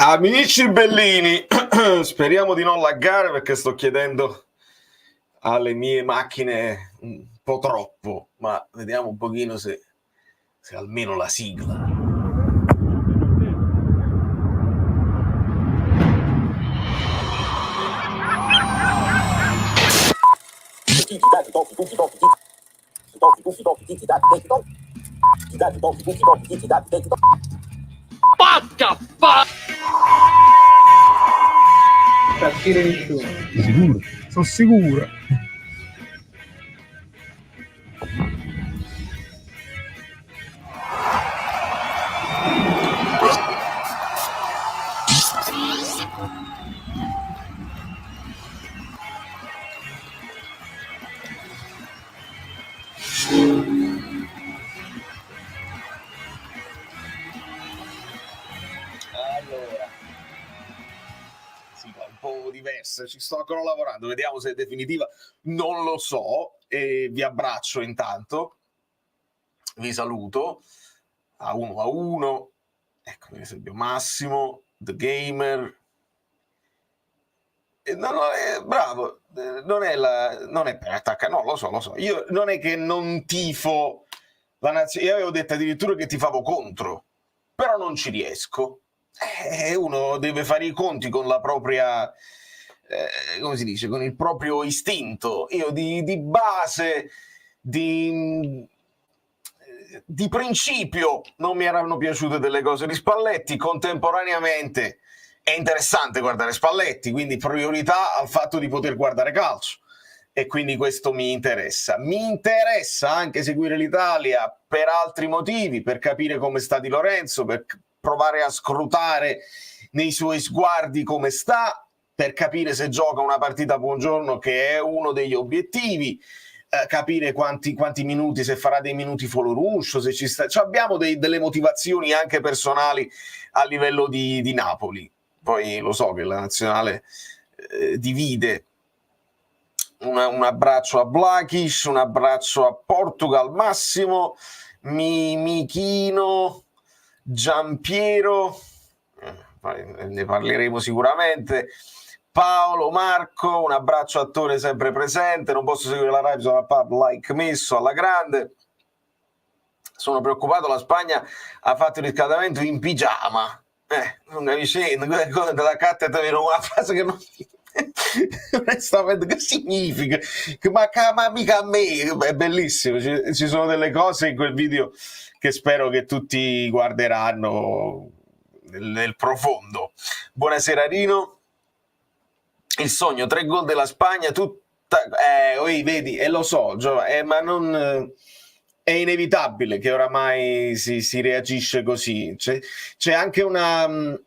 Amici bellini, speriamo di non laggare perché sto chiedendo alle mie macchine un po' troppo, ma vediamo un pochino se almeno la sigla. What the fuck? Partire nessuno. Sicuro? Sono sicuro. Allora, sì, un po' diversa, ci sto ancora lavorando, vediamo se è definitiva, non lo so, e vi abbraccio intanto, vi saluto, a uno, ecco per esempio Massimo, The Gamer, bravo, non è per attaccare, no, lo so, io non è che non tifo la nazione, io avevo detto addirittura che tifavo contro, però non ci riesco. Uno deve fare i conti con la propria, come si dice, con il proprio istinto. Io di base, di principio, non mi erano piaciute delle cose di Spalletti, contemporaneamente è interessante guardare Spalletti, quindi priorità al fatto di poter guardare calcio. E quindi questo mi interessa. Mi interessa anche seguire l'Italia per altri motivi, per capire come sta Di Lorenzo, per provare a scrutare nei suoi sguardi come sta, per capire se gioca una partita buongiorno, che è uno degli obiettivi, capire quanti minuti, se farà dei minuti Foloruscio, se ci sta. Cioè abbiamo delle motivazioni anche personali a livello di Napoli. Poi lo so che la nazionale divide. Un abbraccio a Blakic, un abbraccio a Portugal Massimo, Michino, Giampiero, ne parleremo sicuramente, Paolo, Marco, un abbraccio a Tore sempre presente, non posso seguire la live, sono a pub, like messo alla grande, sono preoccupato, la Spagna ha fatto il riscaldamento in pigiama, non capisci niente, della cattedra era una frase che non... onestamente che significa? Ma mica a me, è bellissimo, ci sono delle cose in quel video che spero che tutti guarderanno nel profondo. Buonasera Rino, il sogno, 3 gol della Spagna, tutta vedi, e lo so, ma non... è inevitabile che oramai si reagisce così, c'è anche una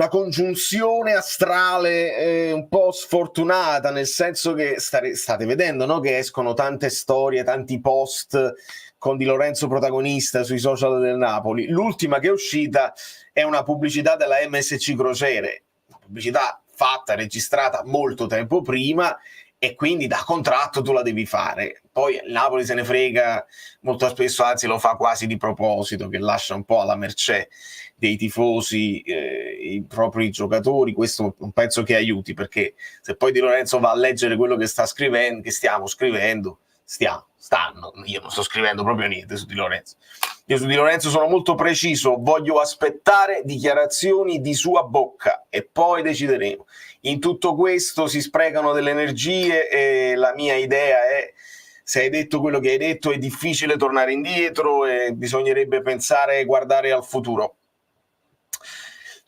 congiunzione astrale un po' sfortunata, nel senso che state vedendo, no? Che escono tante storie, tanti post con Di Lorenzo protagonista sui social del Napoli. L'ultima che è uscita è una pubblicità della MSC Crociere, una pubblicità fatta, registrata molto tempo prima, e quindi da contratto tu la devi fare. Poi il Napoli se ne frega molto spesso, anzi lo fa quasi di proposito, che lascia un po' alla mercé dei tifosi i propri giocatori. Questo non penso che aiuti, perché se poi Di Lorenzo va a leggere quello che sta scrivendo, che stiamo scrivendo, io non sto scrivendo proprio niente su Di Lorenzo. Io su Di Lorenzo sono molto preciso, voglio aspettare dichiarazioni di sua bocca e poi decideremo. In tutto questo si sprecano delle energie e la mia idea è: se hai detto quello che hai detto è difficile tornare indietro e bisognerebbe pensare e guardare al futuro.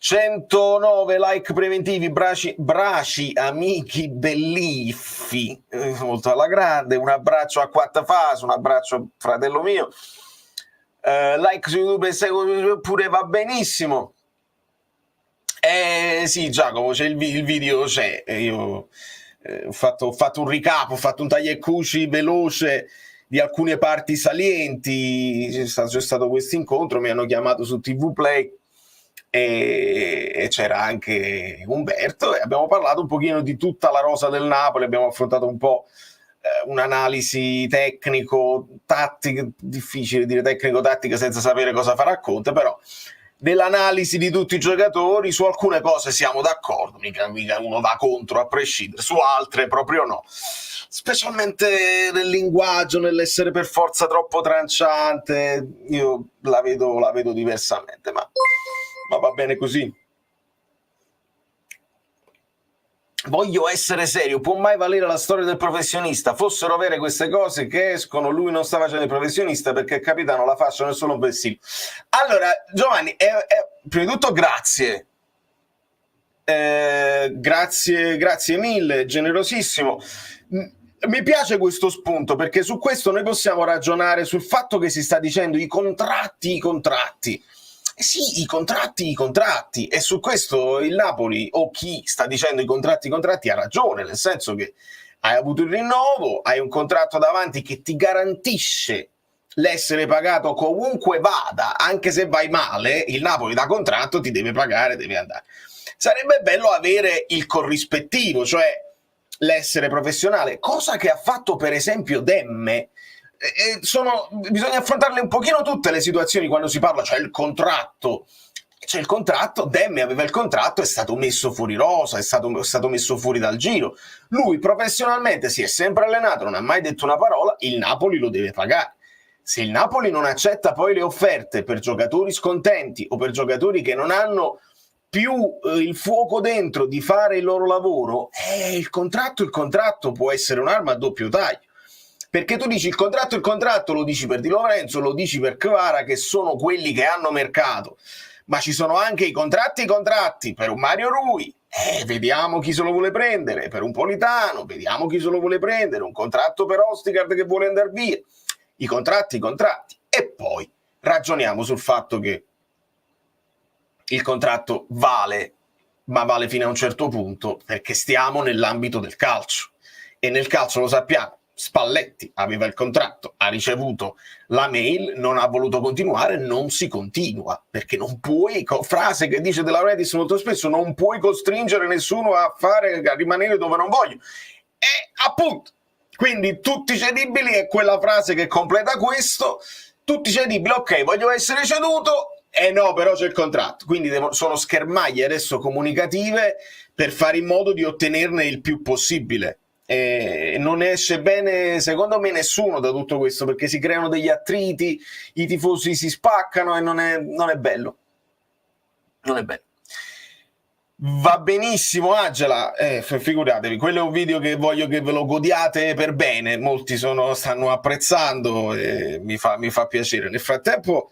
109 like preventivi, braci amici belliffi, molto alla grande, un abbraccio a Quattafas, un abbraccio a fratello mio, like su YouTube e seguo pure, va benissimo. Sì Giacomo, c'è il video, c'è, io ho fatto un recap, ho fatto un taglia e cuci veloce di alcune parti salienti, c'è stato questo incontro, mi hanno chiamato su TV Play e c'era anche Umberto e abbiamo parlato un pochino di tutta la rosa del Napoli, abbiamo affrontato un po' un'analisi tecnico-tattica, difficile dire tecnico-tattica senza sapere cosa farà Conte, però dell'analisi di tutti i giocatori. Su alcune cose siamo d'accordo, mica uno va contro a prescindere, su altre proprio no, specialmente nel linguaggio, nell'essere per forza troppo tranciante. Io la vedo diversamente, ma va bene così. Voglio essere serio, può mai valere la storia del professionista? Fossero vere queste cose che escono, lui non sta facendo il professionista perché il capitano la faccia nel solo vestito. Allora, Giovanni, prima di tutto grazie. Grazie mille, generosissimo. Mi piace questo spunto perché su questo noi possiamo ragionare sul fatto che si sta dicendo i contratti. Sì, i contratti, e su questo il Napoli, o chi sta dicendo i contratti ha ragione, nel senso che hai avuto il rinnovo, hai un contratto davanti che ti garantisce l'essere pagato comunque vada, anche se vai male, il Napoli da contratto ti deve pagare, deve andare. Sarebbe bello avere il corrispettivo, cioè l'essere professionale, cosa che ha fatto per esempio Demme. Bisogna affrontarle un pochino tutte le situazioni quando si parla, cioè il contratto. C'è il contratto, Demme aveva il contratto, è stato messo fuori rosa, è stato messo fuori dal giro. Lui professionalmente si è sempre allenato, non ha mai detto una parola, il Napoli lo deve pagare. Se il Napoli non accetta poi le offerte per giocatori scontenti o per giocatori che non hanno più il fuoco dentro di fare il loro lavoro, il contratto può essere un'arma a doppio taglio. Perché tu dici il contratto lo dici per Di Lorenzo, lo dici per Kvara, che sono quelli che hanno mercato, ma ci sono anche i contratti per un Mario Rui, vediamo chi se lo vuole prendere, per un Politano, vediamo chi se lo vuole prendere, un contratto per Ostigard che vuole andare via, i contratti, e poi ragioniamo sul fatto che il contratto vale, ma vale fino a un certo punto, perché stiamo nell'ambito del calcio, e nel calcio lo sappiamo, Spalletti aveva il contratto, ha ricevuto la mail, non ha voluto continuare, non si continua, perché non puoi, frase che dice De Laurentiis molto spesso, non puoi costringere nessuno a rimanere dove non voglio. E appunto, quindi tutti cedibili è quella frase che completa questo, tutti cedibili, ok, voglio essere ceduto, no, però c'è il contratto, quindi sono schermaglie adesso comunicative per fare in modo di ottenerne il più possibile. Non esce bene secondo me nessuno da tutto questo, perché si creano degli attriti, i tifosi si spaccano e non è bello. Non è bello. Va benissimo Angela, figuratevi, quello è un video che voglio che ve lo godiate per bene, molti stanno apprezzando e mi fa piacere. Nel frattempo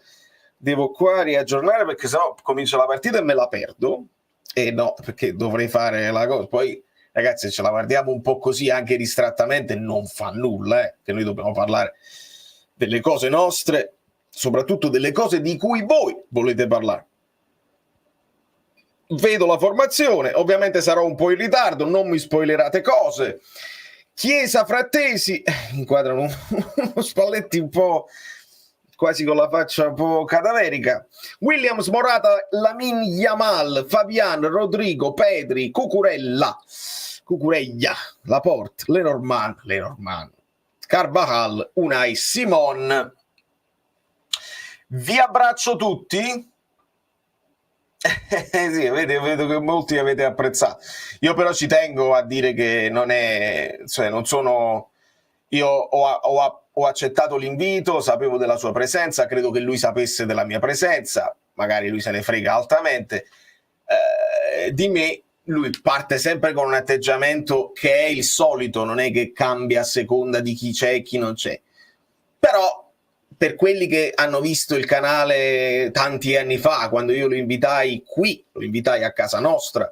devo qua riaggiornare perché sennò comincia la partita e me la perdo, e no, perché dovrei fare la cosa, poi ragazzi, se ce la guardiamo un po' così anche distrattamente non fa nulla, che noi dobbiamo parlare delle cose nostre, soprattutto delle cose di cui voi volete parlare. Vedo la formazione, ovviamente sarò un po' in ritardo, non mi spoilerate cose. Chiesa, Frattesi, inquadrano uno Spalletti un po' quasi con la faccia un po' cadaverica. Williams, Morata, Lamine Yamal, Fabian, Rodrigo, Pedri, Cucurella, Laporte, Lenormand, Carvajal, Unai, Simon. Vi abbraccio tutti. Sì, vedo che molti avete apprezzato. Io però ci tengo a dire che non sono. Io ho accettato l'invito, sapevo della sua presenza, credo che lui sapesse della mia presenza, magari lui se ne frega altamente di me. Lui parte sempre con un atteggiamento che è il solito, non è che cambia a seconda di chi c'è e chi non c'è. Però per quelli che hanno visto il canale tanti anni fa, quando io lo invitai a casa nostra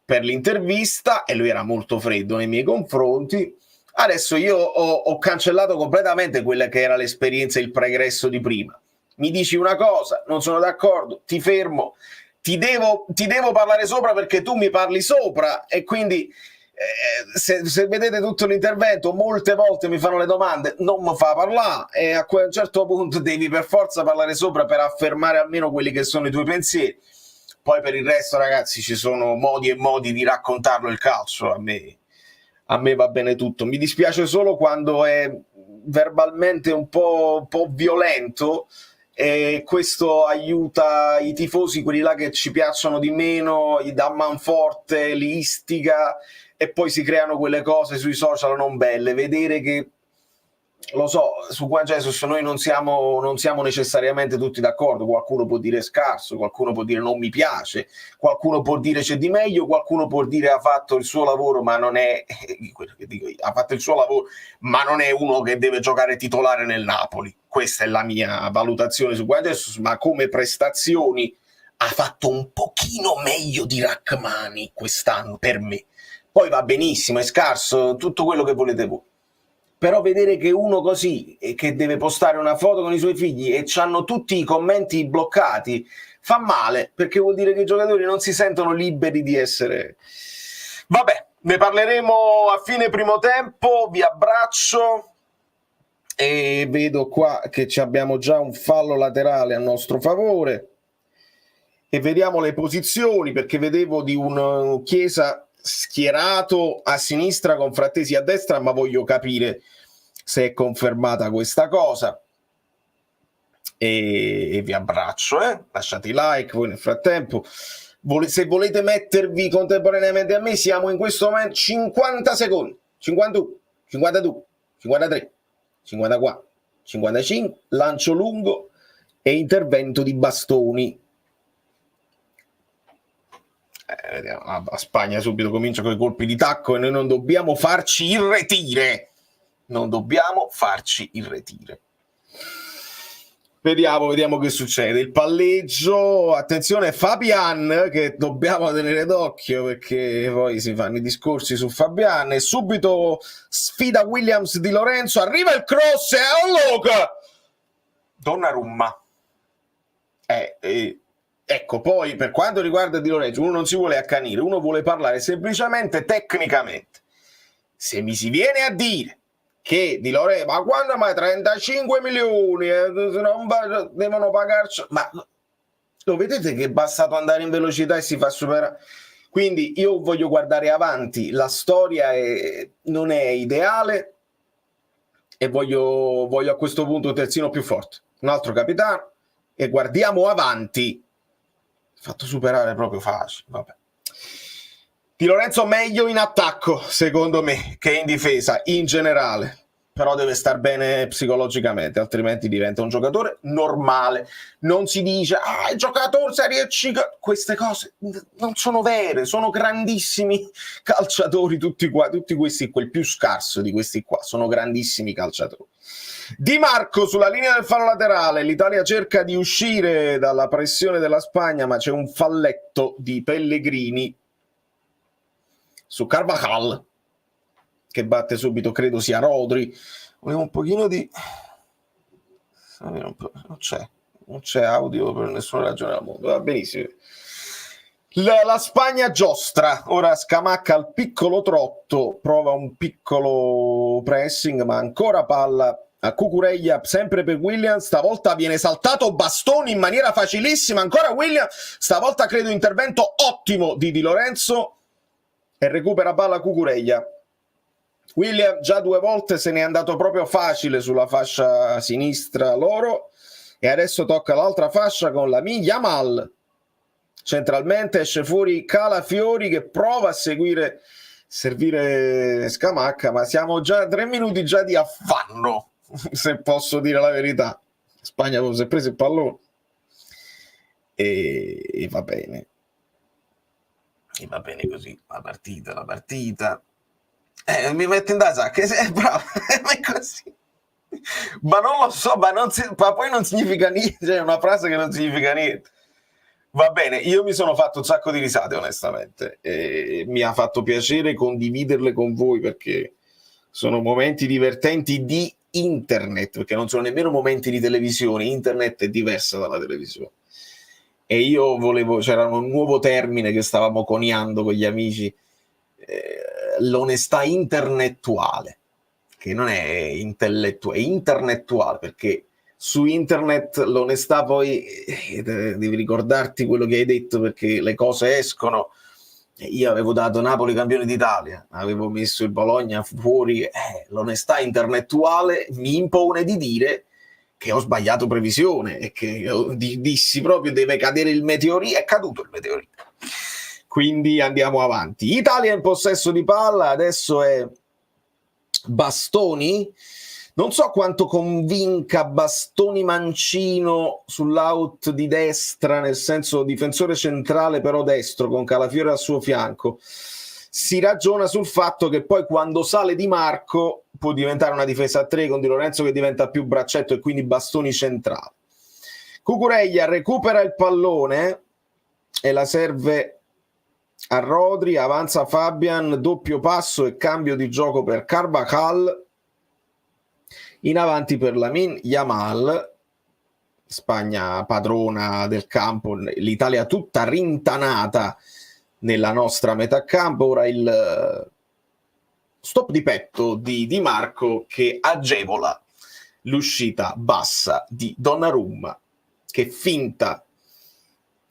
per l'intervista, e lui era molto freddo nei miei confronti, adesso io ho cancellato completamente quella che era l'esperienza e il pregresso di prima. Mi dici una cosa, non sono d'accordo, ti fermo, ti devo parlare sopra perché tu mi parli sopra, e quindi se vedete tutto l'intervento molte volte mi fanno le domande, non mi fa parlare, e a un certo punto devi per forza parlare sopra per affermare almeno quelli che sono i tuoi pensieri. Poi per il resto, ragazzi, ci sono modi e modi di raccontarlo il calcio, a me va bene tutto. Mi dispiace solo quando è verbalmente un po' violento, questo aiuta i tifosi, quelli là che ci piacciono di meno, gli dà manforte, li istiga, e poi si creano quelle cose sui social non belle. Vedere che, lo so, su Juan Jesus noi non siamo necessariamente tutti d'accordo, qualcuno può dire scarso, qualcuno può dire non mi piace, qualcuno può dire c'è di meglio, qualcuno può dire ha fatto il suo lavoro ma non è quello che dico io, ha fatto il suo lavoro ma non è uno che deve giocare titolare nel Napoli. Questa è la mia valutazione su Juan Jesus, ma come prestazioni ha fatto un pochino meglio di Rachmani quest'anno per me. Poi va benissimo, è scarso, tutto quello che volete voi. Però vedere che uno così, che deve postare una foto con i suoi figli e c'hanno tutti i commenti bloccati, fa male, perché vuol dire che i giocatori non si sentono liberi di essere... Vabbè, ne parleremo a fine primo tempo, vi abbraccio, e vedo qua che abbiamo già un fallo laterale a nostro favore, e vediamo le posizioni, perché vedevo di un Chiesa schierato a sinistra con Frattesi a destra, ma voglio capire se è confermata questa cosa. E vi abbraccio, lasciate i like voi nel frattempo. Se volete mettervi contemporaneamente a me, siamo in questo momento 50 secondi, 51, 52, 53, 54, 55, lancio lungo e intervento di bastoni. Vediamo, a Spagna subito comincia con i colpi di tacco e noi non dobbiamo farci irretire. Non dobbiamo farci irretire. Vediamo che succede. Il palleggio, attenzione Fabian, che dobbiamo tenere d'occhio perché poi si fanno i discorsi su Fabian, e subito sfida Williams di Lorenzo, arriva il cross e alloca Donnarumma. Ecco, poi per quanto riguarda Di Lorenzo, uno non si vuole accanire, uno vuole parlare semplicemente tecnicamente. Se mi si viene a dire che Di Lorenzo, ma quando mai 35 milioni non devono pagarci, ma lo vedete che è bastato andare in velocità e si fa superare? Quindi io voglio guardare avanti, la storia non è ideale e voglio a questo punto un terzino più forte, un altro capitano, e guardiamo avanti. Fatto superare proprio facile, vabbè. Di Lorenzo meglio in attacco, secondo me, che in difesa, in generale. Però deve star bene psicologicamente, altrimenti diventa un giocatore normale. Non si dice, il giocatore Serie C, queste cose non sono vere, sono grandissimi calciatori tutti questi, quel più scarso di questi qua, sono grandissimi calciatori. Di Marco sulla linea del fallo laterale, l'Italia cerca di uscire dalla pressione della Spagna, ma c'è un falletto di Pellegrini su Carvajal, che batte subito, credo sia Rodri. Volevo un pochino di... non c'è audio per nessuna ragione al mondo, va benissimo. La Spagna giostra, ora Scamacca al piccolo trotto, prova un piccolo pressing, ma ancora palla a Cucurella, sempre per Williams, stavolta viene saltato Bastoni in maniera facilissima, ancora Williams, stavolta credo intervento ottimo di Lorenzo, e recupera palla Cucurella. William già 2 volte se n'è andato proprio facile sulla fascia sinistra loro, e adesso tocca l'altra fascia con la Yamal. Centralmente esce fuori Calafiori che prova a servire Scamacca, ma siamo già a 3 minuti già di affanno, se posso dire la verità. Spagna si è preso il pallone e va bene. E va bene così, la partita. Mi mette in da sacca, bravo, ma è così. Ma non lo so, ma poi non significa niente, cioè è una frase che non significa niente. Va bene, io mi sono fatto un sacco di risate onestamente, e mi ha fatto piacere condividerle con voi perché sono momenti divertenti di internet, perché non sono nemmeno momenti di televisione. Internet è diversa dalla televisione, e io c'era un nuovo termine che stavamo coniando con gli amici, l'onestà internettuale, che non è intellettuale, è internettuale, perché su internet l'onestà poi devi ricordarti quello che hai detto, perché le cose escono. Io avevo dato Napoli campione d'Italia, avevo messo il Bologna fuori, l'onestà intellettuale mi impone di dire che ho sbagliato previsione e che io dissi proprio deve cadere il meteorite, è caduto il meteorite. Quindi andiamo avanti. Italia in possesso di palla, adesso è Bastoni. Non so quanto convinca Bastoni Mancino sull'out di destra, nel senso difensore centrale però destro, con Calafiore al suo fianco. Si ragiona sul fatto che poi quando sale Di Marco può diventare una difesa a 3 con Di Lorenzo che diventa più braccetto e quindi Bastoni centrale. Cucurella recupera il pallone e la serve a Rodri, avanza Fabian, doppio passo e cambio di gioco per Carvajal, in avanti per Lamine Yamal, Spagna padrona del campo, l'Italia tutta rintanata nella nostra metà campo. Ora il stop di petto di Di Marco che agevola l'uscita bassa di Donnarumma, che finta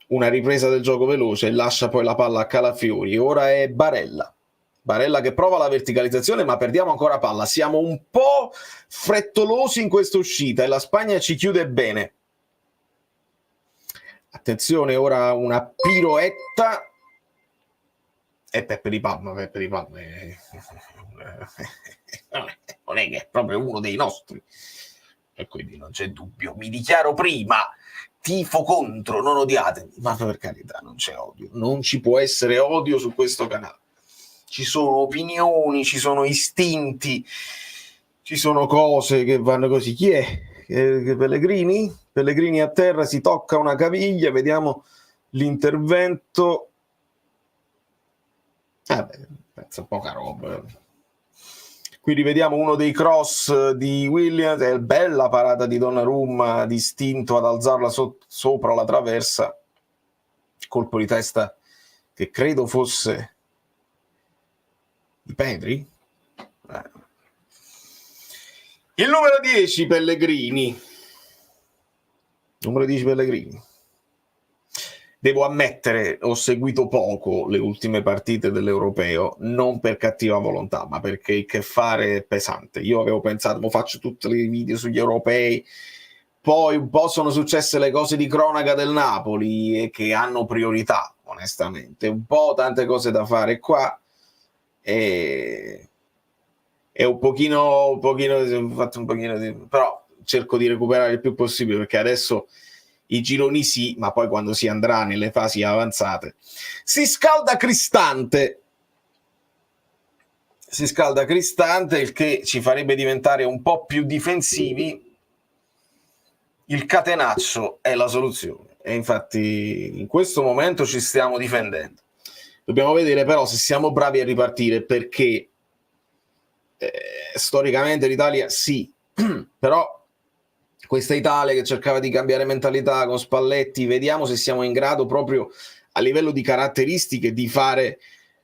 una ripresa del gioco veloce e lascia poi la palla a Calafiori. Ora è Barella che prova la verticalizzazione, ma perdiamo ancora palla. Siamo un po' frettolosi in questa uscita e la Spagna ci chiude bene. Attenzione, ora una piroetta e Peppe Di Palma non è che è proprio uno dei nostri, e quindi non c'è dubbio. Mi dichiaro prima tifo contro, non odiatemi, ma per carità non c'è odio, non ci può essere odio su questo canale. Ci sono opinioni, ci sono istinti, ci sono cose che vanno così. Chi è? Pellegrini? Pellegrini a terra, si tocca una caviglia, vediamo l'intervento. Penso poca roba. Qui rivediamo uno dei cross di Williams, è bella parata di Donnarumma, distinto ad alzarla sopra la traversa, colpo di testa che credo fosse di Pedri. Il numero 10 Pellegrini. Numero 10 Pellegrini. Devo ammettere, ho seguito poco le ultime partite dell'Europeo, non per cattiva volontà, ma perché il che fare è pesante. Io avevo pensato, faccio tutti i video sugli europei, poi un po' sono successe le cose di cronaca del Napoli e che hanno priorità, onestamente. Un po' tante cose da fare qua e un pochino però cerco di recuperare il più possibile, perché adesso i gironi sì, ma poi quando si andrà nelle fasi avanzate si scalda Cristante, il che ci farebbe diventare un po' più difensivi. Il catenaccio è la soluzione e infatti in questo momento ci stiamo difendendo. Dobbiamo vedere però se siamo bravi a ripartire, perché storicamente l'Italia sì, però questa Italia che cercava di cambiare mentalità con Spalletti, vediamo se siamo in grado proprio a livello di caratteristiche di fare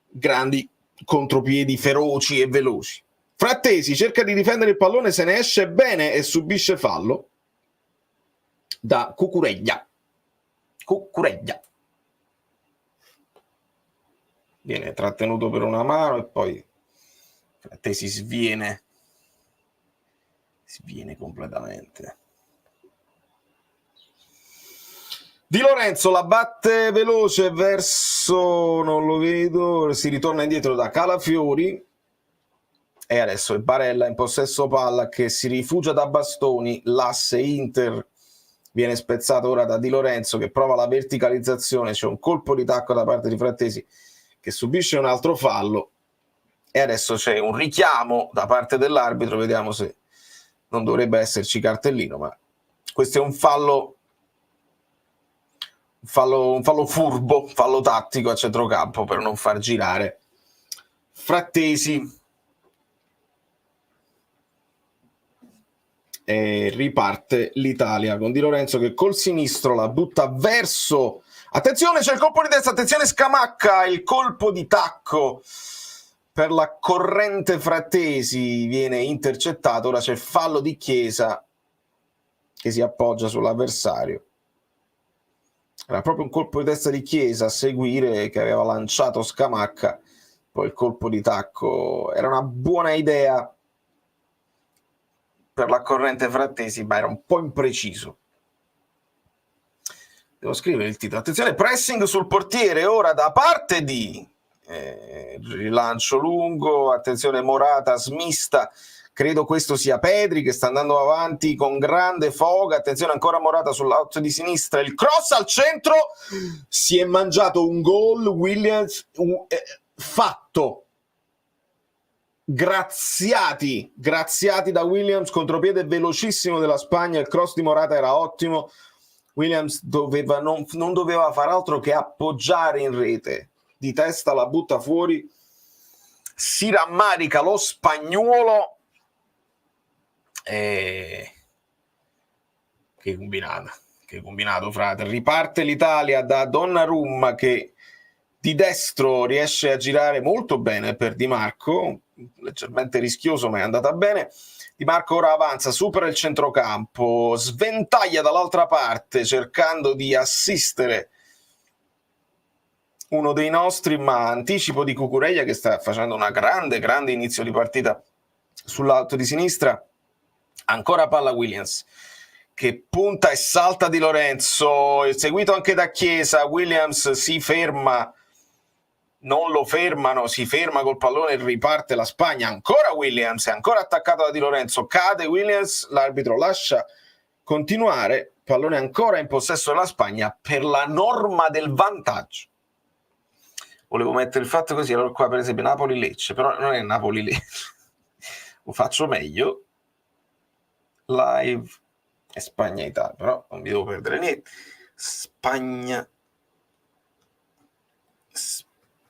grandi contropiedi feroci e veloci. Frattesi cerca di difendere il pallone, se ne esce bene e subisce fallo da Cucurella. Viene trattenuto per una mano e poi Frattesi sviene completamente. Di Lorenzo la batte veloce verso, non lo vedo, si ritorna indietro da Calafiori e adesso è Barella in possesso palla che si rifugia da Bastoni. L'asse Inter viene spezzato ora da Di Lorenzo che prova la verticalizzazione, c'è un colpo di tacco da parte di Frattesi che subisce un altro fallo e adesso c'è un richiamo da parte dell'arbitro, vediamo se non dovrebbe esserci cartellino, ma questo è un fallo furbo, fallo tattico a centrocampo per non far girare Frattesi. E riparte l'Italia con Di Lorenzo che col sinistro la butta verso, attenzione c'è il colpo di testa, attenzione Scamacca, il colpo di tacco per la corrente Frattesi viene intercettato. Ora c'è fallo di Chiesa che si appoggia sull'avversario. Era proprio un colpo di testa di Chiesa a seguire che aveva lanciato Scamacca, poi il colpo di tacco era una buona idea per la corrente frattesi, ma era un po' impreciso. Devo scrivere il titolo. Attenzione, pressing sul portiere ora da parte di rilancio lungo, attenzione Morata smista, credo questo sia Pedri che sta andando avanti con grande foga, attenzione ancora Morata sull'alto di sinistra, il cross al centro, si è mangiato un gol Williams fatto. Graziati da Williams, contropiede velocissimo della Spagna, il cross di Morata era ottimo, Williams non doveva far altro che appoggiare in rete, di testa la butta fuori, si rammarica lo spagnolo e che combinato frate, riparte l'Italia da Donnarumma che di destro riesce a girare molto bene per Di Marco, leggermente rischioso ma è andata bene. Di Marco ora avanza, supera il centrocampo, sventaglia dall'altra parte cercando di assistere uno dei nostri, ma anticipo di Cucurella che sta facendo una grande inizio di partita sull'alto di sinistra. Ancora palla Williams che punta e salta Di Lorenzo, seguito anche da Chiesa. Williams si ferma, non lo fermano, si ferma col pallone e riparte la Spagna. Ancora Williams, è ancora attaccato da Di Lorenzo, cade Williams, l'arbitro lascia continuare, pallone ancora in possesso della Spagna per la norma del vantaggio. Volevo mettere il fatto così, allora qua per esempio Napoli-Lecce, però non è Napoli-Lecce, lo faccio meglio, live e Spagna-Italia, però non mi devo perdere niente.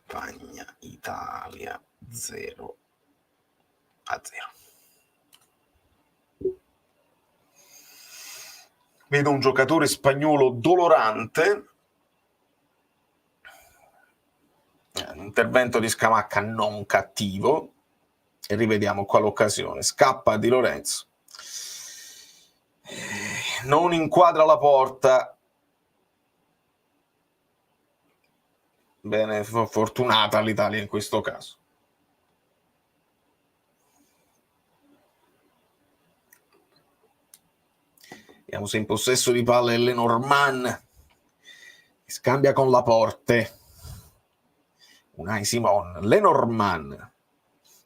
Spagna-Italia 0-0. Vedo un giocatore spagnolo dolorante. Intervento di Scamacca non cattivo. E rivediamo qua l'occasione. Scappa Di Lorenzo. Non inquadra la porta. Bene, fortunata l'Italia in questo caso. Vediamo se in possesso di palla è Lenormand. Scambia con Laporte. Unai Simon. Lenormand.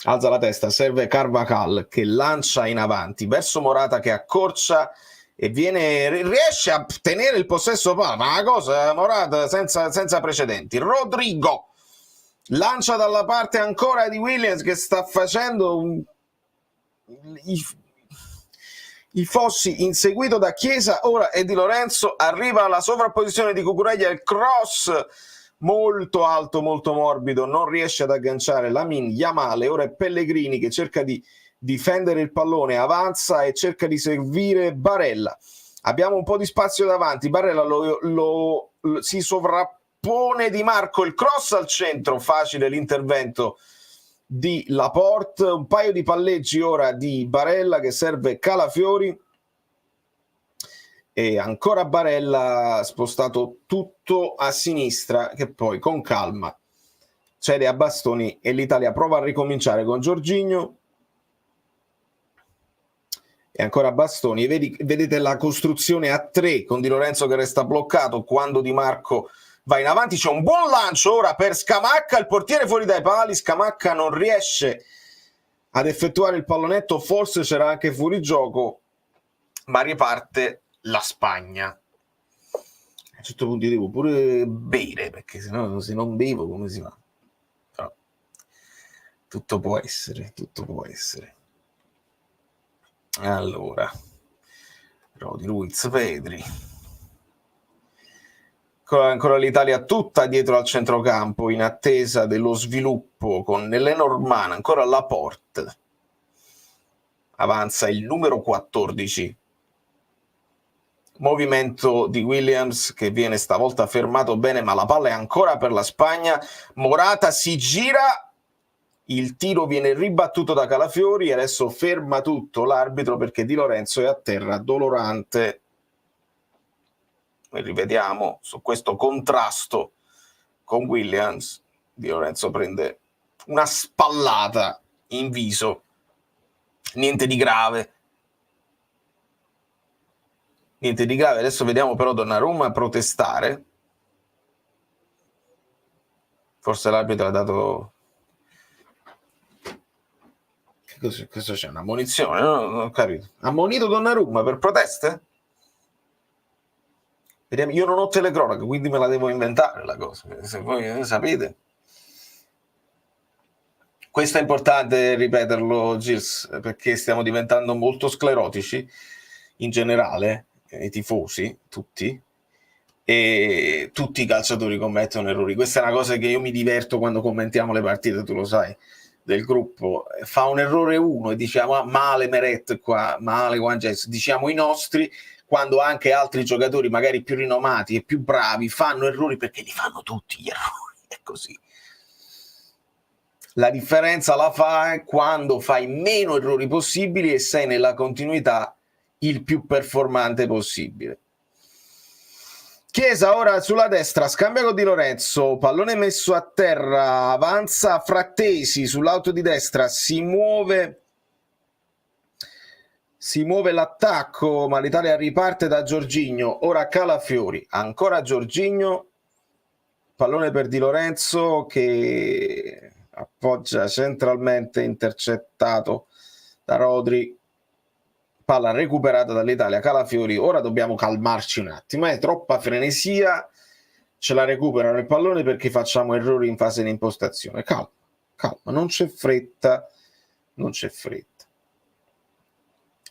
Alza la testa, serve Carvajal che lancia in avanti verso Morata che accorcia e riesce a tenere il possesso palla, ma una cosa Morata senza precedenti. Rodrigo lancia dalla parte ancora di Williams che sta facendo i fossi, inseguito da Chiesa, ora è Di Lorenzo, arriva alla sovrapposizione di Cucurella, il cross molto alto, molto morbido, non riesce ad agganciare Lamine Yamal, ora è Pellegrini che cerca di difendere il pallone, avanza e cerca di servire Barella. Abbiamo un po' di spazio davanti, Barella si sovrappone Di Marco, il cross al centro, facile l'intervento di Laporte, un paio di palleggi ora di Barella che serve Calafiori e ancora Barella spostato tutto a sinistra che poi con calma cede a Bastoni e l'Italia prova a ricominciare con Jorginho e ancora Bastoni. Vedete la costruzione a 3 con Di Lorenzo che resta bloccato quando Di Marco va in avanti. C'è un buon lancio ora per Scamacca, il portiere fuori dai pali, Scamacca non riesce ad effettuare il pallonetto, forse c'era anche fuorigioco, ma riparte la Spagna. A un certo punto devo pure bere, perché sennò se non bevo come si fa? Però tutto può essere. Allora, Rodi, Ruiz, Pedri. Ancora l'Italia tutta dietro al centrocampo in attesa dello sviluppo con Lenormand, ancora Laporte. Avanza il numero 14. Movimento di Williams che viene stavolta fermato bene, ma la palla è ancora per la Spagna. Morata si gira, il tiro viene ribattuto da Calafiori e adesso ferma tutto l'arbitro perché Di Lorenzo è a terra dolorante. E rivediamo su questo contrasto con Williams. Di Lorenzo prende una spallata in viso, niente di grave. Niente di grave, adesso vediamo però Donnarumma protestare. Forse l'arbitro ha dato... Questo c'è un'ammonizione, no? Non ho capito. Ammonito Donnarumma per proteste? Vediamo. Io non ho telecronaca, quindi me la devo inventare la cosa, se voi sapete. Questo è importante ripeterlo, Gilles, perché stiamo diventando molto sclerotici in generale, i tifosi, tutti, e tutti i calciatori commettono errori. Questa è una cosa che io mi diverto quando commentiamo le partite, tu lo sai, del gruppo. Fa un errore uno e diciamo male Meret qua, male Juan Jesus, diciamo i nostri, quando anche altri giocatori magari più rinomati e più bravi fanno errori, perché li fanno tutti gli errori, è così. La differenza la fai quando fai meno errori possibili e sei nella continuità il più performante possibile. Chiesa ora sulla destra, scambia con Di Lorenzo, pallone messo a terra, avanza Frattesi sull'auto di destra, si muove l'attacco, ma l'Italia riparte da Jorginho, ora Calafiori, ancora Jorginho, pallone per Di Lorenzo che appoggia centralmente, intercettato da Rodri, palla recuperata dall'Italia, Calafiori, ora dobbiamo calmarci un attimo, è troppa frenesia, ce la recuperano il pallone perché facciamo errori in fase di impostazione, calma, non c'è fretta,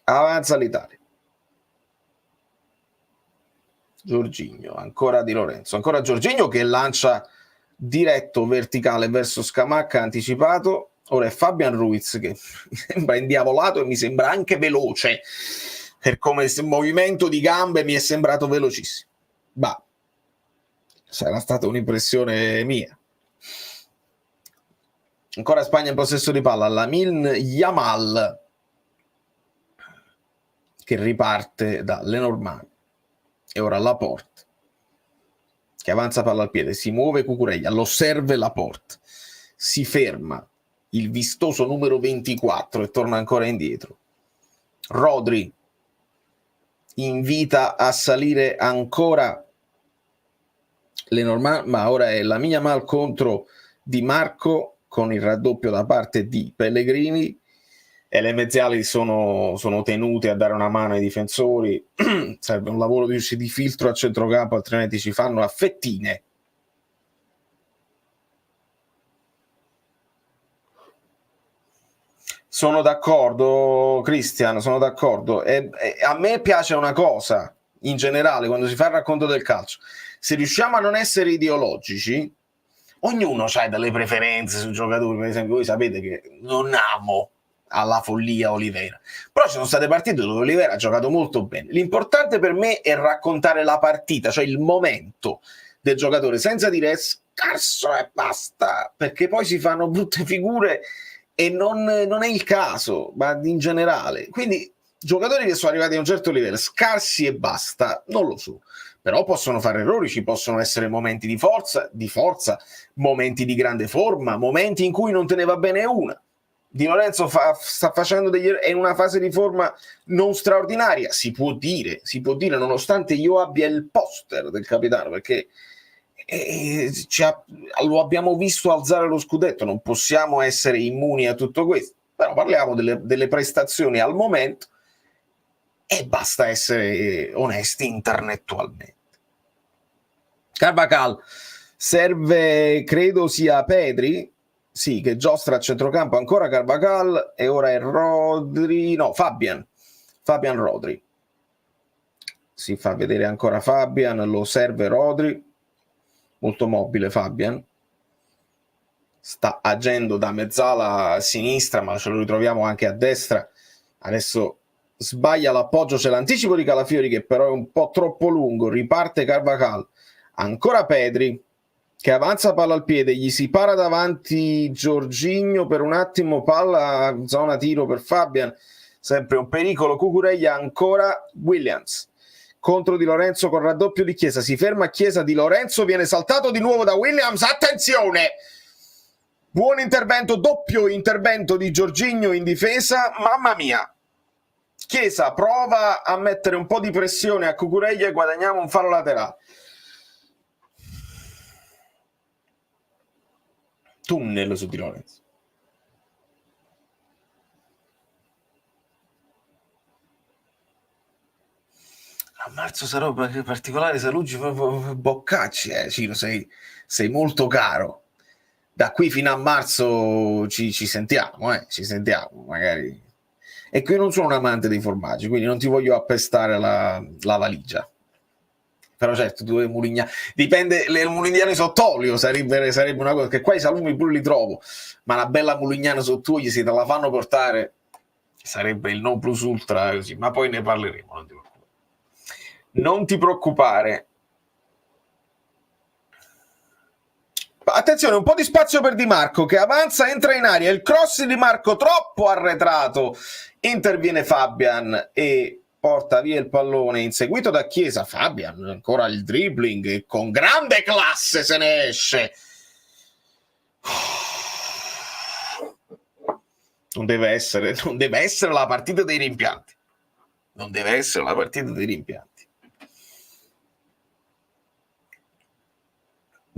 avanza l'Italia, Jorginho, ancora Di Lorenzo, ancora Jorginho che lancia diretto verticale verso Scamacca anticipato. Ora è Fabian Ruiz che mi sembra indiavolato e mi sembra anche veloce, per come movimento di gambe mi è sembrato velocissimo. Bah, sarà stata un'impressione mia. Ancora Spagna in possesso di palla, Lamine Yamal che riparte da Lenormand e ora Laporte che avanza palla al piede, si muove Cucurella, lo serve Laporte, si ferma il vistoso numero 24 e torna ancora indietro. Rodri invita a salire ancora Lenormand, ma ora è Lamine Yamal contro Di Marco con il raddoppio da parte di Pellegrini e le mezzali sono tenute a dare una mano ai difensori. Serve un lavoro di filtro a centrocampo, altrimenti ci fanno a fettine. Sono d'accordo, Cristian, sono d'accordo. E a me piace una cosa, in generale, quando si fa il racconto del calcio. Se riusciamo a non essere ideologici, ognuno ha delle preferenze sui giocatori. Per esempio, voi sapete che non amo alla follia Oliveira. Però ci sono state partite dove Oliveira ha giocato molto bene. L'importante per me è raccontare la partita, cioè il momento del giocatore, senza dire è scarso e basta, perché poi si fanno brutte figure e non è il caso, ma in generale. Quindi giocatori che sono arrivati a un certo livello, scarsi e basta, non lo so. Però possono fare errori, ci possono essere momenti di forza, momenti di grande forma, momenti in cui non te ne va bene una. Di Lorenzo sta facendo è in una fase di forma non straordinaria, si può dire, nonostante io abbia il poster del capitano, perché lo abbiamo visto alzare lo scudetto, non possiamo essere immuni a tutto questo, però parliamo delle prestazioni al momento e basta essere onesti intellettualmente. Carvajal serve, credo sia Pedri, sì, che giostra a centrocampo, ancora Carvajal e ora è Rodri, no, Fabian Rodri, si fa vedere ancora Fabian, lo serve Rodri, molto mobile Fabian, sta agendo da mezzala a sinistra ma ce lo ritroviamo anche a destra, adesso sbaglia l'appoggio, c'è l'anticipo di Calafiori che però è un po' troppo lungo, riparte Carvajal, ancora Pedri che avanza palla al piede, gli si para davanti Jorginho per un attimo, palla zona tiro per Fabian, sempre un pericolo Cucurella, ancora Williams contro Di Lorenzo con raddoppio di Chiesa, si ferma Chiesa, Di Lorenzo viene saltato di nuovo da Williams, attenzione, buon intervento, doppio intervento di Jorginho in difesa, mamma mia, Chiesa prova a mettere un po' di pressione a Cucurella e guadagniamo un fallo laterale. Tunnel su di Lorenzo. A marzo sarò particolare, Saluggi, Boccacci, Ciro, sei molto caro. Da qui fino a marzo ci sentiamo, ci sentiamo, magari. E qui non sono un amante dei formaggi, quindi non ti voglio appestare la valigia. Però certo, due Murignani, dipende, le Murignane sott'olio sarebbe una cosa, che qua i salumi pure li trovo, ma una bella Murignana sott'olio, se te la fanno portare, sarebbe il non plus ultra, così. Ma poi ne parleremo, non ti preoccupare. Attenzione, un po' di spazio per Di Marco che avanza, entra in aria, il cross di Marco troppo arretrato, interviene Fabian e porta via il pallone, inseguito da Chiesa. Fabian ancora il dribbling e con grande classe se ne esce. Non deve essere la partita dei rimpianti. Non deve essere la partita dei rimpianti.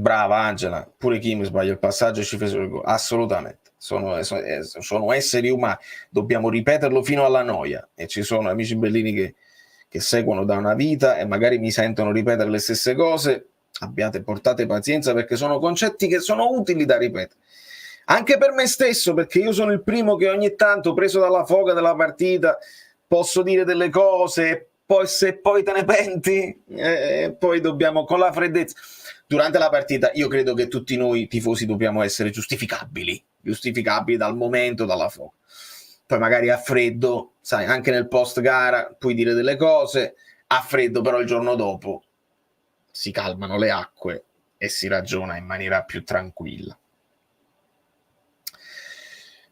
Brava Angela, pure Kim sbaglia il passaggio e ci fece il gol. Assolutamente, sono esseri umani, dobbiamo ripeterlo fino alla noia, e ci sono amici bellini che seguono da una vita e magari mi sentono ripetere le stesse cose. Portate pazienza, perché sono concetti che sono utili da ripetere anche per me stesso, perché io sono il primo che ogni tanto, preso dalla foga della partita, posso dire delle cose, poi se poi te ne penti, poi dobbiamo con la freddezza. Durante la partita io credo che tutti noi tifosi dobbiamo essere giustificabili dal momento, dalla foga. Poi magari a freddo, sai, anche nel post gara puoi dire delle cose, a freddo però il giorno dopo si calmano le acque e si ragiona in maniera più tranquilla.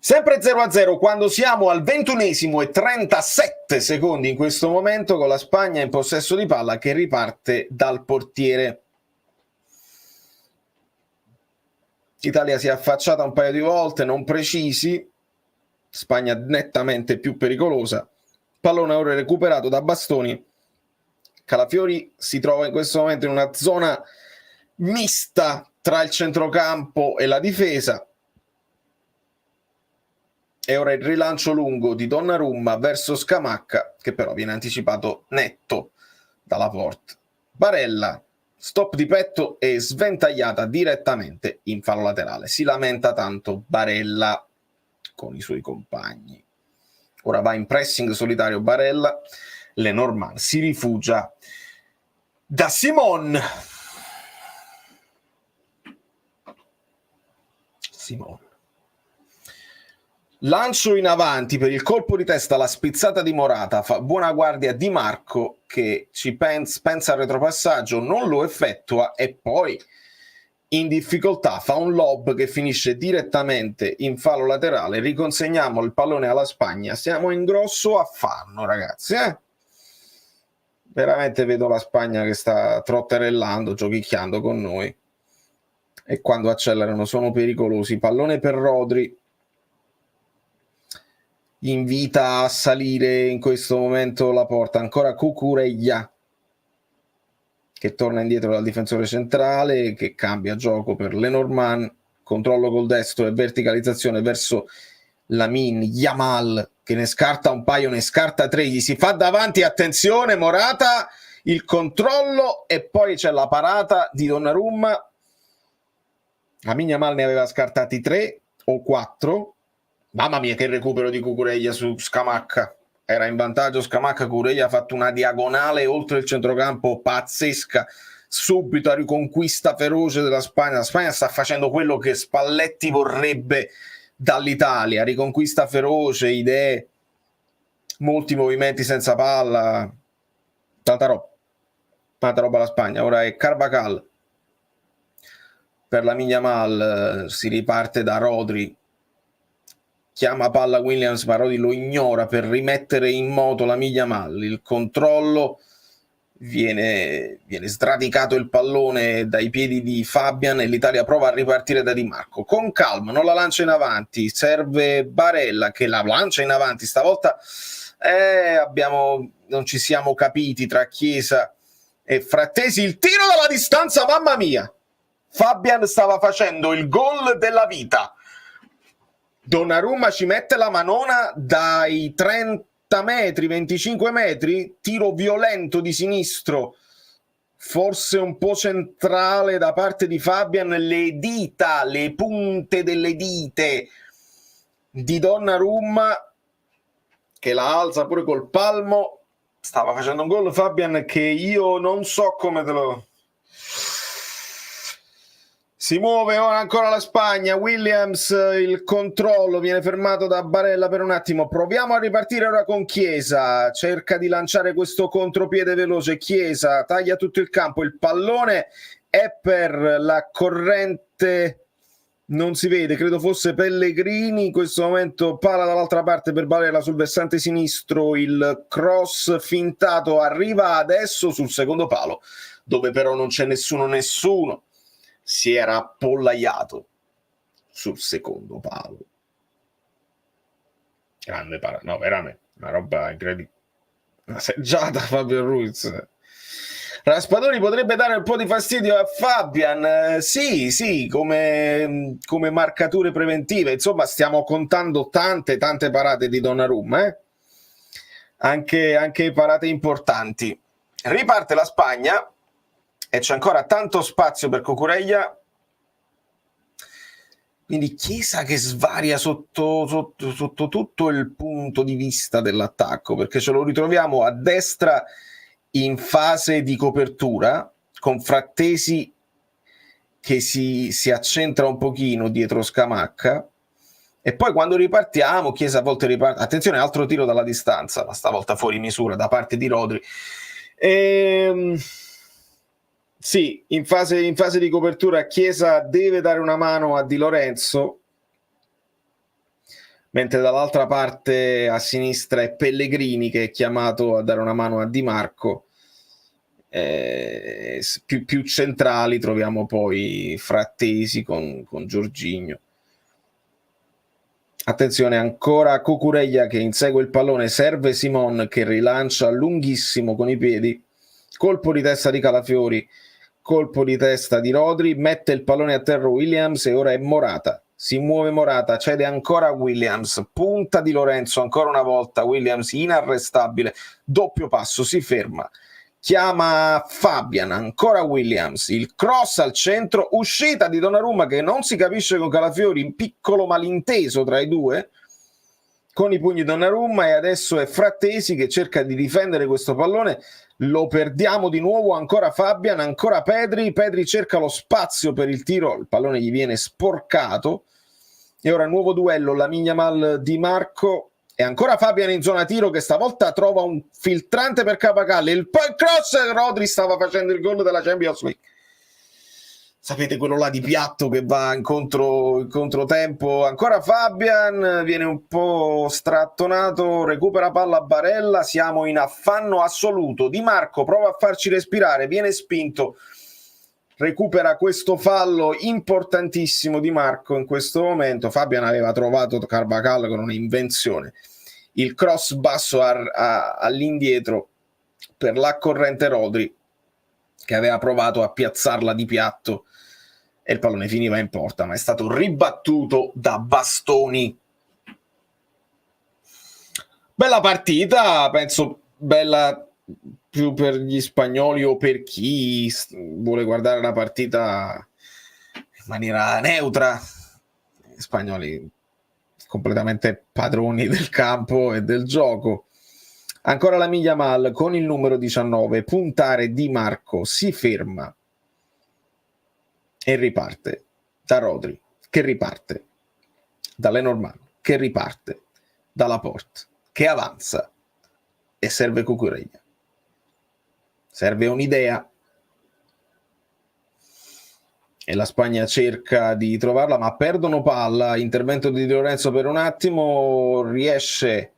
Sempre 0-0 quando siamo al 21esimo e 37 secondi in questo momento, con la Spagna in possesso di palla che riparte dal portiere. Italia si è affacciata un paio di volte, non precisi. Spagna nettamente più pericolosa. Pallone ora recuperato da Bastoni. Calafiori si trova in questo momento in una zona mista tra il centrocampo e la difesa. E ora il rilancio lungo di Donnarumma verso Scamacca, che però viene anticipato netto dalla porta. Barella, stop di petto e sventagliata direttamente in fallo laterale. Si lamenta tanto Barella con i suoi compagni. Ora va in pressing solitario Barella. Lenormand si rifugia da Simon. Lancio in avanti per il colpo di testa, la spizzata di Morata, fa buona guardia Di Marco che ci pensa al retropassaggio, non lo effettua e poi in difficoltà fa un lob che finisce direttamente in fallo laterale. Riconsegniamo il pallone alla Spagna, siamo in grosso affanno, ragazzi, veramente vedo la Spagna che sta trotterellando, giochicchiando con noi, e quando accelerano sono pericolosi. Pallone per Rodri, invita a salire in questo momento la porta, ancora Cucurella che torna indietro dal difensore centrale, che cambia gioco per Lenormand, controllo col destro e verticalizzazione verso Lamine Yamal che ne scarta un paio, ne scarta tre, gli si fa davanti, attenzione Morata, il controllo e poi c'è la parata di Donnarumma. Lamine Yamal ne aveva scartati 3 o 4. Mamma mia che recupero di Cucurella su Scamacca, era in vantaggio Scamacca, Cucurella ha fatto una diagonale oltre il centrocampo pazzesca, subito a riconquista feroce della Spagna. La Spagna sta facendo quello che Spalletti vorrebbe dall'Italia, riconquista feroce, idee, molti movimenti senza palla, tanta roba la Spagna. Ora è Carvajal per Lamine Yamal, si riparte da Rodri, chiama palla Williams, ma Rodri lo ignora per rimettere in moto Lamine Yamal. Il controllo, viene sradicato il pallone dai piedi di Fabian e l'Italia prova a ripartire da Di Marco. Con calma, non la lancia in avanti, serve Barella che la lancia in avanti, stavolta Non ci siamo capiti tra Chiesa e Frattesi. Il tiro dalla distanza, mamma mia! Fabian stava facendo il gol della vita. Donnarumma ci mette la manona dai 30 metri, 25 metri, tiro violento di sinistro, forse un po' centrale da parte di Fabian, le dita, le punte delle dita di Donnarumma, che la alza pure col palmo. Stava facendo un gol Fabian che io non so come te lo... Si muove ora ancora la Spagna, Williams, il controllo, viene fermato da Barella per un attimo. Proviamo a ripartire ora con Chiesa, cerca di lanciare questo contropiede veloce. Chiesa taglia tutto il campo, il pallone è per la corrente, non si vede, credo fosse Pellegrini. In questo momento palla dall'altra parte per Barella sul versante sinistro, il cross fintato arriva adesso sul secondo palo, dove però non c'è nessuno. Si era appollaiato sul secondo palo. Grande parata, no, veramente, una roba incredibile. Una seggiata Fabio Ruiz. Raspadori potrebbe dare un po' di fastidio a Fabian, sì, come marcature preventive. Insomma, stiamo contando tante parate di Donnarumma, anche parate importanti. Riparte la Spagna e c'è ancora tanto spazio per Cucurella, quindi Chiesa che svaria sotto tutto il punto di vista dell'attacco, perché ce lo ritroviamo a destra in fase di copertura con Frattesi che si accentra un pochino dietro Scamacca, e poi quando ripartiamo Chiesa a volte riparte, attenzione, altro tiro dalla distanza, ma stavolta fuori misura da parte di Rodri. Sì, in fase di copertura Chiesa deve dare una mano a Di Lorenzo, mentre dall'altra parte a sinistra è Pellegrini che è chiamato a dare una mano a Di Marco. Più centrali troviamo poi Frattesi con Jorginho. Attenzione ancora Cucurella che insegue il pallone, serve Simon che rilancia lunghissimo con i piedi, colpo di testa di Calafiori, colpo di testa di Rodri, mette il pallone a terra Williams e ora è Morata. Si muove Morata, cede ancora Williams, punta Di Lorenzo ancora una volta, Williams inarrestabile, doppio passo, si ferma, chiama Fabian, ancora Williams, il cross al centro, uscita di Donnarumma che non si capisce con Calafiori, un piccolo malinteso tra i due, con i pugni Donnarumma, e adesso è Frattesi che cerca di difendere questo pallone, lo perdiamo di nuovo, ancora Fabian, ancora Pedri cerca lo spazio per il tiro, il pallone gli viene sporcato, e ora nuovo duello, Lamine Yamal Di Marco, e ancora Fabian in zona tiro che stavolta trova un filtrante per Carvajal, il cross, Rodri stava facendo il gol della Champions League. Sapete quello là di piatto che va in controtempo, ancora Fabian, viene un po' strattonato, recupera palla Barella, siamo in affanno assoluto, Di Marco prova a farci respirare, viene spinto, recupera questo fallo importantissimo Di Marco in questo momento. Fabian aveva trovato Carvajal con un'invenzione, il cross basso all'indietro per l'accorrente Rodri che aveva provato a piazzarla di piatto e il pallone finiva in porta, ma è stato ribattuto da Bastoni. Bella partita, penso bella più per gli spagnoli o per chi vuole guardare la partita in maniera neutra. Gli spagnoli completamente padroni del campo e del gioco. Ancora Lamine Yamal con il numero 19, puntare Di Marco, si ferma e riparte da Rodri, che riparte da Lenormand, che riparte da Laporte, che avanza e serve Cucurella. Serve un'idea e la Spagna cerca di trovarla, ma perdono palla, intervento di Di Lorenzo per un attimo, riesce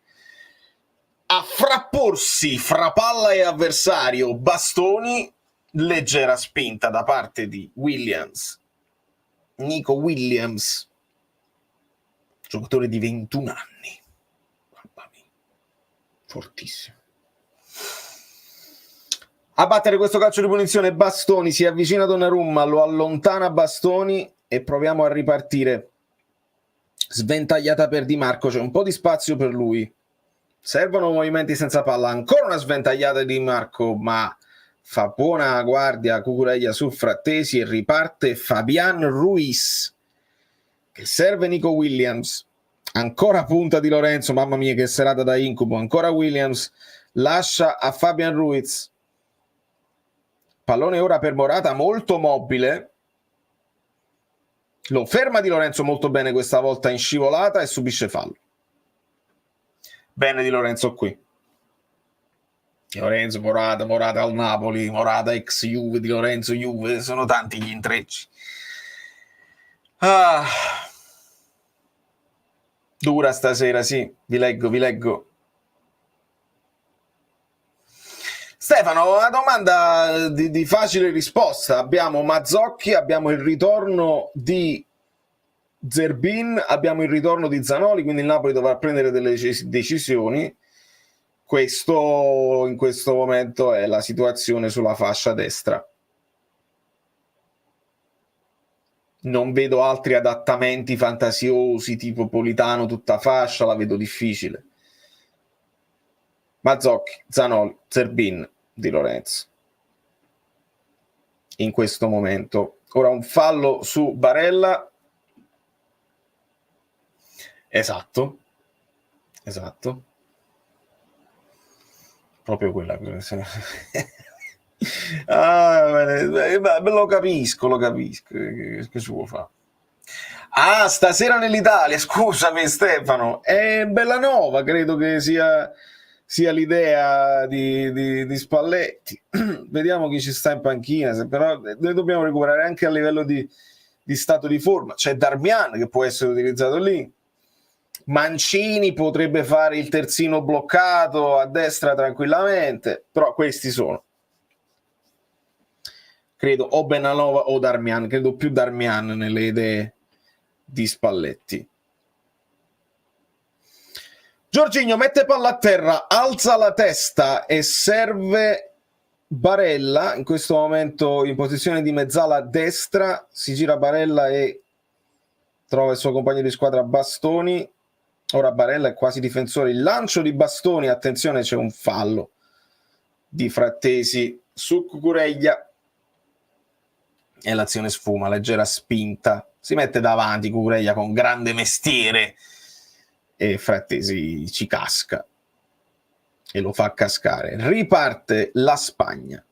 a frapporsi fra palla e avversario Bastoni, leggera spinta da parte di Williams, Nico Williams, giocatore di 21 anni, mamma mia, fortissimo. A battere questo calcio di punizione Bastoni, si avvicina Donnarumma, lo allontana Bastoni e proviamo a ripartire. Sventagliata per Di Marco, c'è un po' di spazio per lui. Servono movimenti senza palla, ancora una sventagliata di Di Marco, ma fa buona guardia Cucurella su Frattesi e riparte Fabian Ruiz, che serve Nico Williams. Ancora punta di Lorenzo, mamma mia che serata da incubo, ancora Williams, lascia a Fabian Ruiz. Pallone ora per Morata, molto mobile. Lo ferma Di Lorenzo molto bene questa volta in scivolata e subisce fallo. Bene Di Lorenzo qui. Di Lorenzo, Morata al Napoli, Morata ex Juve, Di Lorenzo Juve, sono tanti gli intrecci. Dura stasera, sì, vi leggo. Stefano, una domanda di facile risposta. Abbiamo Mazzocchi, abbiamo il ritorno di Zerbin, abbiamo il ritorno di Zanoli, quindi il Napoli dovrà prendere delle decisioni. Questo in questo momento è la situazione sulla fascia destra. Non vedo altri adattamenti fantasiosi tipo Politano tutta fascia, la vedo difficile. Mazzocchi, Zanoli, Zerbin, Di Lorenzo. In questo momento. Ora un fallo su Barella. Esatto. Proprio quella. Lo capisco. Che ci può fare? Stasera nell'Italia, scusami Stefano, è Bellanova, credo che sia l'idea di Spalletti. Vediamo chi ci sta in panchina, però noi dobbiamo recuperare anche a livello di stato di forma. C'è Darmian che può essere utilizzato lì, Mancini potrebbe fare il terzino bloccato a destra tranquillamente, però questi sono, credo, o Bellanova o Darmian, credo più Darmian nelle idee di Spalletti. Jorginho mette palla a terra, alza la testa e serve Barella, in questo momento in posizione di mezzala a destra, si gira Barella e trova il suo compagno di squadra Bastoni. Ora Barella è quasi difensore, il lancio di Bastoni, attenzione c'è un fallo di Frattesi su Cucurella e l'azione sfuma, leggera spinta, si mette davanti Cucurella con grande mestiere e Frattesi ci casca e lo fa cascare. Riparte la Spagna,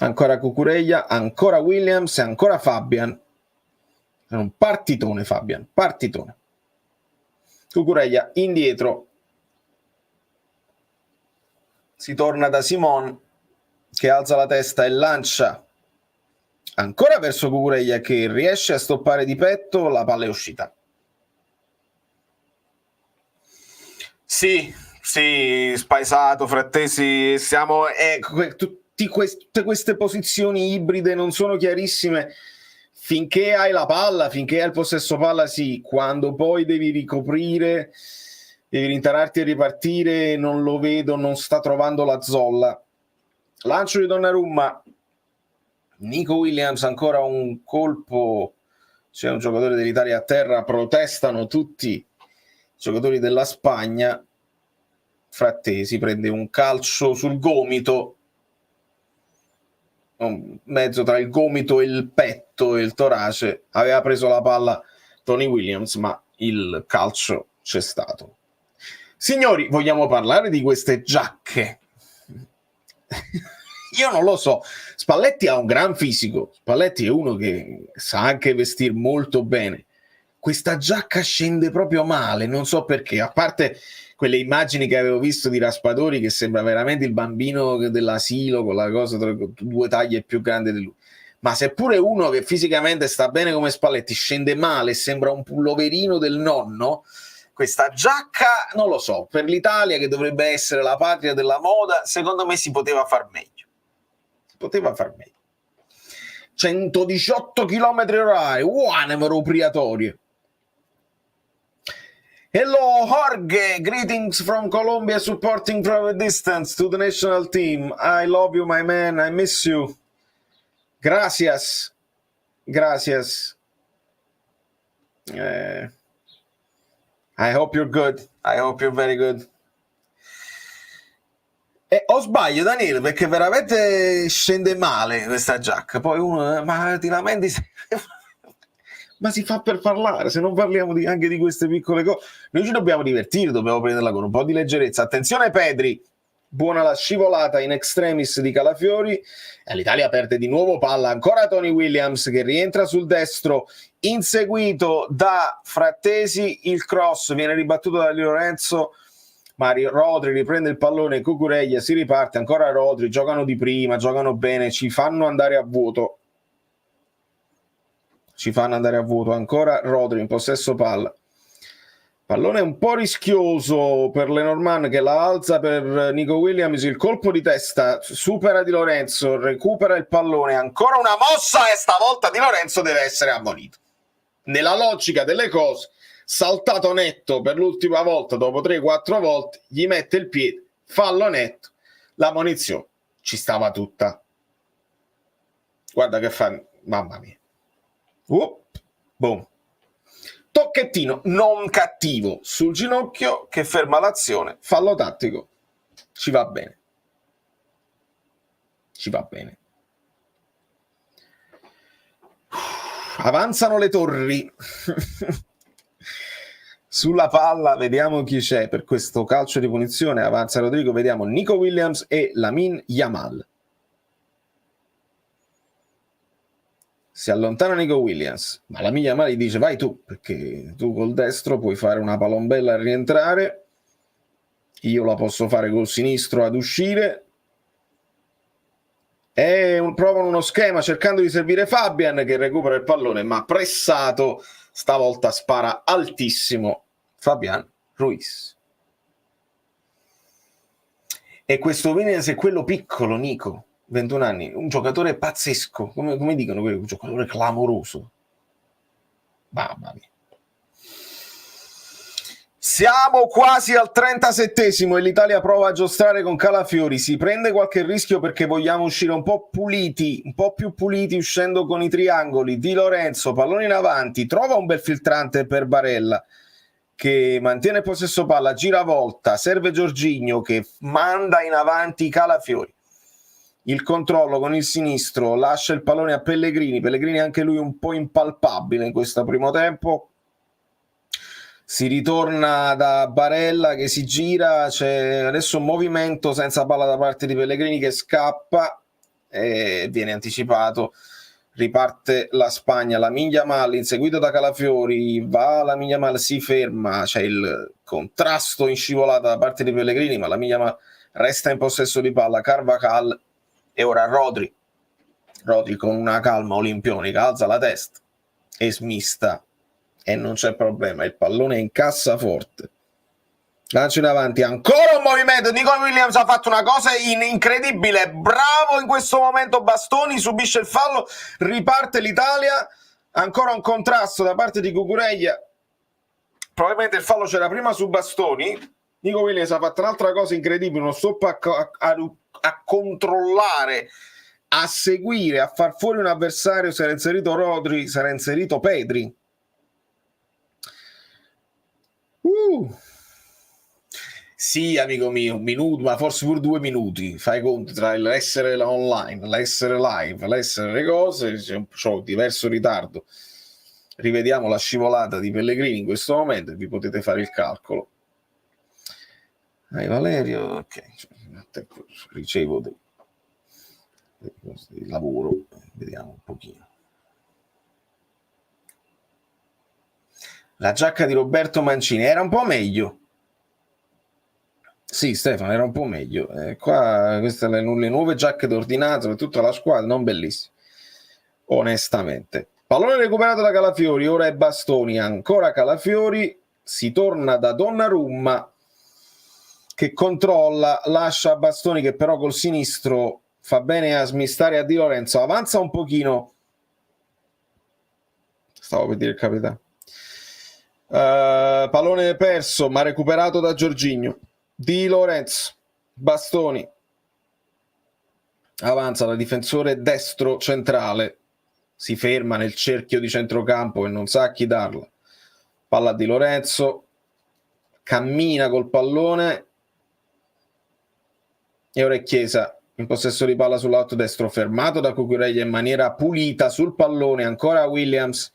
ancora Cucurella, ancora Williams e ancora Fabian. È un partitone Fabian, partitone. Cucurella indietro, si torna da Simon che alza la testa e lancia ancora verso Cucurella che riesce a stoppare di petto, la palla è uscita. Sì, spaesato Frattesi, siamo tutte queste posizioni ibride non sono chiarissime. Finché hai la palla, finché hai il possesso palla, sì, quando poi devi ricoprire, devi rintanarti e ripartire, non lo vedo, non sta trovando la zolla. Lancio di Donnarumma, Nico Williams, ancora un colpo, c'è un giocatore dell'Italia a terra, protestano tutti i giocatori della Spagna. Frattesi prende un calcio sul gomito, mezzo tra il gomito e il petto e il torace, aveva preso la palla Tony Williams ma il calcio c'è stato. Signori, vogliamo parlare di queste giacche? Io non lo so, Spalletti ha un gran fisico, Spalletti è uno che sa anche vestir molto bene, questa giacca scende proprio male, non so perché, a parte quelle immagini che avevo visto di Raspadori che sembra veramente il bambino dell'asilo con la cosa 2 taglie più grande di lui, ma seppure uno che fisicamente sta bene come Spalletti scende male, sembra un pulloverino del nonno, questa giacca non lo so, per l'Italia che dovrebbe essere la patria della moda, secondo me si poteva far meglio. 118 km/h, numero operatorio. Hello Jorge, greetings from Colombia, supporting from a distance to the national team. I love you my man, I miss you. Gracias. I hope you're good. I hope you're very good. O sbaglio, Daniele, perché veramente scende male questa giacca. Poi uno, ma ti lamenti? Ma si fa per parlare, se non parliamo anche di queste piccole cose. Noi ci dobbiamo divertire, dobbiamo prenderla con un po' di leggerezza. Attenzione Pedri, buona la scivolata in extremis di Calafiori. L'Italia perde di nuovo palla, ancora Tony Williams che rientra sul destro, inseguito da Frattesi, il cross viene ribattuto da Di Lorenzo, Mario Rodri riprende il pallone, Cucurella si riparte, ancora Rodri, giocano di prima, giocano bene, ci fanno andare a vuoto, ancora Rodri in possesso palla, pallone un po' rischioso per Lenormand che la alza per Nico Williams, il colpo di testa, supera Di Lorenzo, recupera il pallone, ancora una mossa e stavolta Di Lorenzo deve essere ammonito. Nella logica delle cose, saltato netto per l'ultima volta dopo 3-4 volte, gli mette il piede, fallo netto, la munizione ci stava tutta. Guarda che fa, mamma mia. Boom. Tocchettino non cattivo sul ginocchio che ferma l'azione, fallo tattico, ci va bene. Avanzano le torri. Sulla palla vediamo chi c'è per questo calcio di punizione, avanza Rodrigo, vediamo Nico Williams e Lamine Yamal. Si allontana Nico Williams, ma Lamine Yamal gli dice vai tu, perché tu col destro puoi fare una palombella a rientrare, io la posso fare col sinistro ad uscire. E provano uno schema cercando di servire Fabian che recupera il pallone, ma pressato, stavolta spara altissimo Fabian Ruiz. E questo Williams è quello piccolo, Nico, 21 anni, un giocatore pazzesco, come dicono, un giocatore clamoroso. Mamma mia. Siamo quasi al 37esimo e l'Italia prova a giostrare con Calafiori, si prende qualche rischio perché vogliamo uscire un po' più puliti uscendo con i triangoli. Di Lorenzo, pallone in avanti, trova un bel filtrante per Barella che mantiene il possesso palla, giravolta, serve Jorginho che manda in avanti Calafiori. Il controllo con il sinistro, lascia il pallone a Pellegrini anche lui un po' impalpabile in questo primo tempo. Si ritorna da Barella che si gira, c'è adesso un movimento senza palla da parte di Pellegrini che scappa e viene anticipato, riparte la Spagna, Lamine Yamal inseguito da Calafiori, va Lamine Yamal, si ferma, c'è il contrasto in scivolata da parte di Pellegrini, ma Lamine Yamal resta in possesso di palla, Carvajal e ora Rodri con una calma olimpionica alza la testa e smista. E non c'è problema, il pallone è in cassaforte, lancio in avanti, ancora un movimento, Nico Williams ha fatto una cosa incredibile, bravo in questo momento Bastoni, subisce il fallo, riparte l'Italia, ancora un contrasto da parte di Cucurella, probabilmente il fallo c'era prima su Bastoni, Nico Williams ha fatto un'altra cosa incredibile, uno stop a controllare, a seguire, a far fuori un avversario, si era inserito Rodri, si era inserito Pedri. Sì, amico mio, un minuto, ma forse pure 2 minuti. Fai conto tra l'essere online, l'essere live, l'essere le cose, c'è un diverso ritardo. Rivediamo la scivolata di Pellegrini in questo momento e vi potete fare il calcolo. Valerio, ok, ricevo del lavoro, vediamo un pochino. La giacca di Roberto Mancini era un po' meglio. Sì, Stefano, era un po' meglio. Qua queste le nuove giacche d'ordinato per tutta la squadra, non bellissime. Onestamente. Pallone recuperato da Calafiori, ora è Bastoni, ancora Calafiori, si torna da Donnarumma che controlla, lascia Bastoni che però col sinistro fa bene a smistare a Di Lorenzo, avanza un pochino. Stavo per dire il capitano. Pallone perso ma recuperato da Jorginho. Di Lorenzo, Bastoni, avanza da difensore destro centrale, si ferma nel cerchio di centrocampo e non sa a chi darla. Palla a Di Lorenzo, cammina col pallone e ora è Chiesa in possesso di palla sul lato destro, fermato da Cucurella in maniera pulita sul pallone. Ancora Williams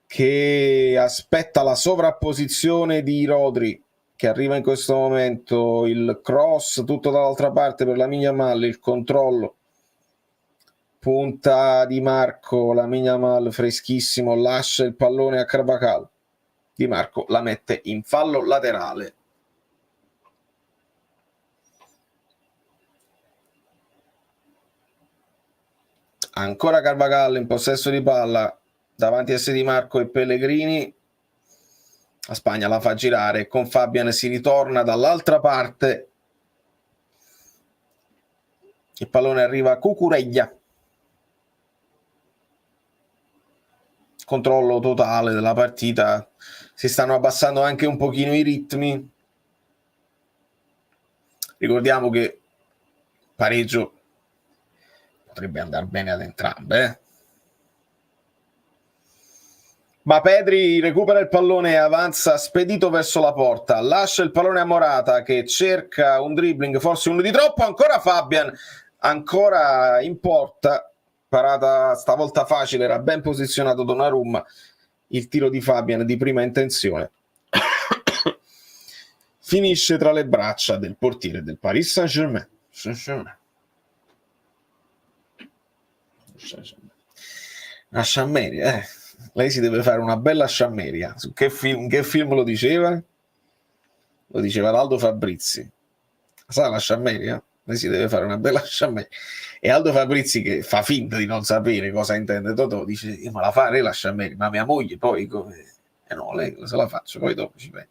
che aspetta la sovrapposizione di Rodri, che arriva in questo momento, il cross tutto dall'altra parte per Lamine Yamal, il controllo, punta Di Marco, Lamine Yamal freschissimo, lascia il pallone a Carvajal, Di Marco la mette in fallo laterale. Ancora Carvajal in possesso di palla davanti a sé Di Marco e Pellegrini. La Spagna la fa girare, con Fabian si ritorna dall'altra parte, il pallone arriva a Cucurella, controllo totale della partita, si stanno abbassando anche un pochino i ritmi. Ricordiamo che pareggio potrebbe andare bene ad entrambe, Ma Pedri recupera il pallone e avanza spedito verso la porta, lascia il pallone a Morata che cerca un dribbling, forse uno di troppo, ancora Fabian, ancora in porta, parata stavolta facile, era ben posizionato Donnarumma, il tiro di Fabian di prima intenzione finisce tra le braccia del portiere del Paris Saint-Germain. Una sciammeria, Lei si deve fare una bella sciammeria. Su che film lo diceva? Lo diceva Aldo Fabrizi. Sa la sciammeria? Lei si deve fare una bella sciammeria. E Aldo Fabrizi, che fa finta di non sapere cosa intende Totò, dice: io me la farei la sciammeria, ma mia moglie poi come? No, lei se la faccio, poi dopo ci penso.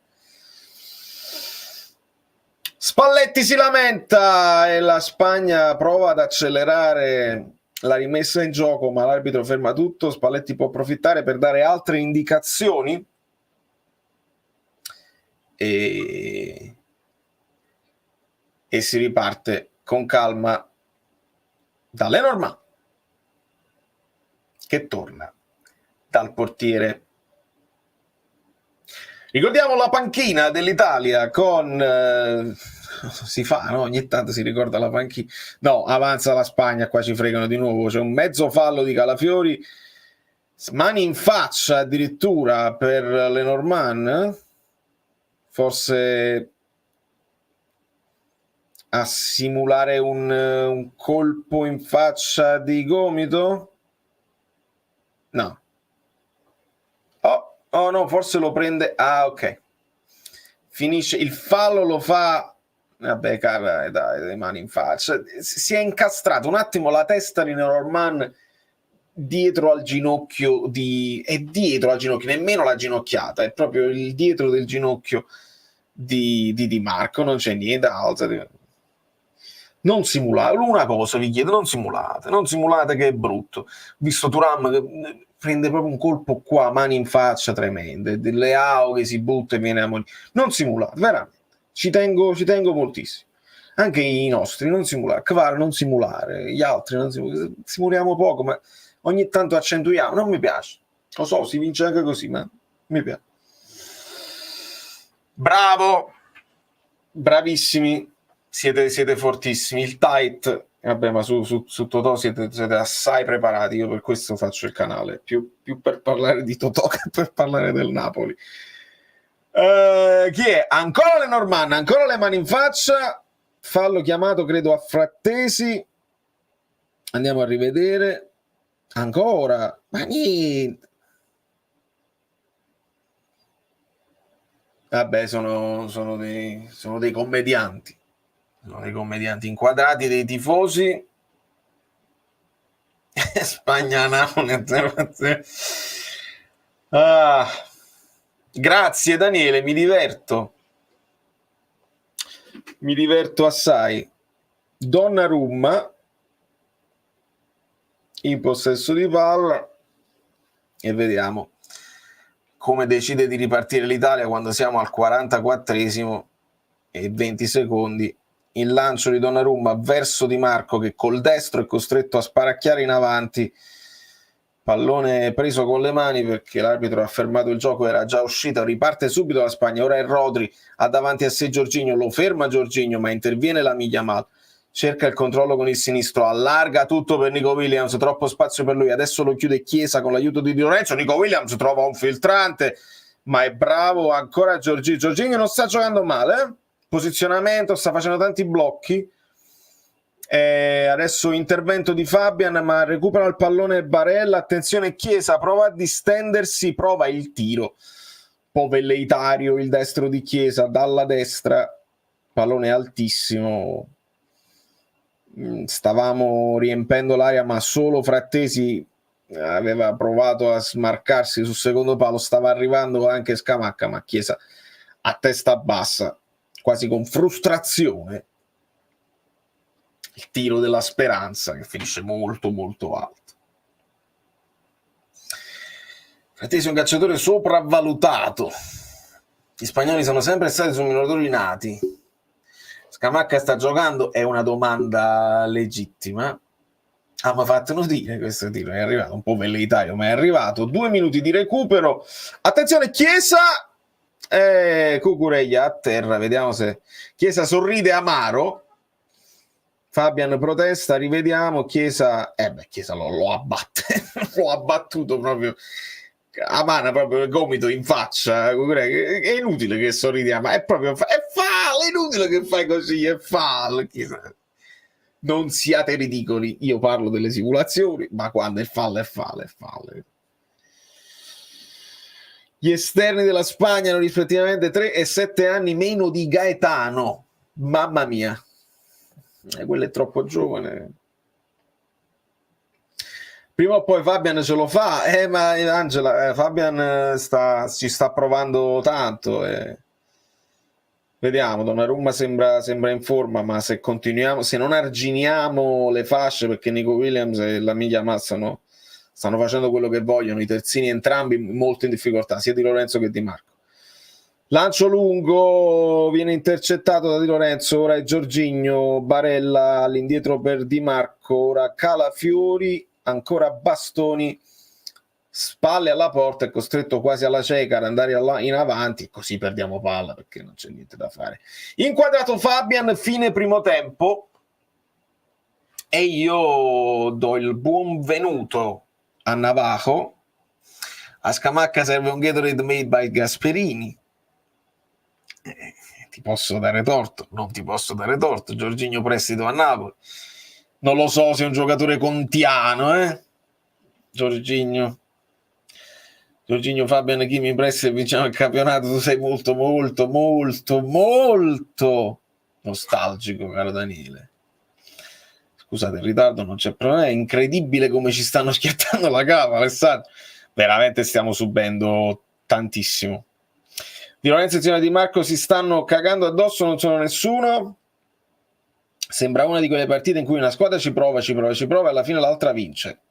Spalletti si lamenta e la Spagna prova ad accelerare la rimessa in gioco, ma l'arbitro ferma tutto. Spalletti può approfittare per dare altre indicazioni e si riparte con calma da Lenormand, che torna dal portiere. Ricordiamo la panchina dell'Italia con si fa, no? Ogni tanto si ricorda la panchina. No, avanza la Spagna, qua ci fregano di nuovo. C'è un mezzo fallo di Calafiori, mani in faccia addirittura per Lenormand, forse a simulare un colpo in faccia di gomito. No. Oh no, forse lo prende. Ah, ok. Finisce il fallo, lo fa. Vabbè, dai, le mani in faccia. Si è incastrato un attimo la testa di Lenormand dietro al ginocchio è dietro al ginocchio, nemmeno la ginocchiata, è proprio il dietro del ginocchio di Marco, non c'è niente, alzati. Non simulate, una cosa vi chiedo, non simulate che è brutto. Ho visto Thuram che prende proprio un colpo qua, mani in faccia tremende, Leao che si butta e viene a morire. Non simulate, veramente. Ci tengo moltissimo. Anche i nostri, non simulare. Kvar, non simulare. Gli altri, non simulare. Simuliamo poco, ma ogni tanto accentuiamo. Non mi piace. Lo so, si vince anche così, ma mi piace. Bravo! Bravissimi! Siete fortissimi. Il tight, vabbè, ma su Totò siete assai preparati. Io per questo faccio il canale, più per parlare di Totò che per parlare del Napoli. Chi è? Ancora Lenormand, ancora le mani in faccia, fallo chiamato credo a Frattesi, andiamo a rivedere, ancora, ma niente. Vabbè, sono dei commedianti. Sono dei commedianti inquadrati, dei tifosi. Spagna-Napoli 0-0. Grazie Daniele, mi diverto assai. Donnarumma in possesso di palla e vediamo come decide di ripartire l'Italia quando siamo al 44esimo e 20 secondi. Il lancio di Donnarumma verso Di Marco che col destro è costretto a sparacchiare in avanti, pallone preso con le mani perché l'arbitro ha fermato il gioco, era già uscita, riparte subito la Spagna, ora è Rodri, ha davanti a sé Jorginho, lo ferma Jorginho ma interviene la Yamal, cerca il controllo con il sinistro, allarga tutto per Nico Williams, troppo spazio per lui, adesso lo chiude Chiesa con l'aiuto di Di Lorenzo, Nico Williams trova un filtrante ma è bravo ancora Jorginho non sta giocando male, posizionamento, sta facendo tanti blocchi. Adesso intervento di Fabian ma recupera il pallone Barella, attenzione Chiesa, prova a distendersi, prova il tiro un po' velleitario il destro di Chiesa dalla destra, pallone altissimo, stavamo riempendo l'area ma solo Frattesi aveva provato a smarcarsi sul secondo palo, stava arrivando anche Scamacca ma Chiesa a testa bassa, quasi con frustrazione, il tiro della speranza che finisce molto molto alto. Frattesi è un calciatore sopravvalutato, gli spagnoli sono sempre stati somminatori nati. Scamacca sta giocando? È una domanda legittima. Ma fatelo dire, questo tiro è arrivato un po' velleitario ma è arrivato. 2 minuti di recupero, attenzione Chiesa, Cucurella a terra, vediamo se Chiesa sorride amaro, Fabian protesta, rivediamo Chiesa, Chiesa lo abbatte lo ha battuto proprio a mano, proprio il gomito in faccia. È inutile che sorridiamo, è proprio è fallo, è inutile che fai così, è fallo. Chiesa, non siate ridicoli, io parlo delle simulazioni ma quando è fallo è fallo, è fallo. Gli esterni della Spagna hanno rispettivamente 3 e 7 anni meno di Gaetano, mamma mia, quello è troppo giovane. Prima o poi Fabian ce lo fa, ma Angela, Fabian ci sta provando tanto. Vediamo, Donnarumma sembra in forma, ma se continuiamo, se non arginiamo le fasce, perché Nico Williams e la Yamal stanno facendo quello che vogliono, i terzini entrambi molto in difficoltà, sia Di Lorenzo che Di Marco. Lancio lungo, viene intercettato da Di Lorenzo, ora è Jorginho, Barella all'indietro per Di Marco, ora Calafiori, ancora Bastoni, spalle alla porta, è costretto quasi alla cieca ad andare in avanti, così perdiamo palla perché non c'è niente da fare. Inquadrato Fabian, fine primo tempo, e io do il buon venuto a Navajo. A Scamacca serve un Gatorade made by Gasperini. Ti posso dare torto? Non ti posso dare torto. Jorginho prestito a Napoli. Non lo so se è un giocatore contiano, Jorginho, Fabian, chi mi presta e vinciamo il campionato? Tu sei molto molto molto molto nostalgico, caro Daniele. Scusate il ritardo, non c'è problema, è incredibile come ci stanno schiattando la cava, Alessandro, veramente stiamo subendo tantissimo. Di Lorenzo e Di Marco si stanno cagando addosso, non sono nessuno. Sembra una di quelle partite in cui una squadra ci prova e alla fine l'altra vince.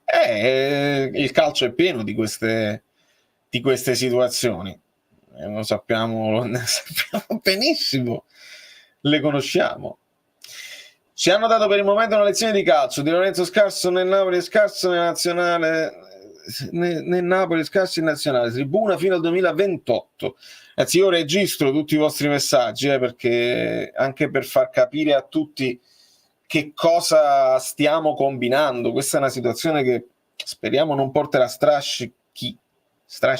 Il calcio è pieno di queste situazioni, ne sappiamo benissimo, le conosciamo. Ci hanno dato per il momento una lezione di calcio. Di Lorenzo scarso nel Napoli, scarso nella nazionale, nel Napoli scarso in nazionale, tribuna fino al 2028. Anzi, io registro tutti i vostri messaggi, perché anche per far capire a tutti che cosa stiamo combinando. Questa è una situazione che speriamo non porterà strascichi. È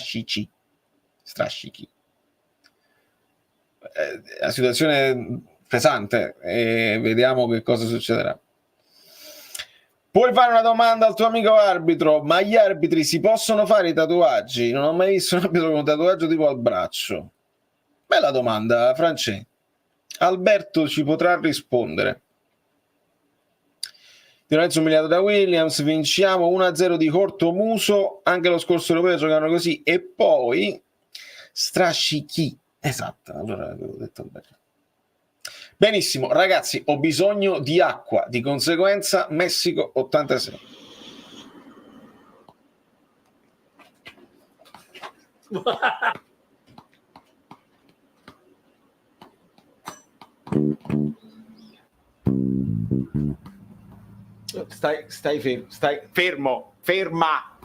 una situazione pesante e vediamo che cosa succederà. Puoi fare una domanda al tuo amico arbitro: ma gli arbitri si possono fare i tatuaggi? Non ho mai visto un arbitro con un tatuaggio tipo al braccio. Bella domanda, Francesco. Alberto ci potrà rispondere. Di Lorenzo umiliato da Williams, vinciamo 1-0 di Cortomuso, anche lo scorso europeo giocano così, e poi strascichi. Esatto, allora avevo detto bene. Benissimo, ragazzi, ho bisogno di acqua, di conseguenza Messico 86. Stai fermo, ferma.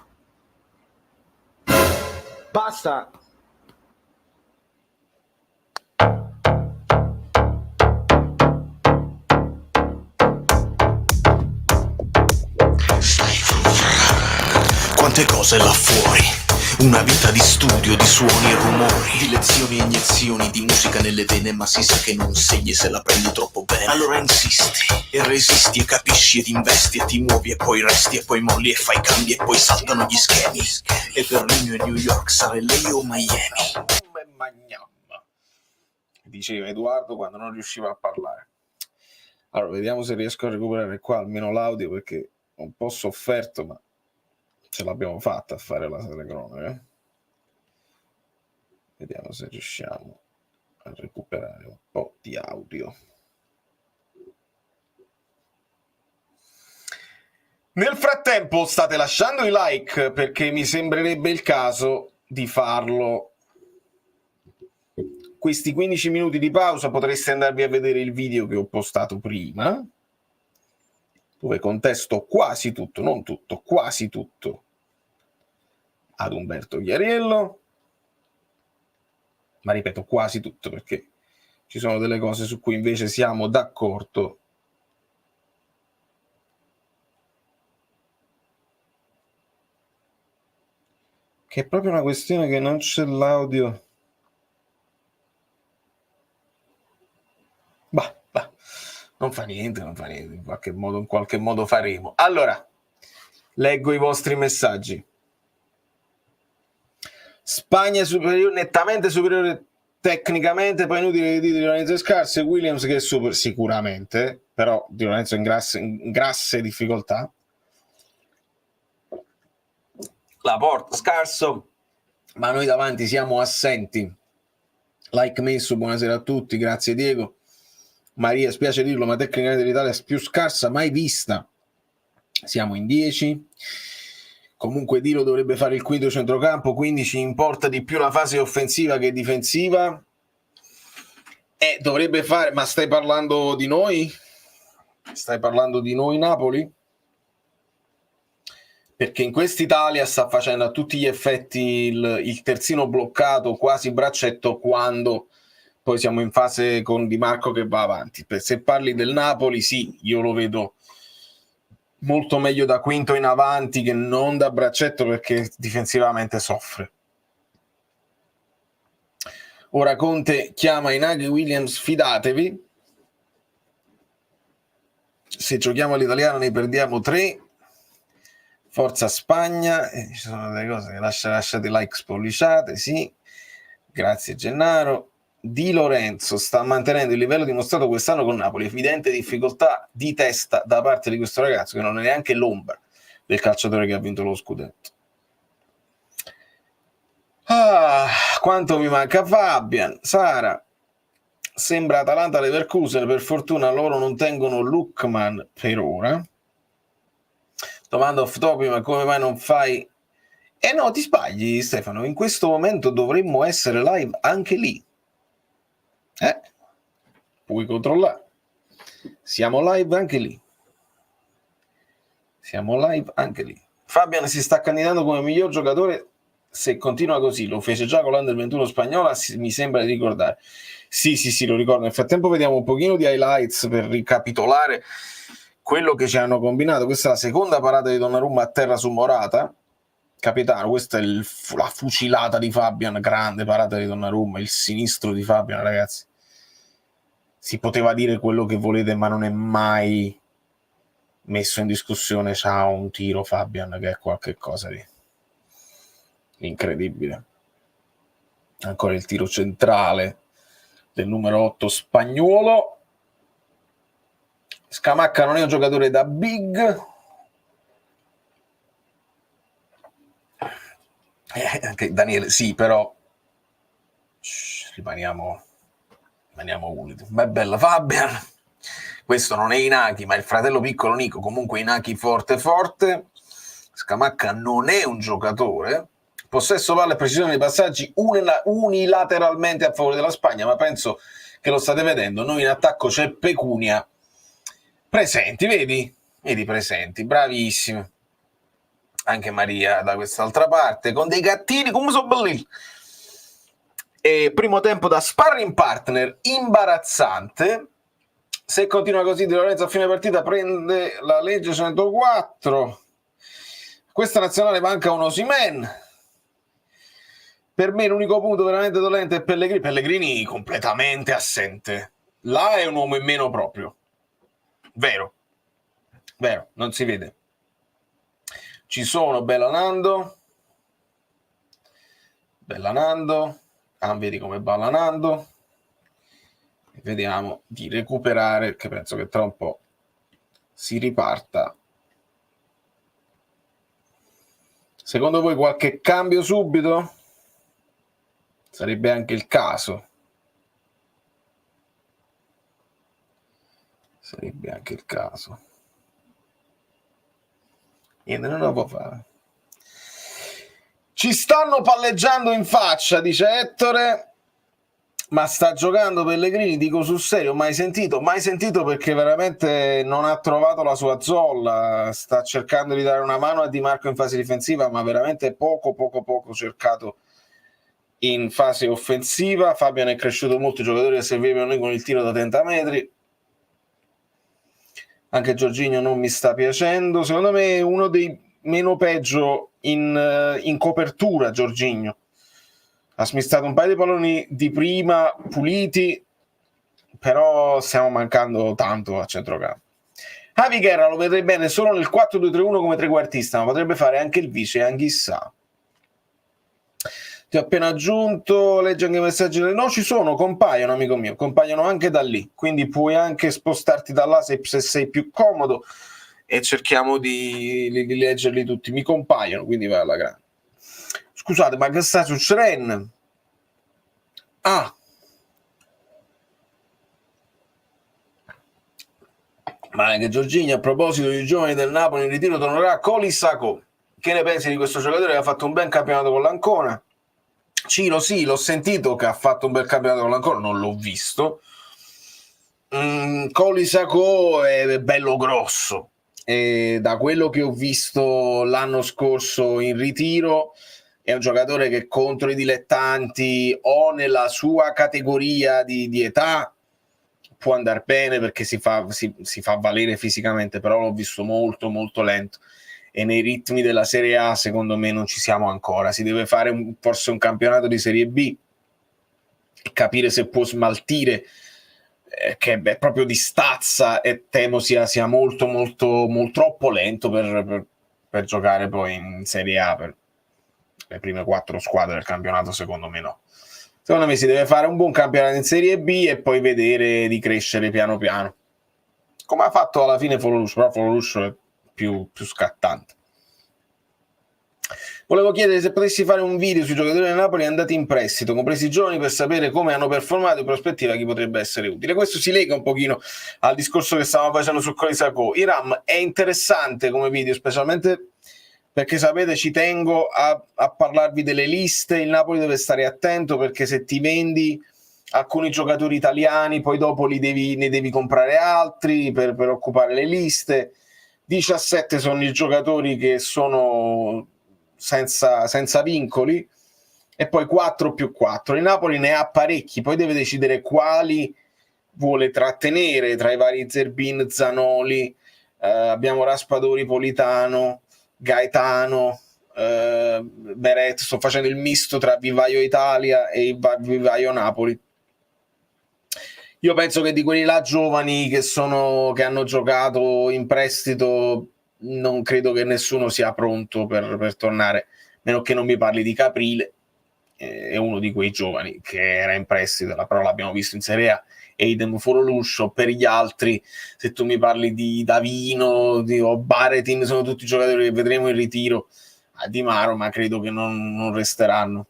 Basta. Quante cose là fuori, una vita di studio, di suoni e rumori, di lezioni e iniezioni, di musica nelle vene, ma si sa che non segni se la prendi troppo bene. Allora insisti e resisti e capisci ed investi e ti muovi e poi resti e poi molli e fai cambi e poi saltano gli schemi. E Berlino e New York, sarà lei o Miami? Diceva Edoardo quando non riusciva a parlare. Allora, vediamo se riesco a recuperare qua almeno l'audio, perché ho un po' sofferto, ma ce l'abbiamo fatta a fare la telecronaca. Vediamo se riusciamo a recuperare un po' di audio. Nel frattempo state lasciando i like, perché mi sembrerebbe il caso di farlo. Questi 15 minuti di pausa potreste andarvi a vedere il video che ho postato prima, dove contesto quasi tutto, non tutto, quasi tutto, ad Umberto Chiariello, ma ripeto quasi tutto perché ci sono delle cose su cui invece siamo d'accordo. Che è proprio una questione che non c'è l'audio. Bah, non fa niente, in qualche modo faremo. Allora, leggo i vostri messaggi. Spagna superiore, nettamente superiore tecnicamente, poi inutile di Lorenzo scarse, Williams che è super sicuramente, però Di Lorenzo in grasse difficoltà. Laporte scarso, ma noi davanti siamo assenti. Like messo, buonasera a tutti, grazie Diego. Maria, spiace dirlo, ma tecnicamente l'Italia è più scarsa mai vista. Siamo in 10. Comunque Dilo dovrebbe fare il quinto centrocampo, quindi ci importa di più la fase offensiva che difensiva. Dovrebbe fare, ma stai parlando di noi? Stai parlando di noi Napoli? Perché in quest'Italia sta facendo a tutti gli effetti il terzino bloccato, quasi braccetto, quando poi siamo in fase con Di Marco che va avanti. Se parli del Napoli, sì, io lo vedo molto meglio da quinto in avanti che non da braccetto, perché difensivamente soffre. Ora Conte chiama Inaghi, Williams, fidatevi. Se giochiamo all'italiano ne perdiamo 3. Forza Spagna. Ci sono delle cose che lasciate like spolliciate, sì. Grazie Gennaro. Di Lorenzo sta mantenendo il livello dimostrato quest'anno con Napoli, evidente difficoltà di testa da parte di questo ragazzo che non è neanche l'ombra del calciatore che ha vinto lo scudetto. Quanto mi manca Fabian. Sara, sembra Atalanta Leverkusen, per fortuna loro non tengono Lookman per ora. Domanda off topic, ma come mai non fai? No, ti sbagli Stefano, in questo momento dovremmo essere live anche lì. Puoi controllare. Siamo live anche lì. Fabian si sta candidando come miglior giocatore. Se continua così, lo fece già con l'Under 21 spagnola, mi sembra di ricordare. Sì, lo ricordo. Nel frattempo vediamo un pochino di highlights per ricapitolare quello che ci hanno combinato. Questa è la seconda parata di Donnarumma a terra su Morata. Capitano, questa è la fucilata di Fabian, grande parata di Donnarumma, il sinistro di Fabian, ragazzi. Si poteva dire quello che volete, ma non è mai messo in discussione. C'ha un tiro Fabian che è qualche cosa di incredibile. Ancora il tiro centrale del numero 8 spagnuolo. Scamacca non è un giocatore da big. Anche Daniele sì, però rimaniamo uniti. Ma è bella Fabian. Questo non è Inaki, ma il fratello piccolo Nico. Comunque Inaki forte. Scamacca non è un giocatore, possesso palla e precisione dei passaggi unilateralmente a favore della Spagna, ma penso che lo state vedendo, noi in attacco c'è Pecunia, presenti, vedi presenti, bravissimi, anche Maria da quest'altra parte, con dei gattini, come sono belli. E primo tempo da sparring partner imbarazzante. Se continua così Di Lorenzo a fine partita prende la legge 104. Questa nazionale manca un Osimhen. Per me l'unico punto veramente dolente è Pellegrini completamente assente. Là è un uomo in meno proprio. Vero, non si vede. Ci sono Bella Nando. Vedi come balla Nando. Vediamo di recuperare, che penso che tra un po' si riparta. Secondo voi qualche cambio subito? Sarebbe anche il caso. Niente, non lo può fare. Ci stanno palleggiando in faccia, dice Ettore. Ma sta giocando Pellegrini, dico sul serio, mai sentito perché veramente non ha trovato la sua zolla, sta cercando di dare una mano a Di Marco in fase difensiva, ma veramente poco cercato in fase offensiva. Fabian è cresciuto molto, i giocatori che servivano noi con il tiro da 30 metri. Anche Jorginho non mi sta piacendo, secondo me è uno dei meno peggio in copertura Jorginho. Ha smistato un paio di palloni di prima puliti, però stiamo mancando tanto a centrocampo. Javi Guerra lo vedrei bene solo nel 4-2-3-1 come trequartista, ma potrebbe fare anche il vice, chissà. Ti ho appena aggiunto, leggi anche i messaggi. No, ci sono, compaiono, amico mio, compaiono anche da lì, quindi puoi anche spostarti da là se sei più comodo e cerchiamo di leggerli tutti. Mi compaiono, quindi vai alla grande. Scusate, ma che sta succedendo? Ma anche Jorginho, a proposito dei giovani del Napoli in ritiro, tornerà Colisacco. Che ne pensi di questo giocatore che ha fatto un bel campionato con l'Ancona? Ciro, sì, l'ho sentito che ha fatto un bel campionato con l'Ancona, non l'ho visto. Colisacco è bello grosso, e da quello che ho visto l'anno scorso in ritiro è un giocatore che contro i dilettanti o nella sua categoria di età può andare bene perché si fa valere fisicamente, però l'ho visto molto lento e nei ritmi della Serie A secondo me non ci siamo ancora. Si deve fare forse un campionato di Serie B e capire se può smaltire, che è proprio di stazza, e temo sia molto troppo lento per giocare poi in Serie A per le prime 4 squadre del campionato. Secondo me no, secondo me si deve fare un buon campionato in Serie B e poi vedere di crescere piano piano, come ha fatto alla fine Folorusso, però Folorusso è più scattante. Volevo chiedere se potessi fare un video sui giocatori del Napoli andati in prestito, compresi i giovani, per sapere come hanno performato, in prospettiva chi potrebbe essere utile. Questo si lega un pochino al discorso che stavamo facendo su Colisacco. Iram è interessante come video, specialmente perché sapete ci tengo a parlarvi delle liste. Il Napoli deve stare attento perché se ti vendi alcuni giocatori italiani poi dopo ne devi comprare altri per occupare le liste. 17 sono i giocatori che sono senza vincoli e poi 4+4. Il Napoli ne ha parecchi, poi deve decidere quali vuole trattenere tra i vari Zerbin, Zanoli, abbiamo Raspadori, Politano, Gaetano, Beret. Sto facendo il misto tra Vivaio Italia e Vivaio Napoli. Io penso che di quelli là giovani che hanno giocato in prestito non credo che nessuno sia pronto per tornare, meno che non mi parli di Caprile, è uno di quei giovani che era in prestito, però l'abbiamo visto in Serie A, e idem Folorusso. Per gli altri, se tu mi parli di Davino o Baretin, sono tutti giocatori che vedremo in ritiro a Di Maro, ma credo che non resteranno.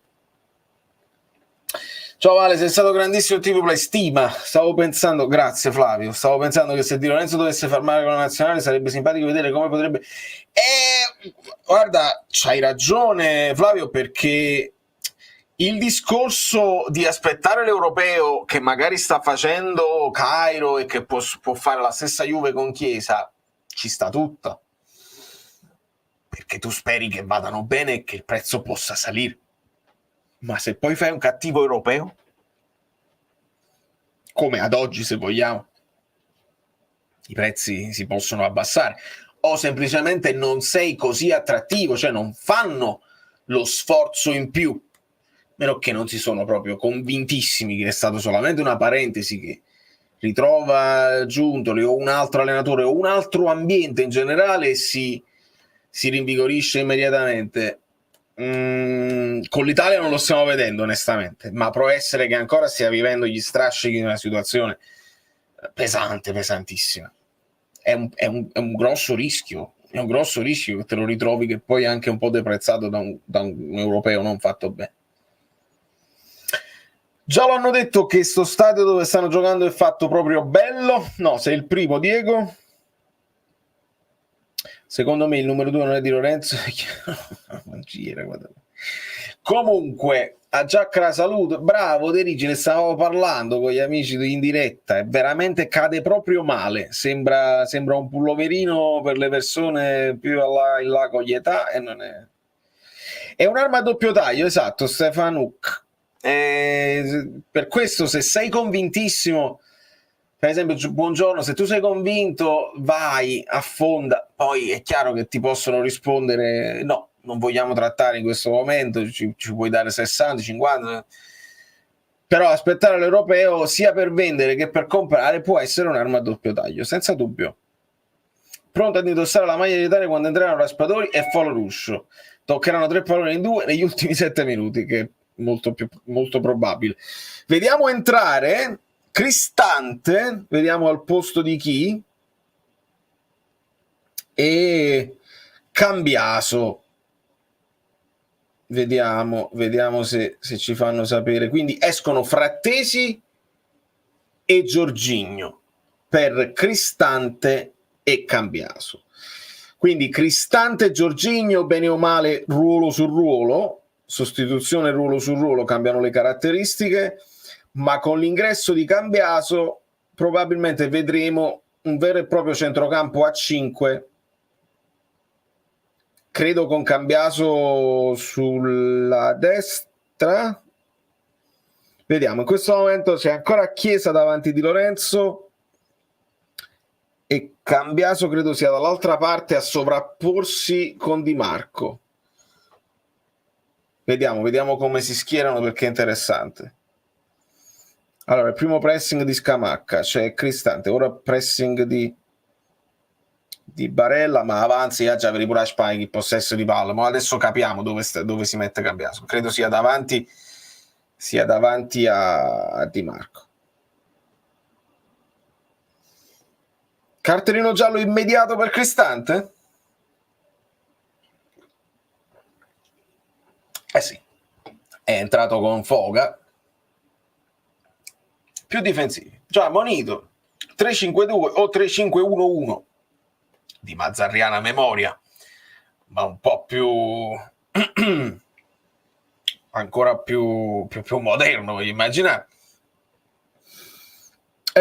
Ciao Vale, sei stato grandissimo il tipo play, stima. Stavo pensando, grazie Flavio, stavo pensando che se Di Lorenzo dovesse far male con la nazionale sarebbe simpatico vedere come potrebbe... Guarda, c'hai ragione Flavio, perché il discorso di aspettare l'europeo che magari sta facendo Cairo e che può fare la stessa Juve con Chiesa, ci sta tutta, perché tu speri che vadano bene e che il prezzo possa salire, ma se poi fai un cattivo europeo, come ad oggi se vogliamo, i prezzi si possono abbassare, o semplicemente non sei così attrattivo, cioè non fanno lo sforzo in più, meno che non si sono proprio convintissimi che è stato solamente una parentesi che ritrova Giuntoli o un altro allenatore o un altro ambiente in generale e si rinvigorisce immediatamente. Con l'Italia non lo stiamo vedendo onestamente, ma può essere che ancora stia vivendo gli strascichi di una situazione pesante, pesantissima. È un grosso rischio, è un grosso rischio che te lo ritrovi che poi è anche un po' deprezzato da un europeo non fatto bene. Già lo hanno detto che sto stadio dove stanno giocando è fatto proprio bello. No, sei il primo, Diego. Secondo me il numero 2 non è Di Lorenzo. Comunque, a Giacra saluto. Bravo Derigi, ne stavamo parlando con gli amici in diretta. E veramente cade proprio male. Sembra un pulloverino per le persone più in là con gli età. E non è. È un'arma a doppio taglio, esatto, Stefanuk. Per questo, se sei convintissimo, per esempio, buongiorno, se tu sei convinto, vai, affonda. Poi è chiaro che ti possono rispondere: no, non vogliamo trattare in questo momento, ci puoi dare 60, 50. Però aspettare l'europeo, sia per vendere che per comprare, può essere un'arma a doppio taglio, senza dubbio. Pronto ad indossare la maglia d'Italia quando entreranno Raspadori e Folo Ruscio. Toccheranno 3 palloni in 2 negli ultimi 7 minuti, che è molto probabile. Vediamo entrare Cristante, vediamo al posto di chi, e Cambiaso. Vediamo se ci fanno sapere. Quindi escono Frattesi e Jorginho per Cristante e Cambiaso. Quindi Cristante e Jorginho, bene o male, ruolo su ruolo, sostituzione ruolo su ruolo, cambiano le caratteristiche, ma con l'ingresso di Cambiaso probabilmente vedremo un vero e proprio centrocampo a 5, credo con Cambiaso sulla destra. Vediamo, in questo momento c'è ancora Chiesa davanti di Lorenzo e Cambiaso credo sia dall'altra parte a sovrapporsi con Di Marco. Vediamo come si schierano, perché è interessante. Allora, il primo pressing di Scamacca, c'è Cristante, ora pressing di Barella, ma avanzi già per i pure Spaghi, possesso di palla, ma adesso capiamo dove si mette Cambiaso. Credo sia davanti a Di Marco. Cartellino giallo immediato per Cristante? Sì, è entrato con foga. Più difensivi. Già Monito 3-5-2 o 3-5-1-1 di mazzarriana memoria, ma un po' più ancora più moderno, voglio immaginare.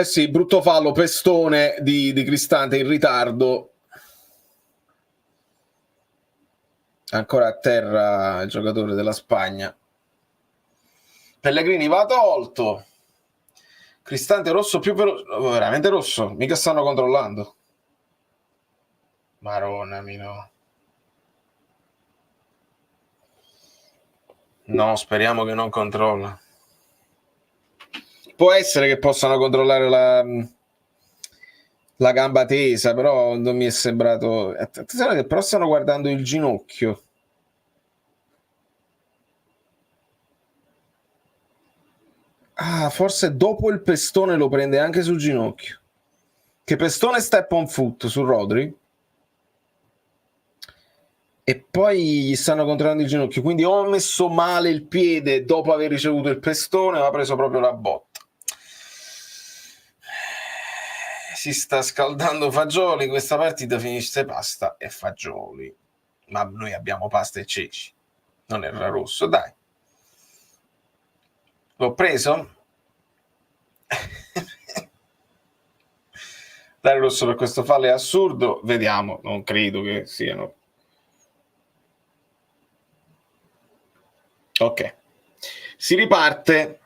Sì, brutto fallo, pestone di Cristante in ritardo. Ancora a terra il giocatore della Spagna. Pellegrini va tolto. Cristante rosso più veloce. Veramente rosso? Mica stanno controllando. Maronna mio. No, speriamo che non controlla. Può essere che possano controllare la gamba tesa, però non mi è sembrato. Attenzione che però stanno guardando il ginocchio. Ah, forse dopo il pestone lo prende anche sul ginocchio. Che pestone step on foot su Rodri? E poi gli stanno controllando il ginocchio, quindi ho messo male il piede dopo aver ricevuto il pestone, ma ha preso proprio la botta. Si sta scaldando Fagioli, questa partita finisce pasta e Fagioli. ma noi abbiamo pasta e ceci, non era rosso, dai. L'ho preso? Dare rosso per questo fallo è assurdo, vediamo, non credo che siano. Ok, si riparte.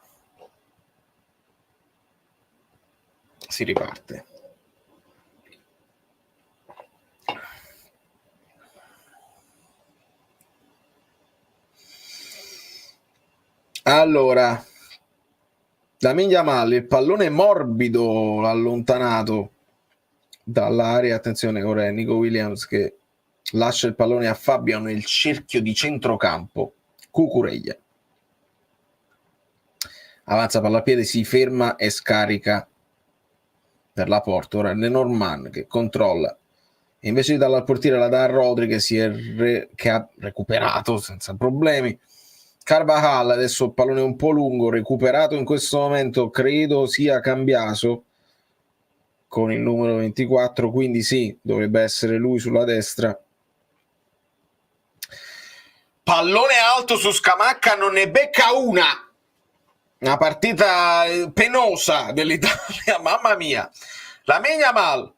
Allora, Lamine Yamal, il pallone morbido l'ha allontanato dall'area. Attenzione, ora è Nico Williams che lascia il pallone a Fabian nel cerchio di centrocampo. Cucurella avanza palla a piede, si ferma e scarica per la porta. Ora Lenormand che controlla e invece di darla al portiere la dà a Rodri che ha recuperato senza problemi. Carvajal, adesso il pallone un po' lungo, recuperato in questo momento, credo sia Cambiaso con il numero 24, quindi sì, dovrebbe essere lui sulla destra. Pallone alto su Scamacca, non ne becca una partita penosa dell'Italia, mamma mia. Lamine Yamal,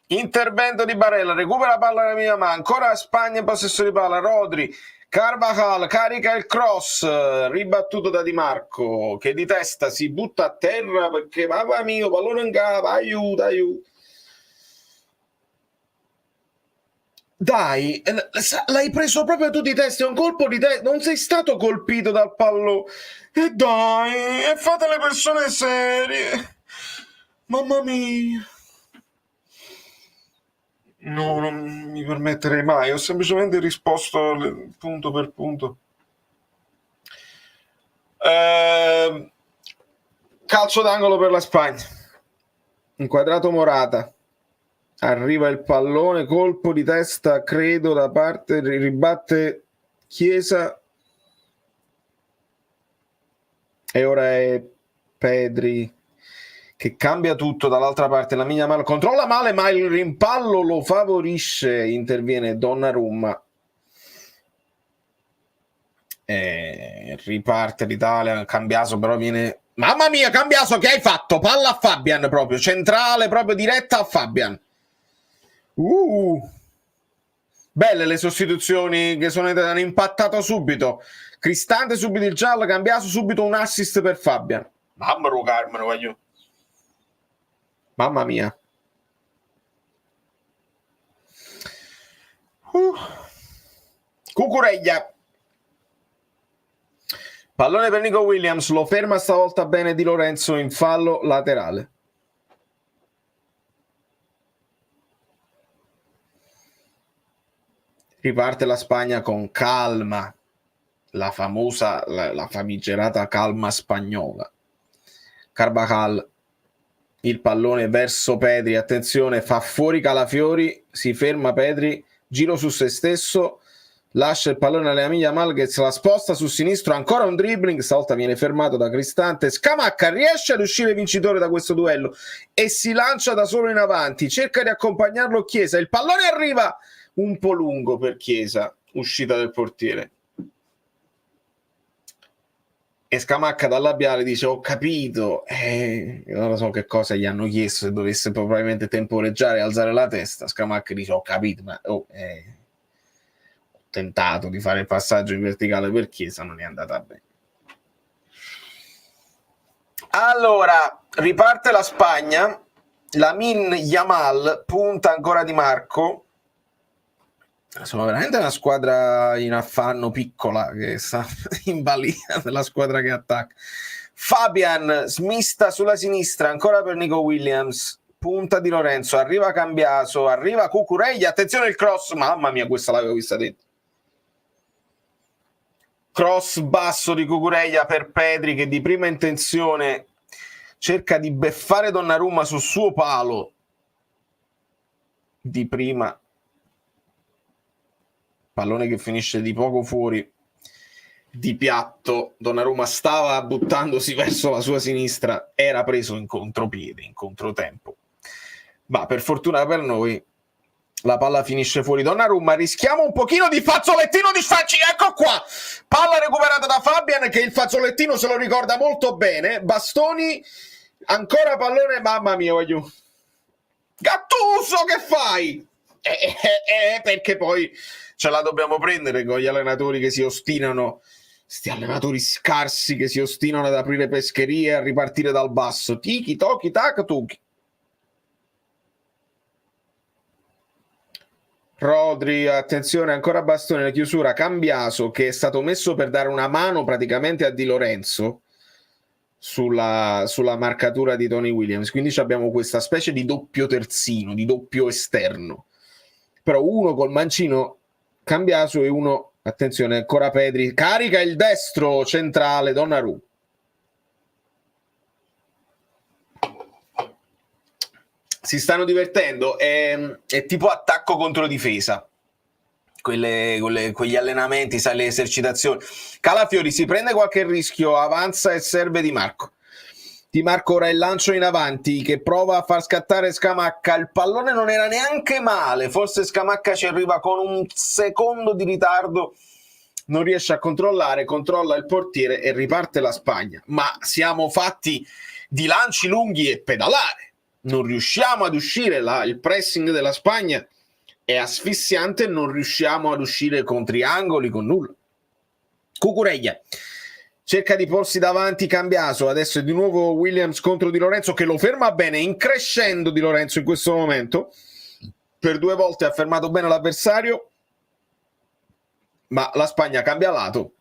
intervento di Barella, recupera la palla Lamine Yamal, ancora Spagna in possesso di palla, Rodri, Carvajal carica il cross, ribattuto da Di Marco che di testa si butta a terra perché mamma mia, pallone in capo, aiuto. Dai, l'hai preso proprio tu di testa, è un colpo di testa, non sei stato colpito dal pallone. E dai, e fate le persone serie. Mamma mia. No, non mi permetterei mai, ho semplicemente risposto punto per punto. Calcio d'angolo per la Spagna. Inquadrato Morata. Arriva il pallone, colpo di testa, credo, da parte, ribatte Chiesa. E ora è Pedri che cambia tutto dall'altra parte. Lamine Yamal controlla male, ma il rimpallo lo favorisce. Interviene Donnarumma. Riparte l'Italia. Cambiaso però viene... Mamma mia, Cambiaso, che hai fatto? Palla a Fabian proprio, centrale, proprio diretta a Fabian. Belle le sostituzioni che hanno impattato subito. Cristante subito il giallo, Cambiaso subito un assist per Fabian. Mamma Carmelo, voglio. Mamma mia. Cucurella. Pallone per Nico Williams, lo ferma stavolta bene Di Lorenzo in fallo laterale. Riparte la Spagna con calma, la famosa, la famigerata calma spagnola. Carvajal, il pallone verso Pedri, attenzione, fa fuori Calafiori, si ferma Pedri, giro su se stesso, lascia il pallone a Lamine Yamal che se la sposta sul sinistro, ancora un dribbling, stavolta viene fermato da Cristante. Scamacca riesce ad uscire vincitore da questo duello e si lancia da solo in avanti, cerca di accompagnarlo Chiesa, il pallone arriva un po' lungo per Chiesa, uscita del portiere. E Scamacca dal labiale dice: ho capito, non lo so che cosa gli hanno chiesto, se dovesse probabilmente temporeggiare e alzare la testa. Scamacca dice: ho capito, ma ho tentato di fare il passaggio in verticale per Chiesa, non è andata bene. Allora, riparte la Spagna, Lamine Yamal, punta ancora Di Marco. Sono veramente una squadra in affanno piccola che sta in balia della squadra che attacca. Fabian smista sulla sinistra ancora per Nico Williams, punta Di Lorenzo, arriva Cambiaso, arriva Cucurella, attenzione il cross, mamma mia, questa l'avevo vista dentro. Cross basso di Cucurella per Pedri che di prima intenzione cerca di beffare Donnarumma sul suo palo di prima. Pallone che finisce di poco fuori di piatto. Donnarumma stava buttandosi verso la sua sinistra, era preso in contropiede, in controtempo, ma per fortuna per noi La palla finisce fuori Donnarumma, rischiamo un pochino di fazzolettino di Sfacci, ecco qua, palla recuperata da Fabian che il fazzolettino se lo ricorda molto bene, Bastoni, ancora pallone, mamma mia, voglio... Gattuso, che fai? Perché poi ce la dobbiamo prendere con gli allenatori che si ostinano, sti allenatori scarsi che si ostinano ad aprire pescherie e a ripartire dal basso, tiki, toki, tac, tuki. Rodri, attenzione, ancora Bastoni, la chiusura, Cambiaso che è stato messo per dare una mano praticamente a Di Lorenzo sulla marcatura di Tony Williams, quindi abbiamo questa specie di doppio terzino, di doppio esterno, però uno col mancino Cambiaso e uno, attenzione, ancora Pedri, carica il destro centrale Donnarumma. Si stanno divertendo, è tipo attacco contro difesa, quegli allenamenti, sai, le esercitazioni. Calafiori si prende qualche rischio, avanza e serve Di Marco. Di Marco ora il lancio in avanti che prova a far scattare Scamacca, il pallone non era neanche male, forse Scamacca ci arriva con un secondo di ritardo, non riesce a controllare, controlla il portiere e riparte la Spagna, ma siamo fatti di lanci lunghi e pedalare. Non riusciamo ad uscire, il pressing della Spagna è asfissiante, non riusciamo ad uscire con triangoli, con nulla. Cucurella cerca di porsi davanti Cambiaso, adesso è di nuovo Williams contro Di Lorenzo che lo ferma bene, in crescendo Di Lorenzo in questo momento, per 2 volte ha fermato bene l'avversario, ma la Spagna cambia lato.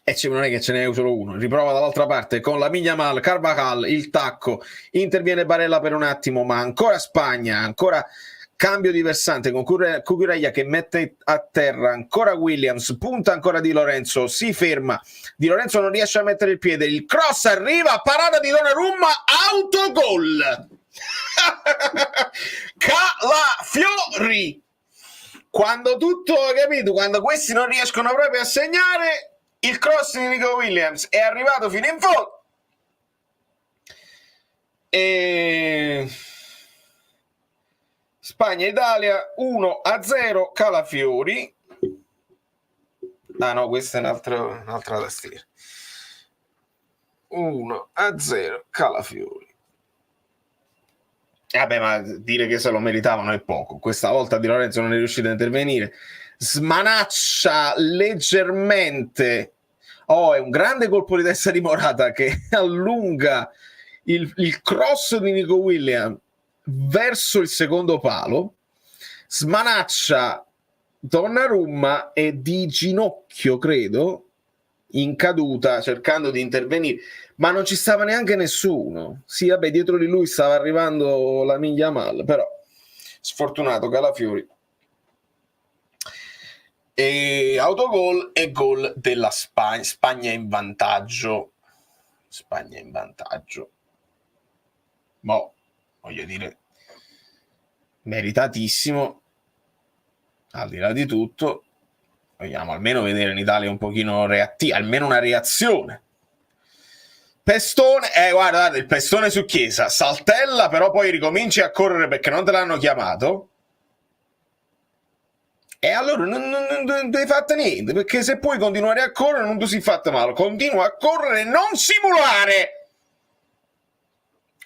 E non è che ce n'è solo uno, riprova dall'altra parte con la Yamal, Carvajal, il tacco, interviene Barella per un attimo, ma ancora Spagna, ancora cambio di versante con Cucurella che mette a terra, ancora Williams, punta ancora Di Lorenzo, si ferma, Di Lorenzo non riesce a mettere il piede, il cross arriva, parata di Donnarumma, autogol! Calafiori! Quando tutto, capito, quando questi non riescono proprio a segnare... Il cross di Nico Williams è arrivato fino in fondo e Spagna-Italia 1-0, Calafiori. Ah no, questa è un'altra tastiera. 1-0, Calafiori. Vabbè, ma dire che se lo meritavano è poco. Questa volta Di Lorenzo non è riuscito a intervenire. Smanaccia leggermente. È un grande colpo di testa di Morata che allunga il cross di Nico Williams verso il secondo palo, smanaccia Donnarumma e di ginocchio, credo, in caduta, cercando di intervenire, ma non ci stava neanche nessuno. Sì, vabbè, dietro di lui stava arrivando la Yamal, però sfortunato Calafiori. E autogol e gol della Spagna in vantaggio. Boh, voglio dire, meritatissimo, al di là di tutto. Vogliamo almeno vedere in Italia un pochino reattiva, almeno una reazione. Pestone, guarda, il pestone su Chiesa, saltella, però poi ricominci a correre perché non te l'hanno chiamato. E allora non hai fatto niente, perché se puoi continuare a correre non ti si fatta male, continua a correre e non simulare.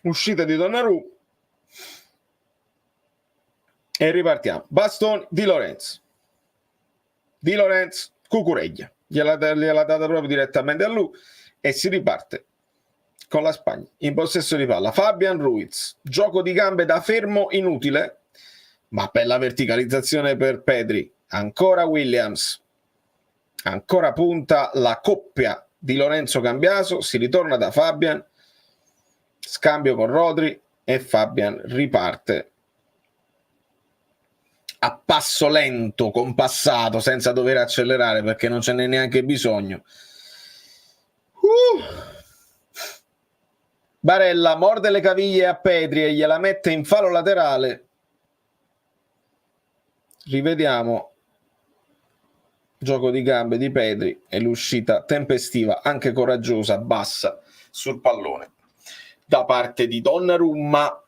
Uscita di Donnarumma e ripartiamo. Bastoni, Di Lorenzo, Cucurella, gliela data proprio direttamente a lui e si riparte con la Spagna in possesso di palla. Fabian Ruiz, gioco di gambe da fermo inutile, ma bella verticalizzazione per Pedri, ancora Williams, ancora punta la coppia di Lorenzo Cambiaso, si ritorna da Fabian, scambio con Rodri e Fabian riparte a passo lento, compassato, senza dover accelerare perché non ce n'è neanche bisogno. Barella morde le caviglie a Pedri e gliela mette in fallo laterale. Rivediamo gioco di gambe di Pedri e l'uscita tempestiva, anche coraggiosa, bassa sul pallone da parte di Donnarumma.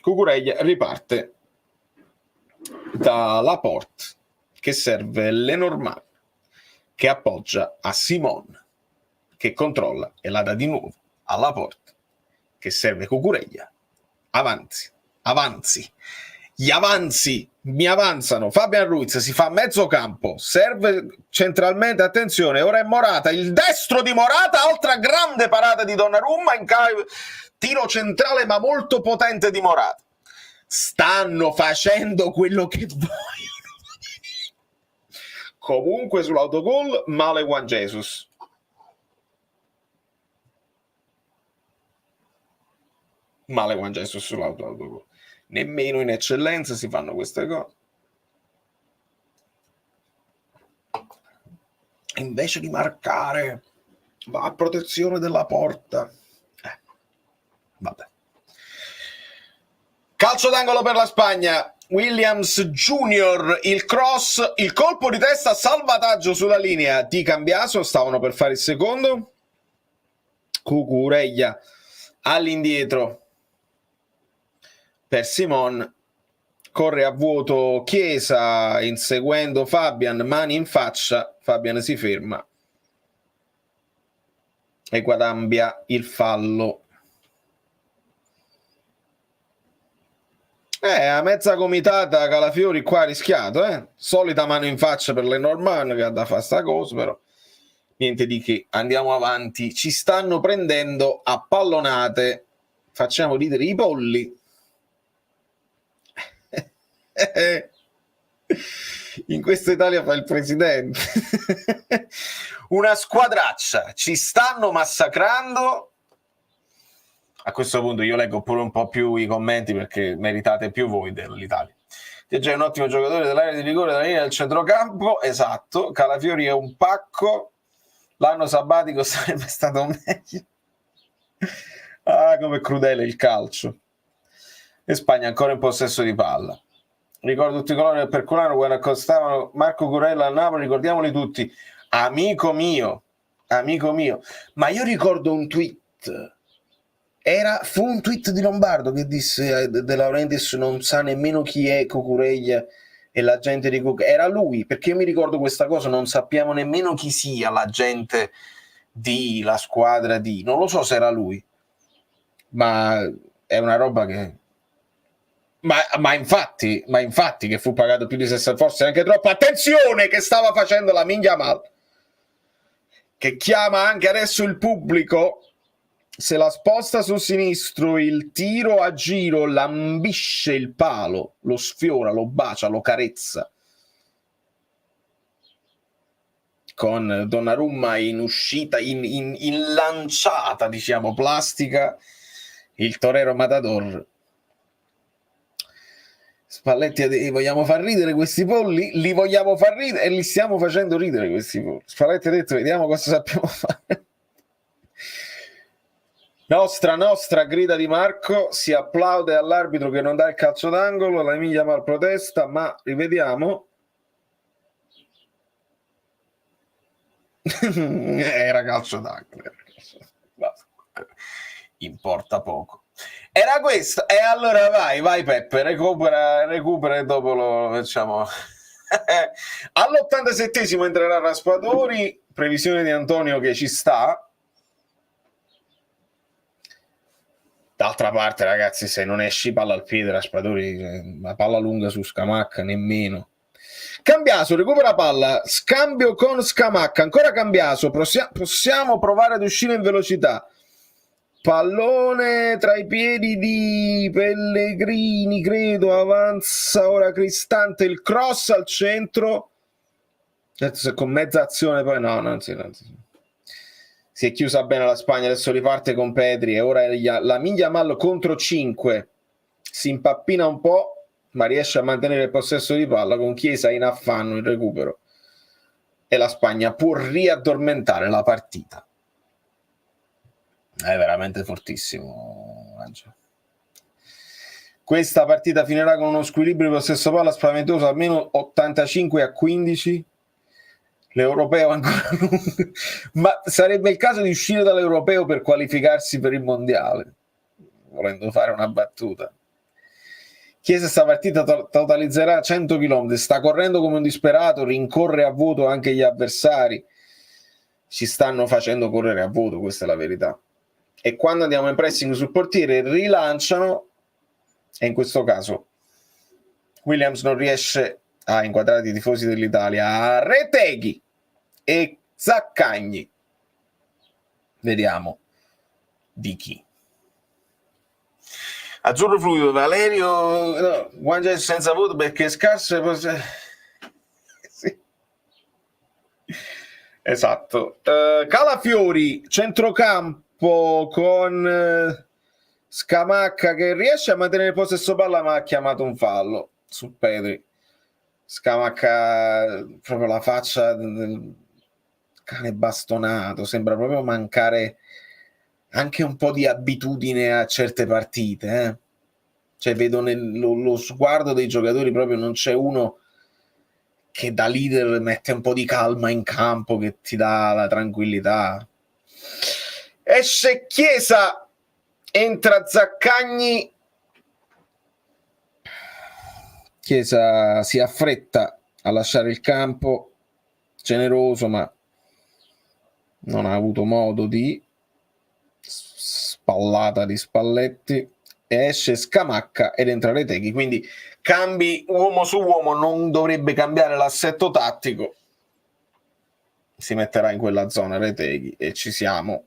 Cucurella riparte da Laporte, che serve Lenormand, che appoggia a Simon, che controlla e la dà di nuovo a Laporte, che serve Cucurella. Avanzi. Gli avanzi mi avanzano. Fabian Ruiz si fa mezzo campo, serve centralmente, attenzione, ora è Morata, il destro di Morata, altra grande parata di Donnarumma, tiro centrale ma molto potente di Morata. Stanno facendo quello che vogliono. Comunque sull'autogol male Juan Jesus. Male Juan Jesus sull'autogol. Nemmeno in eccellenza si fanno queste cose. Invece di marcare, va a protezione della porta. Vabbè. Calcio d'angolo per la Spagna. Williams Junior, il cross, il colpo di testa, salvataggio sulla linea di Cambiaso. Stavano per fare il secondo. Cucurella all'indietro per Simon, corre a vuoto Chiesa inseguendo Fabian, mani in faccia, Fabian si ferma e guadagna il fallo. A mezza comitata Calafiori qua ha rischiato, solita mano in faccia per Lenormand che ha da fare sta cosa, però niente di che, andiamo avanti, ci stanno prendendo a pallonate, facciamo ridere i polli. In questa Italia fa il presidente. Una squadraccia, ci stanno massacrando. A questo punto io leggo pure un po' più i commenti perché meritate più voi dell'Italia. Tiaggi è un ottimo giocatore dell'area di rigore della linea del centrocampo, esatto. Calafiori è un pacco, l'anno sabbatico sarebbe stato meglio. Come crudele il calcio. E Spagna ancora in possesso di palla. Ricordo tutti coloro che per Curano quando accostavano Marco Curella al Napoli, ricordiamoli tutti, amico mio, ma io ricordo un tweet, fu un tweet di Lombardo che disse De Laurentiis non sa nemmeno chi è Cucurella e l'agente di Cucurella, era lui, perché io mi ricordo questa cosa, non sappiamo nemmeno chi sia l'agente di la squadra di, non lo so se era lui, ma è una roba che Ma infatti che fu pagato più di 60, forse anche troppo. Attenzione che stava facendo la Yamal, che chiama anche adesso il pubblico, se la sposta sul sinistro, il tiro a giro lambisce il palo, lo sfiora, lo bacia, lo carezza, con Donnarumma in uscita, in lanciata, diciamo, plastica, il torero Matador. Spalletti, vogliamo far ridere questi polli? Li vogliamo far ridere e li stiamo facendo ridere questi polli. Spalletti ha detto, vediamo cosa sappiamo fare. Nostra, grida Di Marco, si applaude all'arbitro che non dà il calcio d'angolo, la Emilia mal protesta, ma rivediamo. Era calcio d'angolo. Importa poco. Era questo, e allora vai Peppe, recupera e dopo lo facciamo. All'87esimo entrerà Raspadori, previsione di Antonio che ci sta. D'altra parte, ragazzi, se non esci palla al piede, Raspadori, la palla lunga su Scamacca, nemmeno. Cambiaso recupera palla, scambio con Scamacca, ancora Cambiaso, possiamo provare ad uscire in velocità. Pallone tra i piedi di Pellegrini, credo, avanza ora Cristante, il cross al centro, con mezza azione poi no. Si è chiusa bene la Spagna, adesso riparte con Pedri e ora la Yamal contro 5, si impappina un po' ma riesce a mantenere il possesso di palla con Chiesa in affanno il recupero e la Spagna può riaddormentare la partita. È veramente fortissimo, Angelo. Questa partita finirà con uno squilibrio di possesso palla spaventoso, almeno 85-15. L'europeo ancora lungo, ma sarebbe il caso di uscire dall'europeo per qualificarsi per il mondiale, volendo fare una battuta. Chiesa sta partita totalizzerà 100 km, sta correndo come un disperato, rincorre a vuoto anche gli avversari, ci stanno facendo correre a vuoto, questa è la verità. E quando andiamo in pressing sul portiere rilanciano, e in questo caso Williams non riesce a inquadrare i tifosi dell'Italia. Retegui e Zaccagni, vediamo di chi. Azzurro fluido, Valerio, no, guancia senza voto perché è scarso. Sì. Esatto. Calafiori, centrocampo con Scamacca che riesce a mantenere il possesso palla ma ha chiamato un fallo su Pedri. Scamacca, proprio la faccia del cane bastonato, sembra proprio mancare anche un po' di abitudine a certe partite, Cioè vedo lo sguardo dei giocatori, proprio non c'è uno che da leader mette un po' di calma in campo, che ti dà la tranquillità. Esce Chiesa, entra Zaccagni, Chiesa si affretta a lasciare il campo, generoso ma non ha avuto modo di, spallata di Spalletti, e esce Scamacca ed entra Retegui, quindi cambi uomo su uomo, non dovrebbe cambiare l'assetto tattico, si metterà in quella zona Retegui e ci siamo.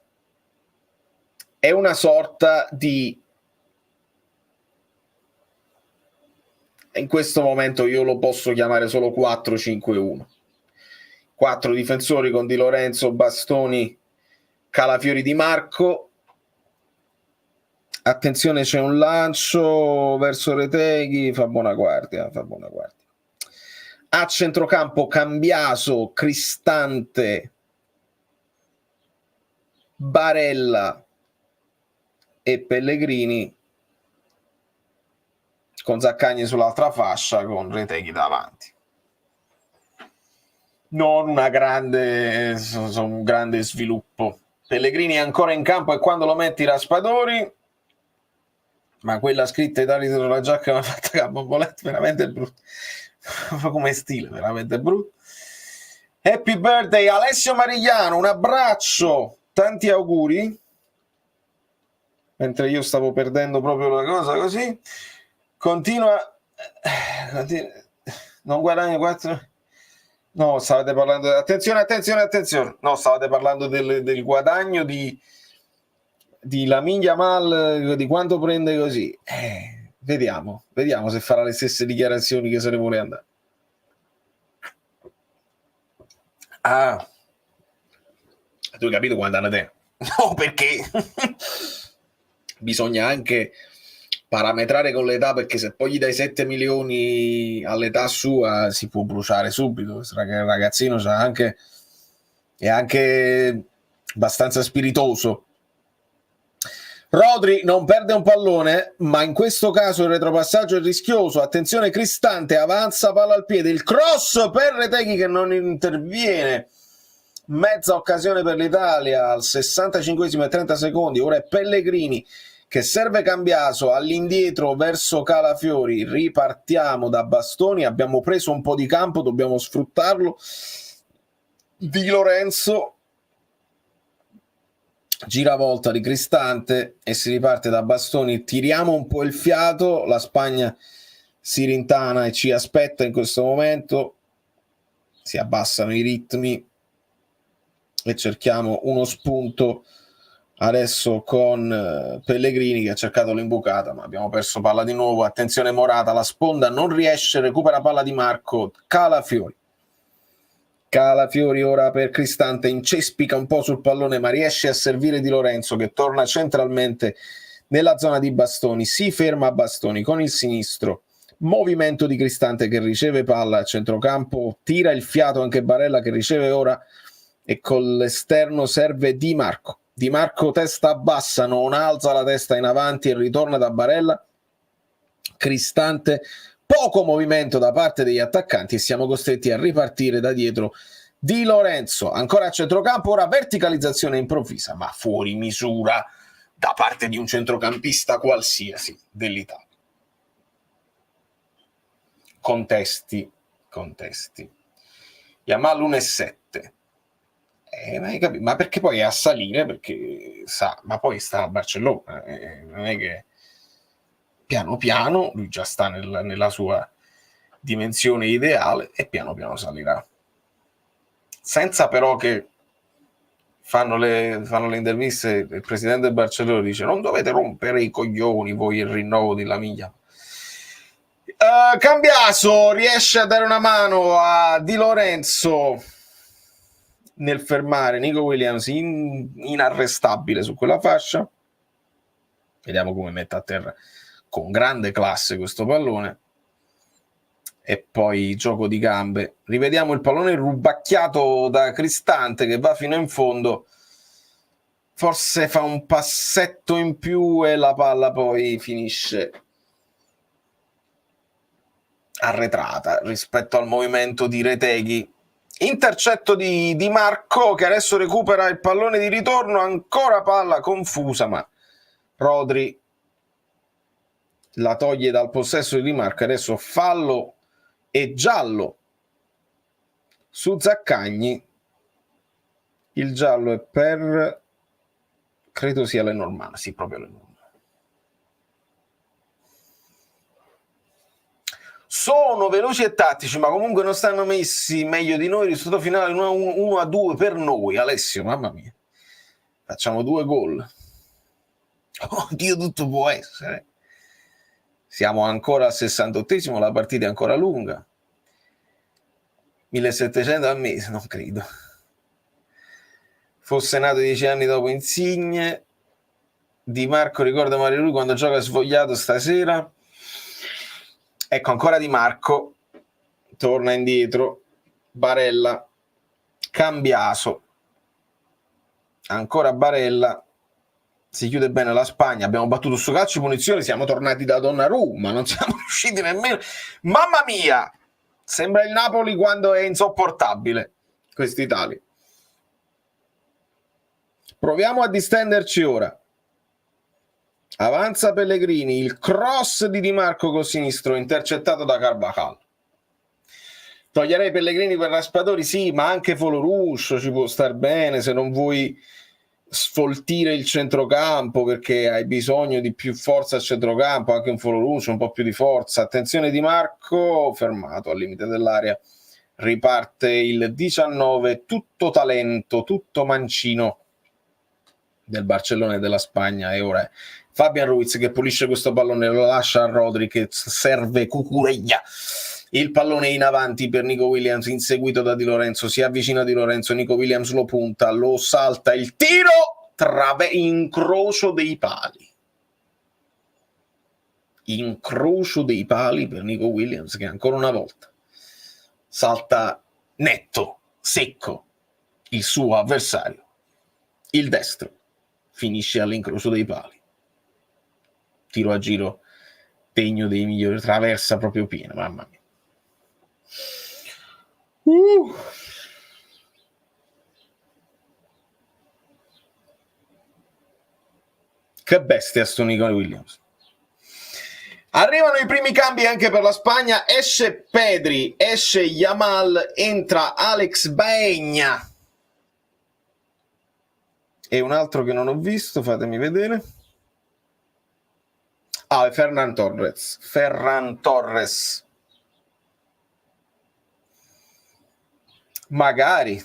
È una sorta di, in questo momento io lo posso chiamare solo 4-5-1, 4 difensori con Di Lorenzo, Bastoni, Calafiori, Di Marco. Attenzione, c'è un lancio verso Retegui, fa buona guardia. A centrocampo Cambiaso, Cristante, Barella e Pellegrini, con Zaccagni sull'altra fascia, con Retegui davanti. Non un grande sviluppo. Pellegrini è ancora in campo e quando lo metti Raspadori, ma quella scritta Italia sulla giacca mi ha fatto capoboletto, veramente brutto. Come stile, veramente brutto. Happy birthday Alessio Marigliano, un abbraccio, tanti auguri. Mentre io stavo perdendo proprio la cosa così. Continua. Non guadagni 4. No, stavate parlando. Attenzione. No, stavate parlando del guadagno di Lamine Yamal, di quanto prende così. Vediamo se farà le stesse dichiarazioni che se ne vuole andare. Tu hai capito quando andate? No, perché bisogna anche parametrare con l'età, perché se poi gli dai 7 milioni all'età sua si può bruciare subito. Il ragazzino è anche abbastanza spiritoso. Rodri non perde un pallone, ma in questo caso il retropassaggio è rischioso. Attenzione, Cristante avanza, palla al piede, il cross per Retegui che non interviene. Mezza occasione per l'Italia al 65esimo e 30 secondi. Ora è Pellegrini che serve Cambiaso all'indietro verso Calafiori. Ripartiamo da Bastoni, abbiamo preso un po' di campo, dobbiamo sfruttarlo. Di Lorenzo, giravolta di Cristante e si riparte da Bastoni. Tiriamo un po' il fiato, la Spagna si rintana e ci aspetta in questo momento, si abbassano i ritmi e cerchiamo uno spunto adesso con Pellegrini che ha cercato l'imbucata ma abbiamo perso palla di nuovo. Attenzione Morata, la sponda non riesce, recupera palla Di Marco, Calafiori ora per Cristante, incespica un po' sul pallone ma riesce a servire Di Lorenzo che torna centralmente nella zona di Bastoni, si ferma Bastoni con il sinistro, movimento di Cristante che riceve palla a centrocampo, tira il fiato anche Barella che riceve ora e con l'esterno serve Di Marco. Di Marco testa bassa, non alza la testa in avanti e ritorna da Barella. Cristante, poco movimento da parte degli attaccanti e siamo costretti a ripartire da dietro. Di Lorenzo ancora a centrocampo, ora verticalizzazione improvvisa ma fuori misura da parte di un centrocampista qualsiasi dell'Italia. contesti. Yamal 1,7. Ma perché poi è a salire, perché sa, ma poi sta a Barcellona, non è che piano piano lui già sta nella sua dimensione ideale e piano piano salirà, senza però che fanno le interviste. Il presidente del Barcellona dice: non dovete rompere i coglioni voi il rinnovo di Lamine. Cambiaso riesce a dare una mano a Di Lorenzo nel fermare Nico Williams, inarrestabile su quella fascia. Vediamo come mette a terra con grande classe questo pallone. E poi gioco di gambe. Rivediamo il pallone rubacchiato da Cristante che va fino in fondo. Forse fa un passetto in più e la palla poi finisce arretrata rispetto al movimento di Retegui. Intercetto di Marco che adesso recupera il pallone di ritorno, ancora palla confusa, ma Rodri la toglie dal possesso di Marco. Adesso fallo e giallo su Zaccagni. Il giallo è per, credo sia Lenormand, sì, proprio Lenormand. Sono veloci e tattici, ma comunque non stanno messi meglio di noi. Risultato finale 1-2 per noi. Alessio, mamma mia, facciamo 2 gol. Oddio, tutto può essere. Siamo ancora al 68esimo, la partita è ancora lunga. 1700 al mese, non credo. Fosse nato 10 anni dopo Insigne. Di Marco ricorda Mario Rui quando gioca svogliato stasera. Ecco, ancora Di Marco, torna indietro, Barella, Cambiaso, ancora Barella, si chiude bene la Spagna, abbiamo battuto su calcio di punizione, siamo tornati da Donnarumma, non siamo riusciti nemmeno, mamma mia, sembra il Napoli quando è insopportabile, quest'Italia. Proviamo a distenderci ora. Avanza Pellegrini, il cross di Di Marco col sinistro intercettato da Carvajal. Toglierei Pellegrini per Raspadori, sì, ma anche Foloruscio ci può star bene se non vuoi sfoltire il centrocampo perché hai bisogno di più forza al centrocampo, anche un Foloruscio un po' più di forza. Attenzione Di Marco, fermato al limite dell'area. Riparte il 19, tutto talento, tutto mancino del Barcellona e della Spagna, e ora è Fabian Ruiz che pulisce questo pallone, lo lascia a Rodri che serve Cucurella. Il pallone in avanti per Nico Williams, inseguito da Di Lorenzo, si avvicina a Di Lorenzo, Nico Williams lo punta, lo salta, il tiro, incrocio dei pali. Incrocio dei pali per Nico Williams che ancora una volta salta netto, secco il suo avversario, il destro, finisce all'incrocio dei pali. Tiro a giro degno dei migliori, traversa proprio piena, mamma mia. Che bestia sto Nico Williams. Arrivano i primi cambi anche per la Spagna, esce Pedri, esce Yamal, entra Alex Baena e un altro che non ho visto, fatemi vedere. Ah, è Ferran Torres. Magari.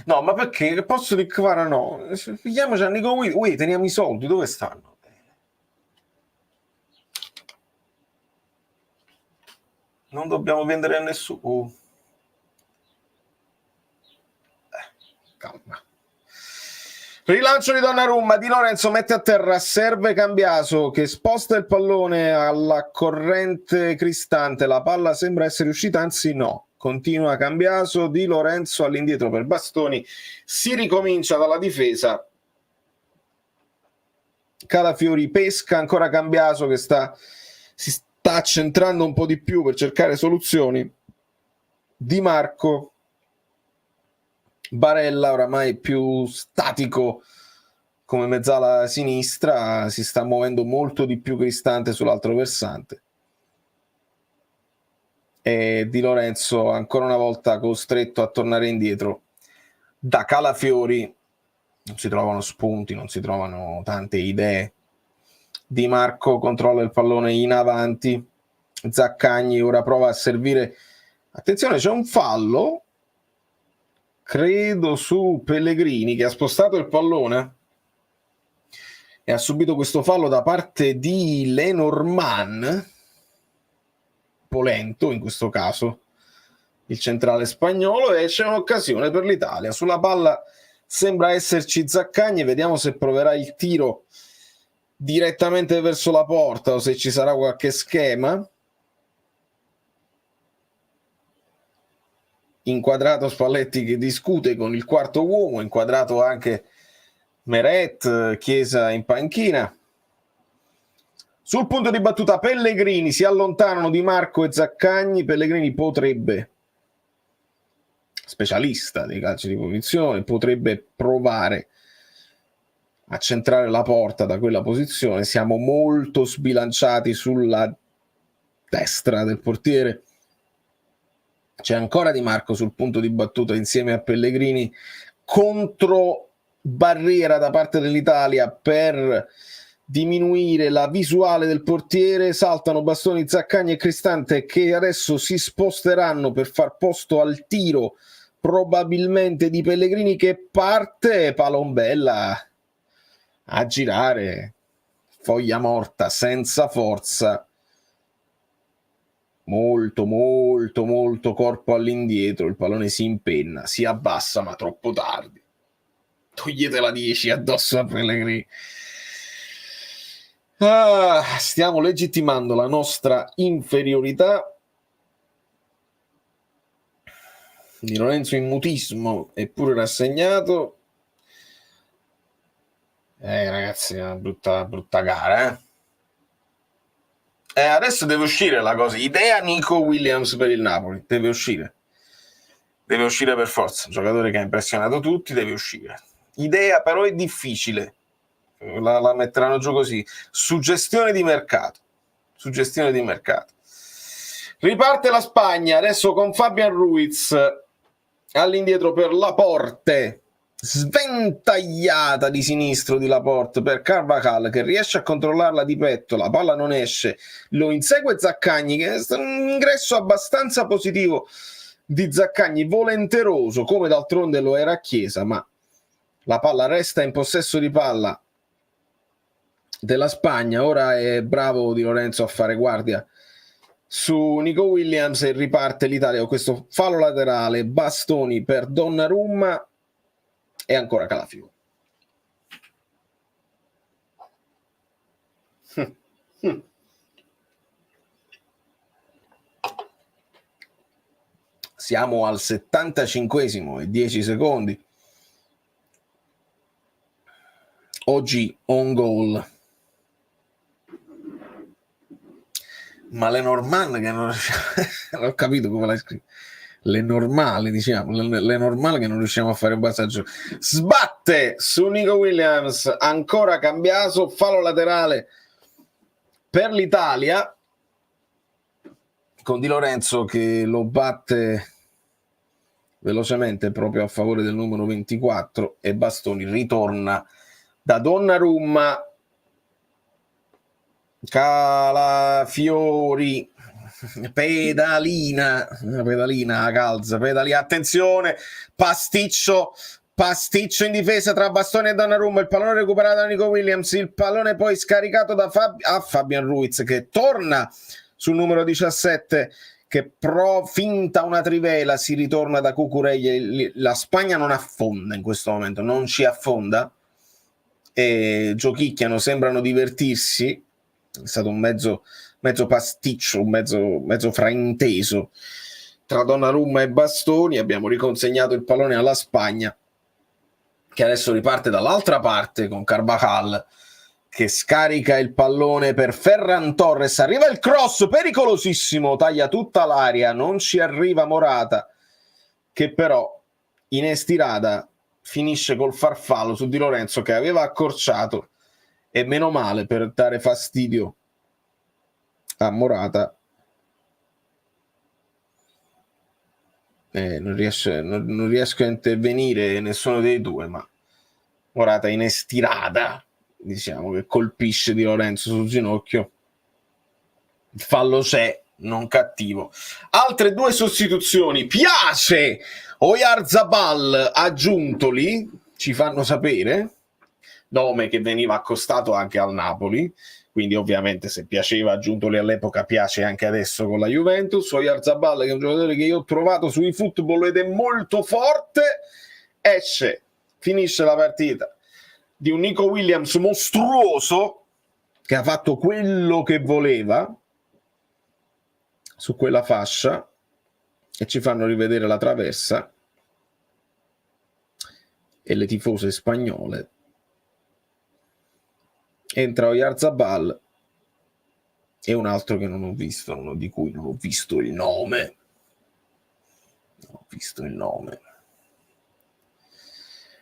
No, ma perché? Posso ricavare? No. Pigliamoci a Nico Williams. Teniamo i soldi, dove stanno? Non dobbiamo vendere a nessuno. Calma. Rilancio di Donnarumma, Di Lorenzo mette a terra, serve Cambiaso che sposta il pallone alla corrente Cristante, la palla sembra essere uscita, anzi no, continua Cambiaso, Di Lorenzo all'indietro per Bastoni, si ricomincia dalla difesa, Calafiori pesca, ancora Cambiaso che si sta accentrando un po' di più per cercare soluzioni, Di Marco, Barella oramai più statico come mezzala sinistra, si sta muovendo molto di più Cristante sull'altro versante. e Di Lorenzo ancora una volta costretto a tornare indietro da Calafiori. Non si trovano spunti, non si trovano tante idee. Di Marco controlla il pallone in avanti, Zaccagni ora prova a servire, attenzione, c'è un fallo credo su Pellegrini che ha spostato il pallone e ha subito questo fallo da parte di Lenormand, Polento in questo caso, il centrale spagnolo, e c'è un'occasione per l'Italia. Sulla palla sembra esserci Zaccagni, vediamo se proverà il tiro direttamente verso la porta o se ci sarà qualche schema. Inquadrato Spalletti che discute con il quarto uomo, inquadrato anche Meret, Chiesa in panchina. Sul punto di battuta Pellegrini, si allontanano Di Marco e Zaccagni. Pellegrini potrebbe, specialista dei calci di punizione, potrebbe provare a centrare la porta da quella posizione. Siamo molto sbilanciati sulla destra del portiere. C'è ancora Di Marco sul punto di battuta insieme a Pellegrini, contro barriera da parte dell'Italia per diminuire la visuale del portiere. Saltano Bastoni, Zaccagni e Cristante che adesso si sposteranno per far posto al tiro probabilmente di Pellegrini, che parte, palombella a girare, foglia morta, senza forza, molto molto molto corpo all'indietro, il pallone si impenna, si abbassa ma troppo tardi, togliete la 10 addosso a Pellegrini. Stiamo legittimando la nostra inferiorità. Di Lorenzo in mutismo eppure rassegnato. Ragazzi, è una brutta gara, adesso deve uscire la cosa. Idea Nico Williams per il Napoli. Deve uscire per forza. Un giocatore che ha impressionato tutti, deve uscire. Idea però è difficile. La metteranno giù così. Suggestione di mercato. Riparte la Spagna adesso con Fabian Ruiz all'indietro per Laporte. Sventagliata di sinistro di Laporte per Carvajal che riesce a controllarla di petto, la palla non esce, lo insegue Zaccagni che è un ingresso abbastanza positivo di Zaccagni, volenteroso come d'altronde lo era Chiesa, ma la palla resta in possesso di palla della Spagna. Ora è bravo Di Lorenzo a fare guardia su Nico Williams e riparte l'Italia con questo fallo laterale. Bastoni per Donnarumma e ancora Calafiori. Siamo al 75esimo e 10 secondi. Oggi on goal. Ma Lenormand che non ho capito come l'hai scritto. Le normali, diciamo, le normali che non riusciamo a fare un passaggio. Sbatte su Nico Williams, ancora cambiato, fallo laterale per l'Italia con Di Lorenzo che lo batte velocemente proprio a favore del numero 24 e Bastoni ritorna da Donnarumma. Calafiori pedalina a calza, attenzione, pasticcio in difesa tra Bastoni e Donnarumma, il pallone recuperato da Nico Williams, il pallone poi scaricato da Fabian Ruiz che torna sul numero 17 che finta una trivela, si ritorna da Cucurella. La Spagna non affonda in questo momento, non ci affonda e giochicchiano, sembrano divertirsi. È stato un mezzo pasticcio, un mezzo frainteso tra Donnarumma e Bastoni. Abbiamo riconsegnato il pallone alla Spagna che adesso riparte dall'altra parte con Carvajal che scarica il pallone per Ferran Torres. Arriva il cross pericolosissimo, taglia tutta l'area, non ci arriva Morata che però in estirada finisce col farfallo su Di Lorenzo che aveva accorciato, e meno male per dare fastidio a Morata. Non riesco a intervenire nessuno dei due, ma Morata in estirata, diciamo, che colpisce Di Lorenzo sul ginocchio. Il fallo c'è, non cattivo. Altre due sostituzioni. Piace Oyarzabal aggiuntoli, ci fanno sapere, nome che veniva accostato anche al Napoli, quindi ovviamente se piaceva aggiuntoli all'epoca piace anche adesso con la Juventus. Oyarzabal, che è un giocatore che io ho trovato su eFootball ed è molto forte, esce, finisce la partita di un Nico Williams mostruoso che ha fatto quello che voleva su quella fascia, e ci fanno rivedere la traversa e le tifose spagnole. Entra Oyarzabal e un altro che non ho visto, di cui non ho visto il nome.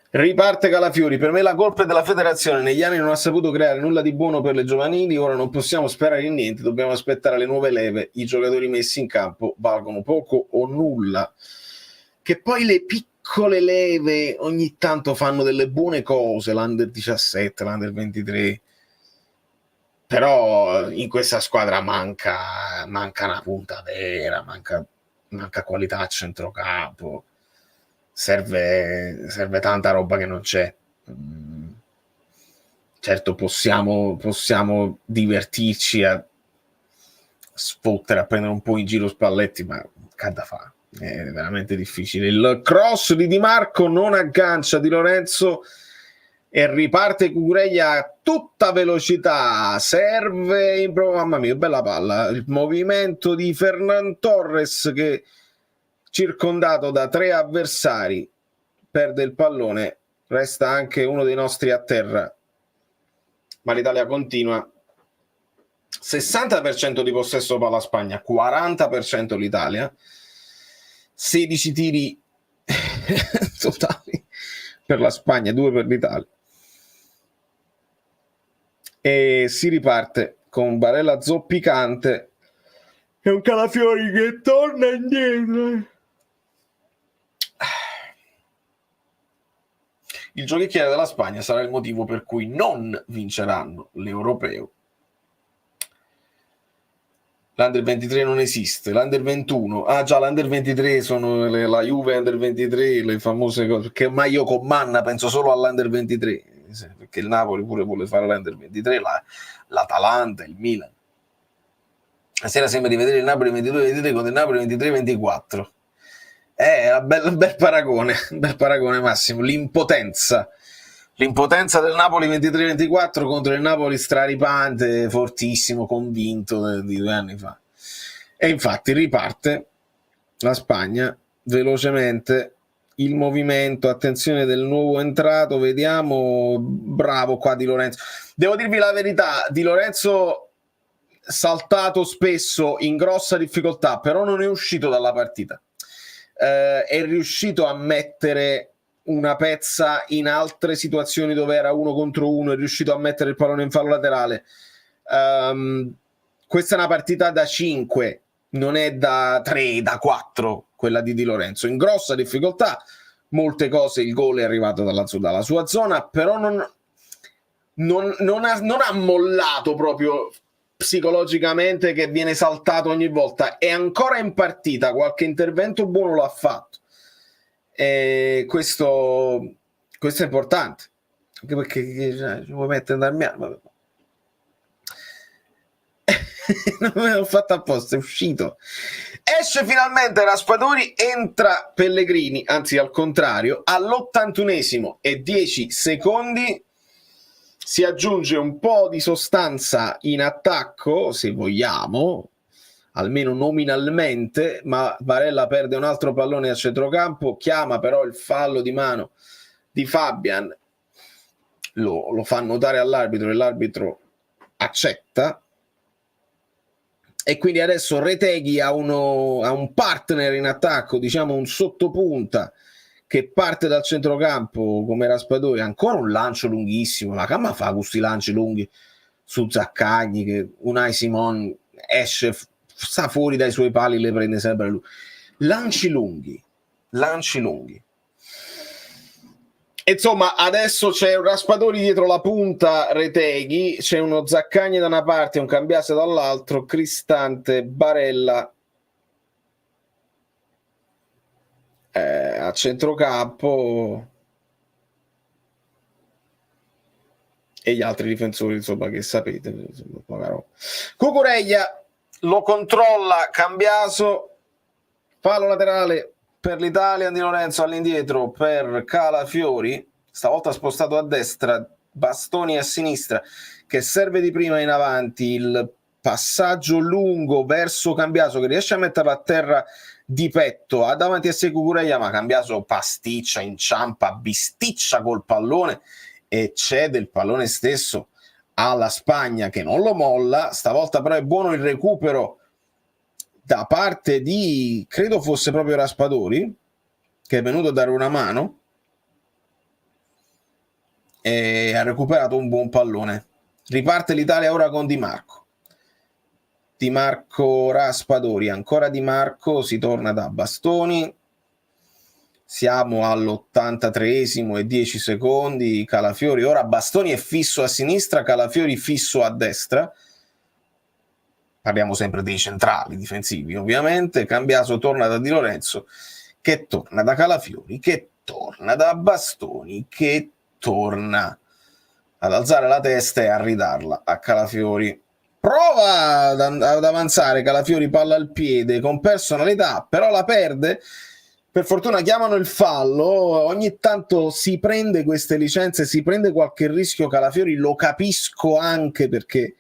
Riparte Calafiori. Per me la colpa è della federazione, negli anni non ha saputo creare nulla di buono per le giovanili, ora non possiamo sperare in niente, dobbiamo aspettare le nuove leve, i giocatori messi in campo valgono poco o nulla. Che poi le piccole leve ogni tanto fanno delle buone cose, l'Under 17, l'Under 23, però in questa squadra manca una punta vera, manca qualità a centrocampo, serve tanta roba che non c'è. Certo, possiamo divertirci a sfottere, a prendere un po' in giro Spalletti, ma che da fare? È veramente difficile. Il cross di Di Marco non aggancia Di Lorenzo e riparte Cucurella a tutta velocità, serve mamma mia, bella palla, il movimento di Fernan Torres che, circondato da 3 avversari, perde il pallone, resta anche uno dei nostri a terra, ma l'Italia continua. 60% di possesso palla Spagna, 40% l'Italia, 16 tiri totali per la Spagna, 2 per l'Italia. E si riparte con Barella zoppicante e un Calafiori che torna indietro. Il giochicchiere della Spagna sarà il motivo per cui non vinceranno l'Europeo. L'Under 23 non esiste, l'Under 21, l'Under 23 sono la Juve Under 23, le famose cose, che ormai io con Manna penso solo all'Under 23, perché il Napoli pure vuole fare l'Under 23, l'Atalanta, il Milan. Stasera sembra di vedere il Napoli 22-23 con il Napoli 23-24. Un bel paragone Massimo, l'impotenza del Napoli 23-24 contro il Napoli straripante, fortissimo, convinto di 2 anni fa. E infatti riparte la Spagna velocemente, il movimento, attenzione del nuovo entrato, vediamo, bravo qua Di Lorenzo. Devo dirvi la verità, Di Lorenzo saltato spesso in grossa difficoltà, però non è uscito dalla partita. È riuscito a mettere una pezza in altre situazioni dove era 1 contro 1, è riuscito a mettere il pallone in fallo laterale. Questa è una partita da 5, non è da 3, da 4 quella di Lorenzo, in grossa difficoltà, molte cose, il gol è arrivato dalla sua zona, però non ha mollato proprio psicologicamente, che viene saltato ogni volta, è ancora in partita, qualche intervento buono l'ha fatto, e questo è importante, anche perché ci puoi mettere dal mio non me l'ho fatto apposta, è uscito, esce finalmente Raspadori, entra Pellegrini, anzi al contrario, all'81esimo e 10 secondi si aggiunge un po' di sostanza in attacco, se vogliamo, almeno nominalmente, ma Barella perde un altro pallone a centrocampo, chiama però il fallo di mano di Fabian, lo fa notare all'arbitro e l'arbitro accetta, e quindi adesso Retegui ha un partner in attacco, diciamo un sottopunta, che parte dal centrocampo come Raspadori, ancora un lancio lunghissimo, la Camma fa questi lanci lunghi su Zaccagni, che Unai Simon esce, sta fuori dai suoi pali, le prende sempre lui, lanci lunghi, lanci lunghi. Insomma, adesso c'è un Raspadori dietro la punta, Reteghi, c'è uno Zaccagni da una parte e un Cambiase dall'altro, Cristante, Barella a centrocampo e gli altri difensori, insomma, che sapete, insomma, Cucurella lo controlla Cambiaso, fallo laterale per l'Italia, Di Lorenzo all'indietro per Calafiori, stavolta spostato a destra, Bastoni a sinistra, che serve di prima in avanti, il passaggio lungo verso Cambiaso che riesce a metterlo a terra di petto, ha davanti a sé Cucurella, ma Cambiaso pasticcia, inciampa, bisticcia col pallone e cede il pallone stesso alla Spagna che non lo molla. Stavolta però è buono il recupero da parte di, credo fosse proprio Raspadori, che è venuto a dare una mano e ha recuperato un buon pallone. Riparte l'Italia ora con Di Marco. Di Marco, Raspadori, ancora Di Marco, si torna da Bastoni. Siamo all'83esimo e 10 secondi. Calafiori, ora Bastoni è fisso a sinistra, Calafiori fisso a destra. Parliamo sempre dei centrali difensivi, ovviamente. Cambiaso torna da Di Lorenzo, che torna da Calafiori, che torna da Bastoni, che torna ad alzare la testa e a ridarla a Calafiori. Prova ad avanzare Calafiori, palla al piede con personalità, però la perde. Per fortuna chiamano il fallo, ogni tanto si prende queste licenze, si prende qualche rischio Calafiori, lo capisco anche perché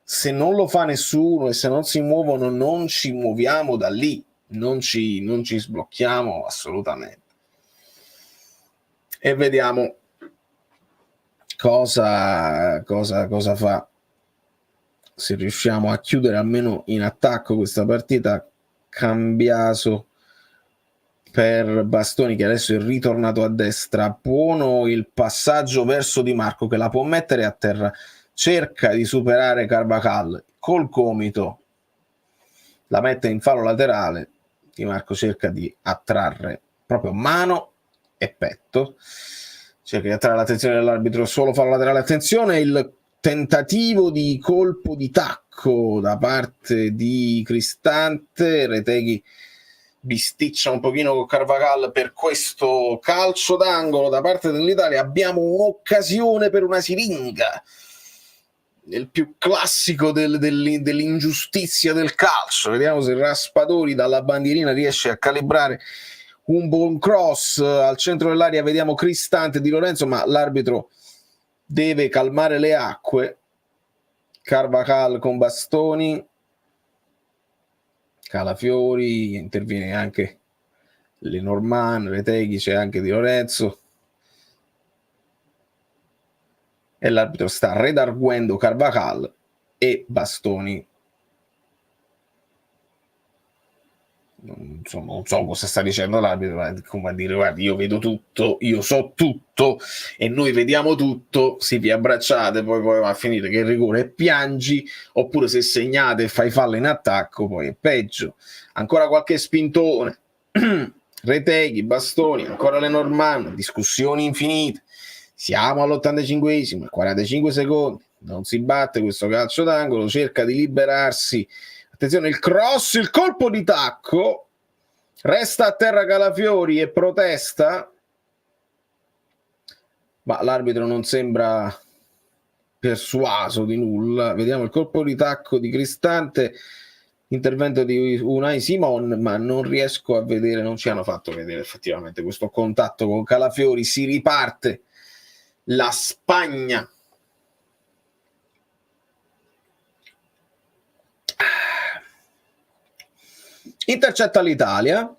se non lo fa nessuno e se non si muovono non ci muoviamo da lì, non ci sblocchiamo assolutamente. E vediamo cosa fa, se riusciamo a chiudere almeno in attacco questa partita. Cambiaso per Bastoni, che adesso è ritornato a destra, buono il passaggio verso Di Marco che la può mettere a terra, cerca di superare Carvajal col gomito, la mette in fallo laterale. Di Marco cerca di attrarre proprio mano e petto, cerca di attrarre l'attenzione dell'arbitro, solo fallo laterale. Attenzione, il tentativo di colpo di tacco da parte di Cristante, Reteghi bisticcia un pochino con Carvajal per questo calcio d'angolo da parte dell'Italia. Abbiamo un'occasione per una siringa, il più classico dell'ingiustizia del calcio. Vediamo se Raspadori dalla bandierina riesce a calibrare un buon cross al centro dell'area. Vediamo Cristante, Di Lorenzo, ma l'arbitro deve calmare le acque. Carvajal con Bastoni, Calafiori, interviene anche Lenormand, Reteghi, c'è anche Di Lorenzo e l'arbitro sta redarguendo Carvajal e Bastoni. Non so cosa sta dicendo l'arbitro, ma come a dire: guardi, io vedo tutto, io so tutto e noi vediamo tutto, se vi abbracciate poi va a finire che il rigore e piangi, oppure se segnate e fai fallo in attacco poi è peggio. Ancora qualche spintone, Reteghi, Bastoni, ancora Lenormand, discussioni infinite. Siamo all'85esimo, 45 secondi, non si batte questo calcio d'angolo, cerca di liberarsi. Attenzione, il cross, il colpo di tacco, resta a terra Calafiori e protesta, ma l'arbitro non sembra persuaso di nulla. Vediamo il colpo di tacco di Cristante, intervento di Unai Simon, ma non riesco a vedere, non ci hanno fatto vedere effettivamente questo contatto con Calafiori. Si riparte la Spagna. Intercetta l'Italia,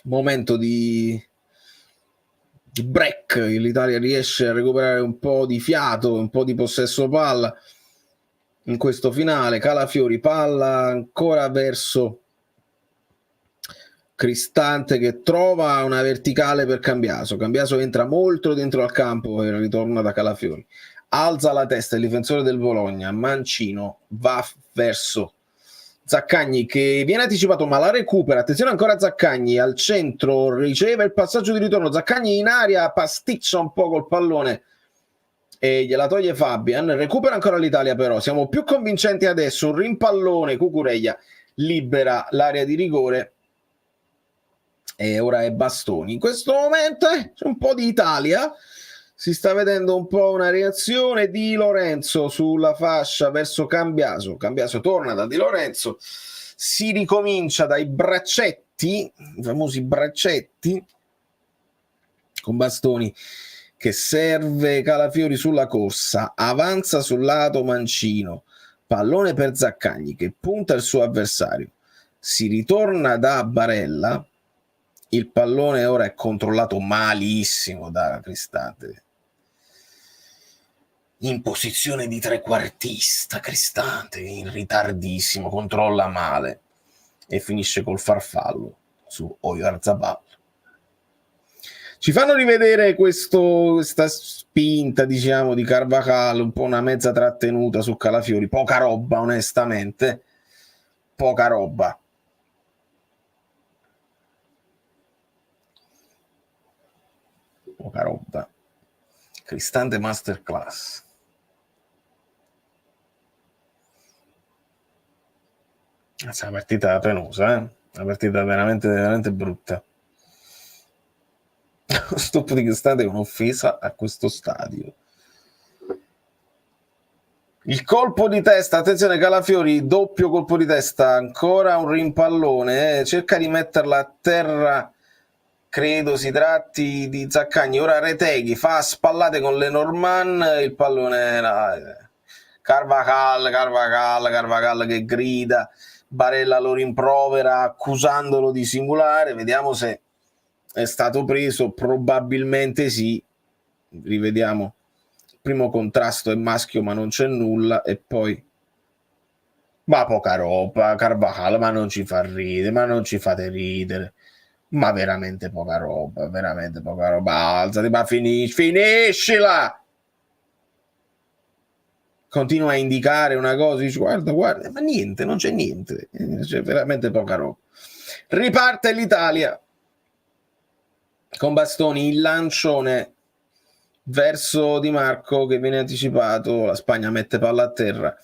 momento di break, l'Italia riesce a recuperare un po' di fiato, un po' di possesso palla in questo finale. Calafiori, palla ancora verso Cristante che trova una verticale per Cambiaso. Cambiaso entra molto dentro al campo e ritorna da Calafiori, alza la testa il difensore del Bologna, Mancino va verso Zaccagni che viene anticipato ma la recupera, attenzione ancora Zaccagni al centro, riceve il passaggio di ritorno, Zaccagni in aria, pasticcia un po' col pallone e gliela toglie Fabian, recupera ancora l'Italia però, siamo più convincenti adesso, un rimpallone, Cucurella libera l'area di rigore e ora è Bastoni. In questo momento c'è un po' di Italia, si sta vedendo un po' una reazione di Lorenzo sulla fascia verso Cambiaso. Cambiaso torna da Di Lorenzo, si ricomincia dai braccetti, i famosi braccetti, con Bastoni che serve Calafiori sulla corsa, avanza sul lato mancino, pallone per Zaccagni che punta il suo avversario, si ritorna da Barella, il pallone ora è controllato malissimo da Cristante, in posizione di trequartista, Cristante in ritardissimo, controlla male e finisce col farfallo su Oyarzabal. Ci fanno rivedere questa spinta, diciamo, di Carvajal, un po' una mezza trattenuta su Calafiori, poca roba onestamente, poca roba. Poca roba. Cristante masterclass. È una partita penosa, una partita veramente, veramente brutta. Lo stop di Cristante è un'offesa a questo stadio. Il colpo di testa, attenzione Calafiori, doppio colpo di testa, ancora un rimpallone, cerca di metterla a terra, credo si tratti di Zaccagni, ora Retegui fa spallate con Lenormand, il pallone Carvajal che grida, Barella lo rimprovera accusandolo di simulare, vediamo se è stato preso, probabilmente sì, rivediamo, il primo contrasto è maschio ma non c'è nulla e poi ma poca roba, Carvajal, ma non ci fa ridere, ma non ci fate ridere, ma veramente poca roba, alzati, ma finiscila! Continua a indicare una cosa, dice guarda, ma niente, non c'è niente, c'è veramente poca roba. Riparte l'Italia con Bastoni, il lancione verso Di Marco che viene anticipato, la Spagna mette palla a terra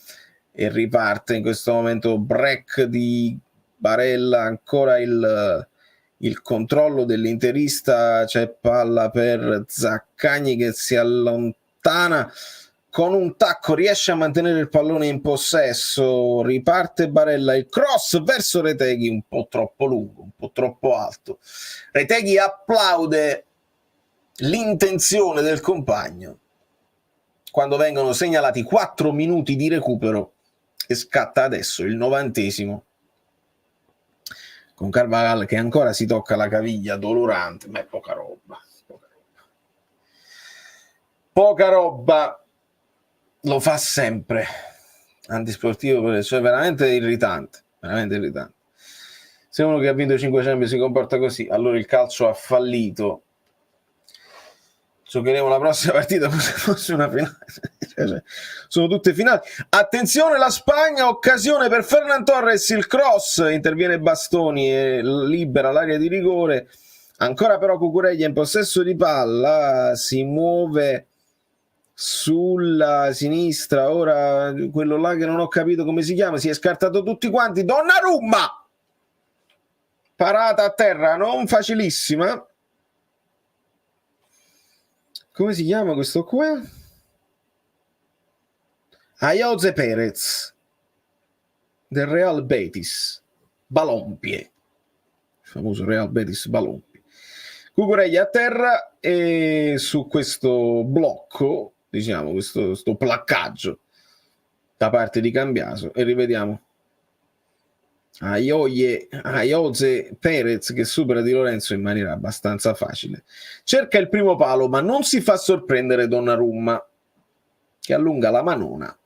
e riparte in questo momento break di Barella, ancora il controllo dell'interista, c'è palla per Zaccagni che si allontana con un tacco, riesce a mantenere il pallone in possesso, riparte Barella, il cross verso Retegui, un po' troppo lungo, un po' troppo alto. Retegui applaude l'intenzione del compagno quando vengono segnalati 4 minuti di recupero e scatta adesso il 90esimo con Carvajal che ancora si tocca la caviglia dolorante, ma è poca roba. Poca roba. Lo fa sempre antisportivo, cioè veramente irritante, se uno che ha vinto 5 Champions si comporta così, allora il calcio ha fallito. Giocheremo la prossima partita come se fosse una finale. Sono tutte finali. Attenzione la Spagna, occasione per Fernan Torres, il cross, interviene Bastoni e libera l'area di rigore, ancora però Cucurella in possesso di palla, si muove sulla sinistra, ora quello là che non ho capito come si chiama, si è scartato tutti quanti, Donnarumma, parata a terra non facilissima, come si chiama questo qua? Ayoze Perez del Real Betis Balompie, il famoso Real Betis Balompie. Cucurella a terra e su questo blocco, diciamo, questo placcaggio da parte di Cambiaso, e rivediamo Ayoze Perez che supera Di Lorenzo in maniera abbastanza facile, cerca il primo palo ma non si fa sorprendere Donnarumma che allunga la manona,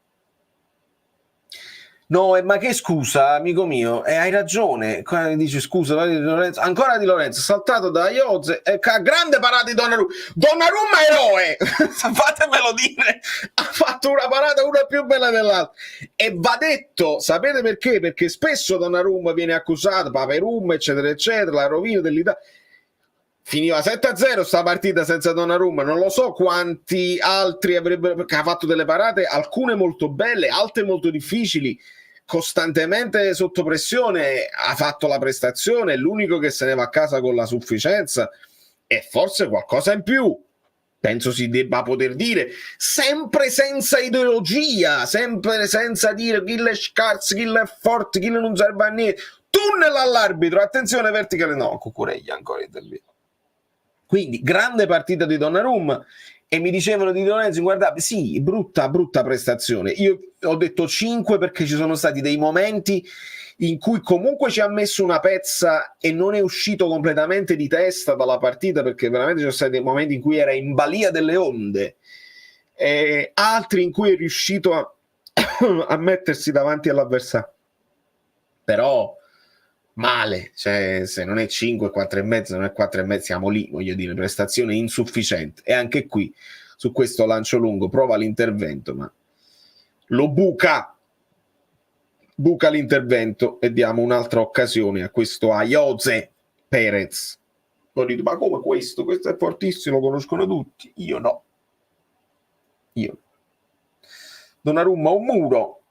No, ma che scusa, amico mio, hai ragione. Qua dice scusa, Di Lorenzo, ancora Di Lorenzo, saltato da Ioze, grande parata di Donnarumma. Donnarumma eroe, fatemelo dire, ha fatto una parata una più bella dell'altra. E va detto, sapete perché? Perché spesso Donnarumma viene accusato, Paperum, eccetera, eccetera, la rovina dell'Italia. Finiva 7-0 sta partita senza Donnarumma, non lo so quanti altri avrebbero, perché ha fatto delle parate, alcune molto belle, altre molto difficili, costantemente sotto pressione, ha fatto la prestazione, è l'unico che se ne va a casa con la sufficienza e forse qualcosa in più, penso si debba poter dire, sempre senza ideologia, sempre senza dire chi è scarso, chi è forte, chi non serve a niente, tunnel all'arbitro, attenzione verticale, no, Cucurella ancora interviene. Quindi grande partita di Donnarumma e mi dicevano di Lorenzo, guardate, sì, brutta prestazione. Io ho detto 5 perché ci sono stati dei momenti in cui comunque ci ha messo una pezza e non è uscito completamente di testa dalla partita, perché veramente ci sono stati dei momenti in cui era in balia delle onde, altri in cui è riuscito a mettersi davanti all'avversario. Però male, cioè se non è 5, 4,5, non è 4,5, siamo lì, voglio dire, prestazione insufficiente. E anche qui, su questo lancio lungo, prova l'intervento, ma lo buca l'intervento e diamo un'altra occasione a questo Ayoze Perez. Ho detto, ma come questo? Questo è fortissimo, lo conoscono tutti. Io no. Donnarumma un muro.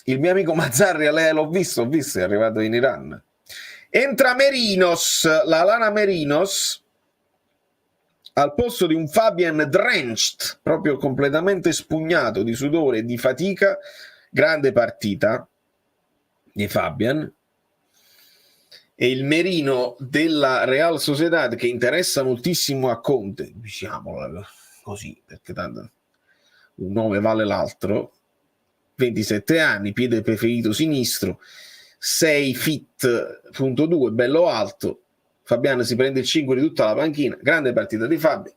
Il mio amico Mazzarri, l'ho visto, è arrivato in Iran. Entra Merinos, la Lana Merinos, al posto di un Fabian drenched, proprio completamente spugnato di sudore e di fatica. Grande partita di Fabian. E il Merino della Real Sociedad, che interessa moltissimo a Conte, diciamolo così, perché tanto un nome vale l'altro. 27 anni, piede preferito sinistro, 6 fit.2, bello alto. Fabiano si prende il 5 di tutta la panchina, grande partita di Fabio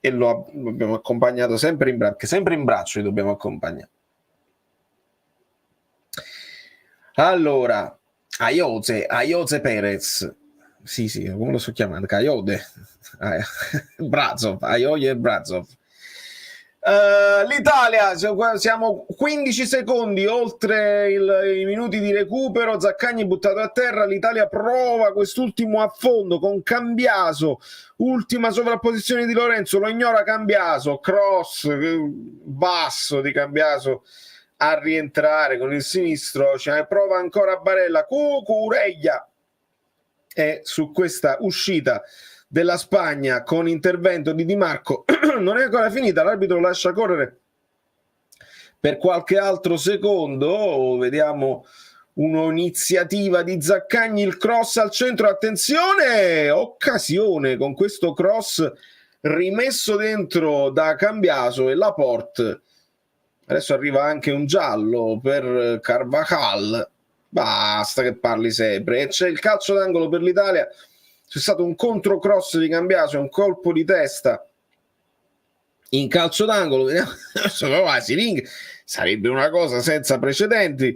e lo abbiamo accompagnato sempre in braccio, perché sempre in braccio li dobbiamo accompagnare. Allora, Ayoze Perez, sì, come lo sto chiamando? Coyote, Ayoze Brazov. L'Italia, siamo 15 secondi oltre i minuti di recupero, Zaccagni buttato a terra, l'Italia prova quest'ultimo affondo con Cambiaso, ultima sovrapposizione di Lorenzo, lo ignora Cambiaso, cross basso di Cambiaso a rientrare con il sinistro, prova ancora Barella, Cucurella, e su questa uscita della Spagna con intervento di Di Marco non è ancora finita, l'arbitro lascia correre per qualche altro secondo, vediamo un'iniziativa di Zaccagni, il cross al centro, attenzione, occasione con questo cross rimesso dentro da Cambiaso e Laporte. Adesso arriva anche un giallo per Carvajal, basta che parli sempre, e c'è il calcio d'angolo per l'Italia. C'è stato un controcross di Cambiaso, un colpo di testa in calcio d'angolo, sarebbe una cosa senza precedenti.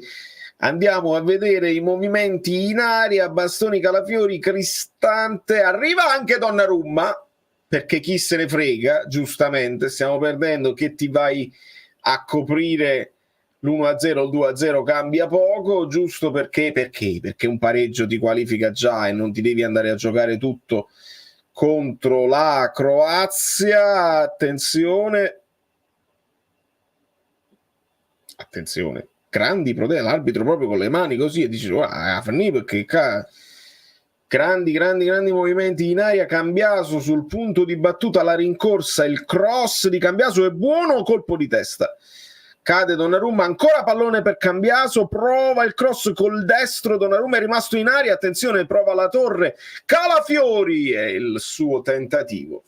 Andiamo a vedere i movimenti in aria, bastoni, Calafiori, Cristante, arriva anche Donnarumma, perché chi se ne frega, giustamente, stiamo perdendo, che ti vai a coprire l'1-0, il 2-0 cambia poco, giusto perché un pareggio ti qualifica già e non ti devi andare a giocare tutto contro la Croazia. Attenzione, grandi proteste, l'arbitro proprio con le mani così e dice perché grandi movimenti in aria. Cambiaso sul punto di battuta, la rincorsa, il cross di Cambiaso è buono, colpo di testa, cade Donnarumma, ancora pallone per Cambiaso, prova il cross col destro, Donnarumma è rimasto in aria, attenzione, prova la torre, Calafiori e il suo tentativo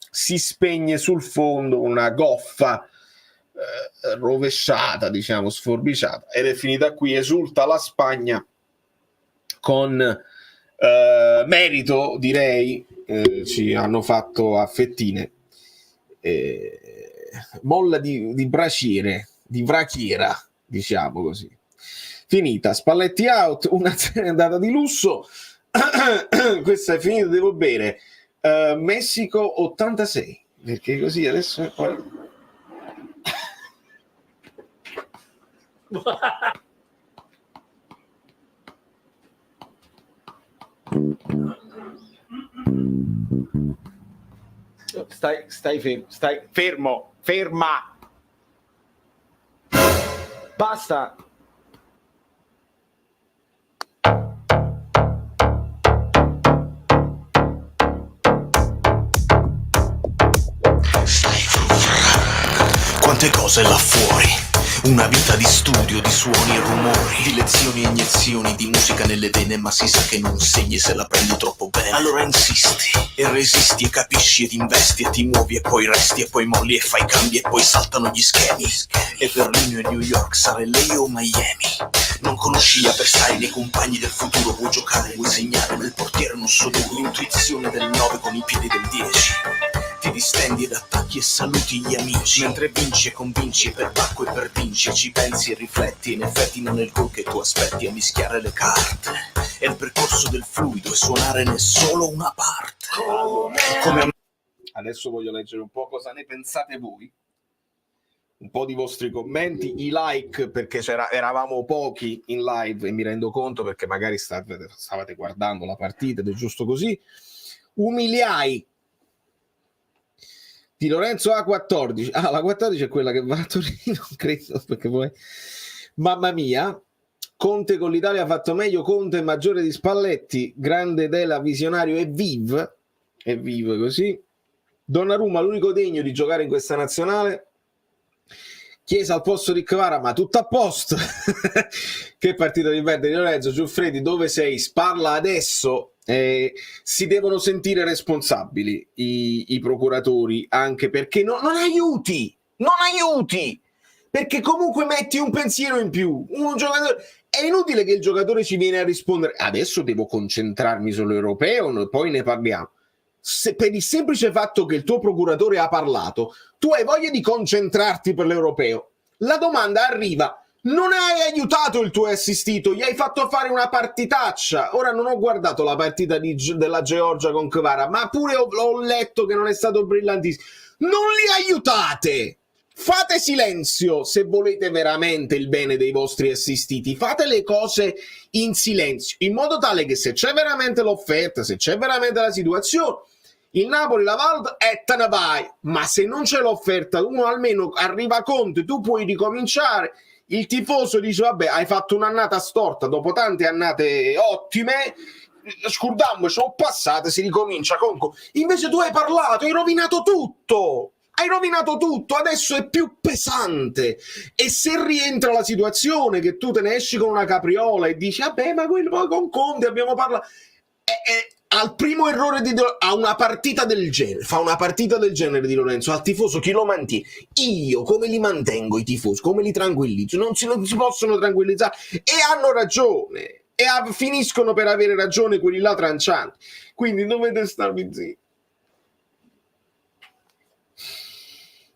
si spegne sul fondo, una goffa rovesciata, diciamo sforbiciata, ed è finita qui. Esulta la Spagna con merito, direi, ci hanno fatto a fettine, molla di braciere, di vrachiera, diciamo così. Finita, Spalletti out, un'azione andata di lusso. Questa è finita, devo bere. Messico 86, perché così adesso poi... Stai fermo, ferma, basta. Quante cose là fuori, una vita di studio, di suoni e rumori, di lezioni e iniezioni, di musica nelle vene, ma si sa che non segni se la prendi troppo bene. Allora insisti e resisti e capisci ed investi e ti muovi e poi resti e poi molli e fai cambi e poi saltano gli schemi. E Berlino e New York, sarà LA o Miami, non conosci gli avversari nei compagni del futuro, vuoi giocare, vuoi segnare, ma il portiere non so duro, l'intuizione del 9 con i piedi del 10. Ti distendi ed attacchi e saluti gli amici, mentre vinci e convinci e per pacco e per vinci, ci pensi e rifletti, in effetti non è il gol che tu aspetti, a mischiare le carte è il percorso del fluido e suonare ne è solo una parte. Come... Adesso voglio leggere un po' cosa ne pensate voi, un po' di vostri commenti, i like, perché eravamo pochi in live e mi rendo conto perché magari stavate guardando la partita ed è giusto così. Umiliai di Lorenzo A14. Ah, la 14 è quella che va a Torino, credo, perché poi... Mamma mia, Conte con l'Italia ha fatto meglio, Conte è maggiore di Spalletti, grande Dela, visionario e vive così. Donnarumma l'unico degno di giocare in questa nazionale. Chiesa al posto di Kvara, ma tutto a posto. Che partita di verde di Lorenzo. Giuffredi, dove sei? Sparla adesso. Si devono sentire responsabili i procuratori, anche perché non aiuti, perché comunque metti un pensiero in più. Un giocatore, è inutile che il giocatore ci viene a rispondere adesso devo concentrarmi sull'europeo, poi ne parliamo. Per il semplice fatto che il tuo procuratore ha parlato, tu hai voglia di concentrarti per l'europeo, la domanda arriva, non hai aiutato il tuo assistito, gli hai fatto fare una partitaccia. Ora non ho guardato la partita della Georgia con Kvara, ma pure ho letto che non è stato brillantissimo. Non li aiutate, fate silenzio se volete veramente il bene dei vostri assistiti, fate le cose in silenzio, in modo tale che se c'è veramente l'offerta, se c'è veramente la situazione, il Napoli, la Valda e te ne vai. Ma se non c'è l'offerta, uno almeno arriva Conte, tu puoi ricominciare. Il tifoso dice vabbè, hai fatto un'annata storta dopo tante annate ottime, scordiamo, sono passate, si ricomincia comunque. Invece tu hai parlato, hai rovinato tutto, adesso è più pesante. E se rientra la situazione che tu te ne esci con una capriola e dici vabbè, ma quello con Conte abbiamo parlato, al primo errore a una partita del genere, fa una partita del genere di Lorenzo, al tifoso chi lo mantiene? Io come li mantengo i tifosi? Come li tranquillizzo? Non si possono tranquillizzare e hanno ragione e finiscono per avere ragione quelli là trancianti, quindi dovete starvi zitti.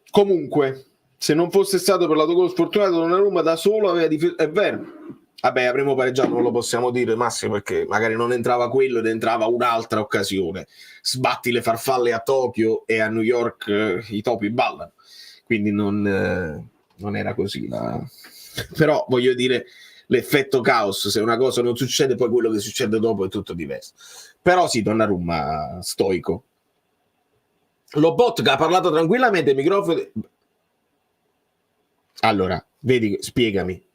Comunque, se non fosse stato per l'autogol sfortunato, Donnarumma da solo aveva difeso, è vero. Vabbè, avremmo pareggiato, non lo possiamo dire, Massimo, perché magari non entrava quello ed entrava un'altra occasione. Sbatti le farfalle a Tokyo e a New York i topi ballano. Quindi non era così. Però voglio dire, l'effetto caos, se una cosa non succede, poi quello che succede dopo è tutto diverso. Però sì, Donnarumma stoico. Lobotka ha parlato tranquillamente ai microfoni. Allora, vedi, spiegami.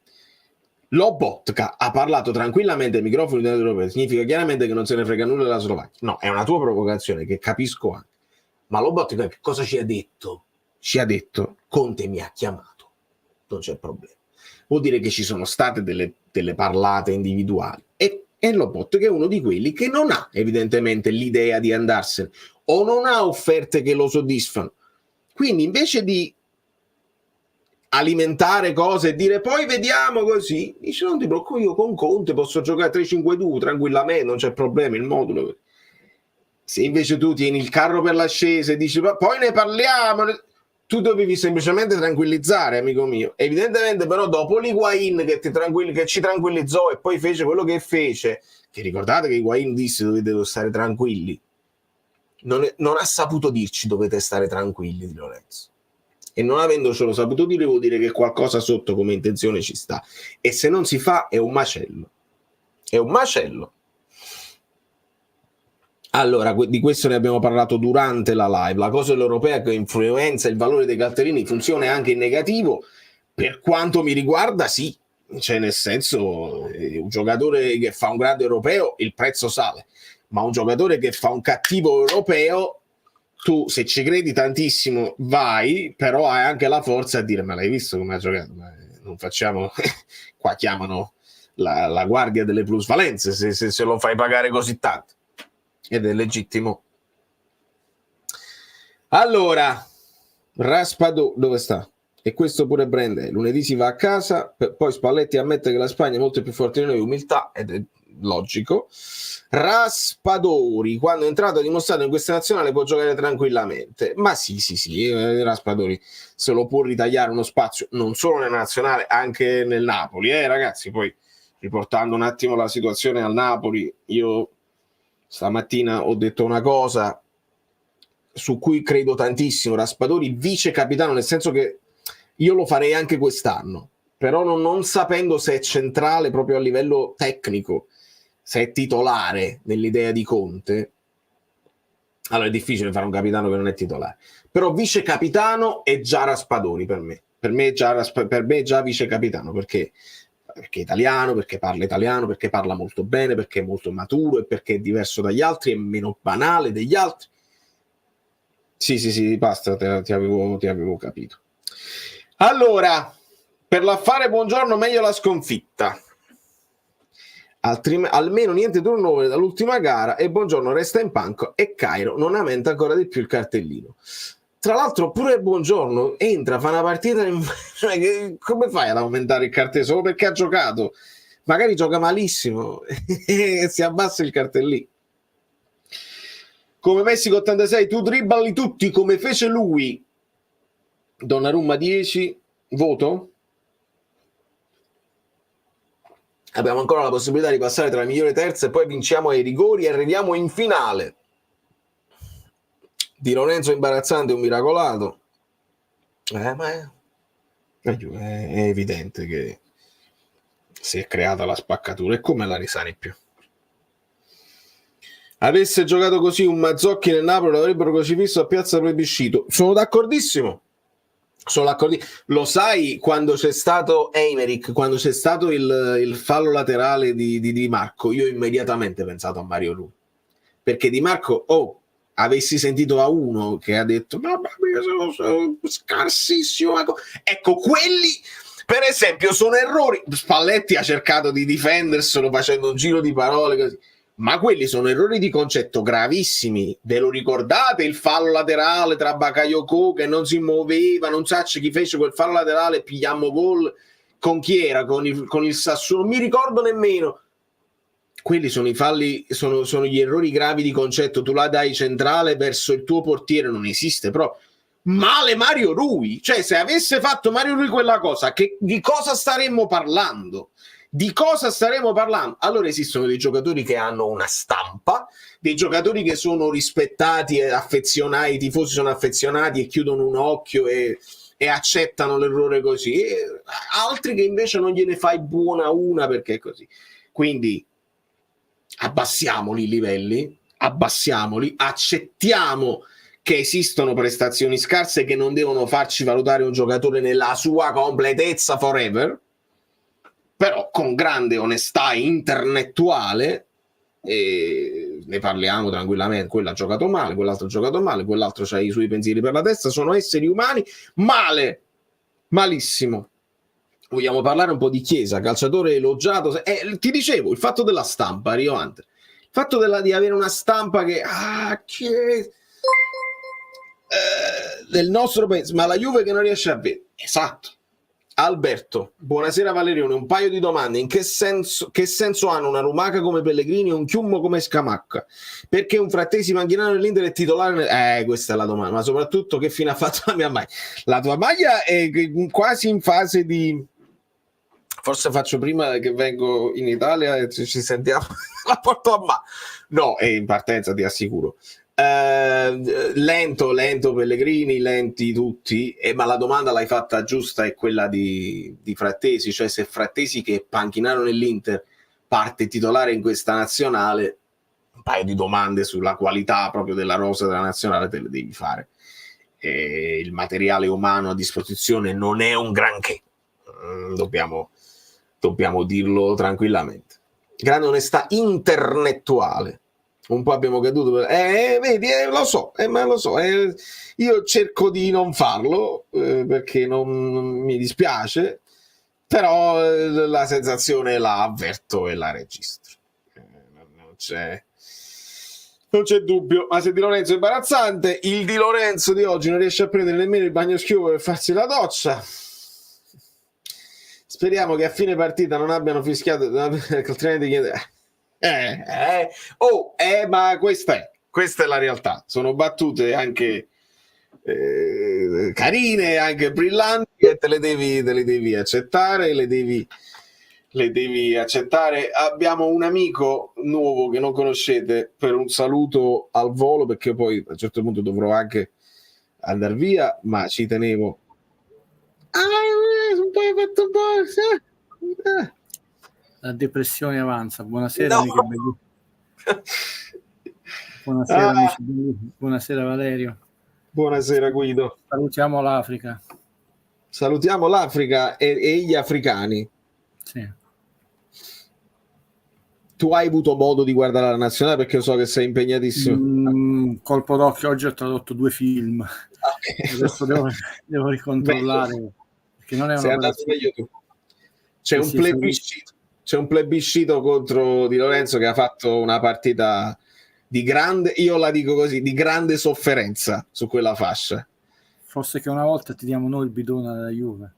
Lobotka ha parlato tranquillamente ai microfoni dell'Europeo, significa chiaramente che non se ne frega nulla della Slovacchia. No, è una tua provocazione che capisco anche. Ma Lobotka che cosa ci ha detto? Ci ha detto, Conte mi ha chiamato, non c'è problema. Vuol dire che ci sono state delle parlate individuali. E Lobotka è uno di quelli che non ha evidentemente l'idea di andarsene o non ha offerte che lo soddisfano. Quindi invece di alimentare cose e dire poi vediamo così, dice non ti preoccupare, io con Conte posso giocare 3-5-2 tranquillamente, non c'è problema, il modulo. Se invece tu tieni il carro per l'ascesa e dici poi ne parliamo, tu dovevi semplicemente tranquillizzare, amico mio. Evidentemente però dopo l'Higuain che ci tranquillizzò e poi fece quello che fece, che ricordate che Higuain disse dovete stare tranquilli, non ha saputo dirci dovete stare tranquilli Di Lorenzo, e non avendocelo saputo dire vuol dire che qualcosa sotto come intenzione ci sta, e se non si fa è un macello. Allora, di questo ne abbiamo parlato durante la live. La cosa dell'europea che influenza il valore dei cartellini funziona anche in negativo. Per quanto mi riguarda, sì. Cioè, nel senso, un giocatore che fa un grande europeo, il prezzo sale. Ma un giocatore che fa un cattivo europeo, tu, se ci credi tantissimo, vai, però hai anche la forza a dire, ma l'hai visto come ha giocato? Ma non facciamo... Qua chiamano la guardia delle plusvalenze se lo fai pagare così tanto. Ed è legittimo. Allora, Raspadori, dove sta? E questo pure Brende. Lunedì si va a casa, poi Spalletti ammette che la Spagna è molto più forte di noi, umiltà, ed è logico. Raspadori, quando è entrato, ha dimostrato in questa nazionale può giocare tranquillamente. Ma sì, Raspadori se lo può ritagliare uno spazio, non solo nella nazionale, anche nel Napoli. Ragazzi, poi riportando un attimo la situazione al Napoli, io stamattina ho detto una cosa su cui credo tantissimo. Raspadori vice capitano, nel senso che io lo farei anche quest'anno, però non sapendo se è centrale proprio a livello tecnico, se è titolare nell'idea di Conte. Allora è difficile fare un capitano che non è titolare, però vice capitano è già Raspadori per me. Per me è già vice capitano, perché è italiano, perché parla molto bene, perché è molto maturo e perché è diverso dagli altri, è meno banale degli altri. Sì, basta, ti avevo capito. Allora, per l'affare buongiorno meglio la sconfitta. Almeno niente turnover dall'ultima gara e buongiorno resta in panco e Cairo non aumenta ancora di più il cartellino. Tra l'altro pure buongiorno entra, fa una partita, cioè, come fai ad aumentare il cartellino? Solo perché ha giocato? Magari gioca malissimo e si abbassa il cartellino. Come Messico 86, tu dribballi tutti come fece lui. Donnarumma 10, voto? Abbiamo ancora la possibilità di passare tra le migliori terze e poi vinciamo ai rigori e arriviamo in finale. Di Lorenzo imbarazzante, un miracolato. Ma è evidente che si è creata la spaccatura. E come la risani più? Avesse giocato così un Mazzocchi nel Napoli l'avrebbero crocifisso a piazza plebiscito. Sono d'accordissimo. Lo sai quando c'è stato Eimerick, quando c'è stato il fallo laterale di Marco, io ho immediatamente pensato a Mario Rui, perché Di Marco avessi sentito a uno che ha detto mamma mia sono scarsissimo, ecco quelli per esempio sono errori. Spalletti ha cercato di difenderselo facendo un giro di parole così, ma quelli sono errori di concetto gravissimi. Ve lo ricordate il fallo laterale tra Bakayoko che non si muoveva, non sa chi fece quel fallo laterale, pigliammo gol con chi era, con il Sassuolo, non mi ricordo nemmeno. Quelli sono i falli, sono gli errori gravi di concetto. Tu la dai centrale verso il tuo portiere, non esiste proprio. Male Mario Rui, cioè se avesse fatto Mario Rui quella cosa, di cosa staremmo parlando? Di cosa staremo parlando? Allora esistono dei giocatori che hanno una stampa, dei giocatori che sono rispettati e affezionati, i tifosi sono affezionati e chiudono un occhio e accettano l'errore così, e altri che invece non gliene fai buona una perché è così. Quindi abbassiamoli i livelli, accettiamo che esistono prestazioni scarse che non devono farci valutare un giocatore nella sua completezza forever, però con grande onestà intellettuale ne parliamo tranquillamente. Quello ha giocato male, quell'altro ha giocato male, quell'altro ha i suoi pensieri per la testa, sono esseri umani, malissimo. Vogliamo parlare un po' di Chiesa, calciatore elogiato, ti dicevo, il fatto della stampa, Rio Hunter, il fatto di avere una stampa che del nostro paese, ma la Juve che non riesce a vedere, esatto. Alberto, buonasera Valerione, un paio di domande. In che senso hanno una lumaca come Pellegrini e un chiummo come Scamacca? Perché un Frattesi Manchinaro nell'Inter è titolare? Questa è la domanda, ma soprattutto che fine ha fatto la mia maglia? La tua maglia è quasi in fase di... Forse faccio prima che vengo in Italia e ci sentiamo, la porto a mano. No, è in partenza, ti assicuro. Lento Pellegrini, lenti tutti, ma la domanda l'hai fatta giusta, è quella di Frattesi, cioè se Frattesi, che è panchinaro nell'Inter, parte titolare in questa nazionale, un paio di domande sulla qualità proprio della rosa della nazionale te le devi fare. Il materiale umano a disposizione non è un granché, dobbiamo dirlo tranquillamente. Grande onestà intellettuale. Un po' abbiamo caduto, vedi, lo so, io cerco di non farlo perché non mi dispiace, però la sensazione la avverto e la registro, non c'è dubbio. Ma se Di Lorenzo è imbarazzante, il Di Lorenzo di oggi non riesce a prendere nemmeno il bagno schiuma per farsi la doccia. Speriamo che a fine partita non abbiano fischiato, altrimenti chiede... ma questa è la realtà. Sono battute anche carine, anche brillanti, e te le devi accettare, le devi accettare. Abbiamo un amico nuovo che non conoscete, per un saluto al volo, perché poi a un certo punto dovrò anche andare via, ma ci tenevo. Un po' fatto la depressione avanza. Buonasera, no. amici belli. Buonasera, amici belli. Buonasera Valerio. Buonasera Guido. Salutiamo l'Africa e gli africani. Sì. Tu hai avuto modo di guardare la nazionale, perché io so che sei impegnatissimo. Colpo d'occhio, oggi ho tradotto 2 film. Okay. Adesso devo ricontrollare, perché non è sei andato meglio tu. C'è un plebiscito contro Di Lorenzo, che ha fatto una partita di grande, io la dico così, di grande sofferenza su quella fascia. Forse che una volta ti diamo noi il bidone della Juve.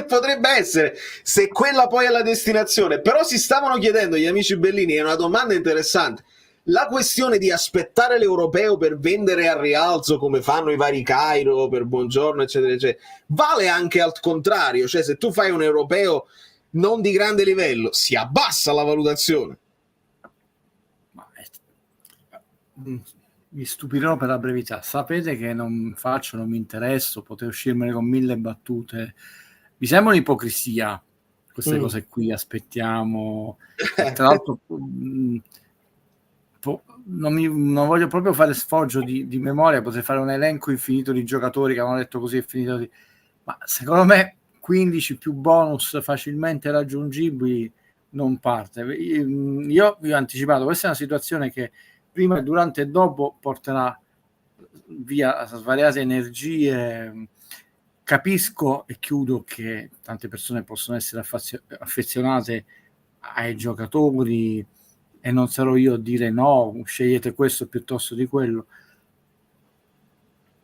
Potrebbe essere, se quella poi è la destinazione. Però si stavano chiedendo gli amici Bellini, è una domanda interessante, la questione di aspettare l'europeo per vendere al rialzo, come fanno i vari Cairo per Buongiorno eccetera eccetera, vale anche al contrario, cioè se tu fai un europeo non di grande livello si abbassa la valutazione. Vi stupirò per la brevità. Sapete che non mi interesso, potrei uscirmene con 1000 battute. Mi sembra un'ipocrisia queste cose qui, aspettiamo. Tra l'altro non voglio proprio fare sfoggio di memoria, potrei fare un elenco infinito di giocatori che hanno detto così, ma secondo me 15 più bonus facilmente raggiungibili non parte. Io vi ho anticipato, questa è una situazione che prima, durante e dopo porterà via svariate energie. Capisco e chiudo che tante persone possono essere affezionate ai giocatori e non sarò io a dire no, scegliete questo piuttosto di quello,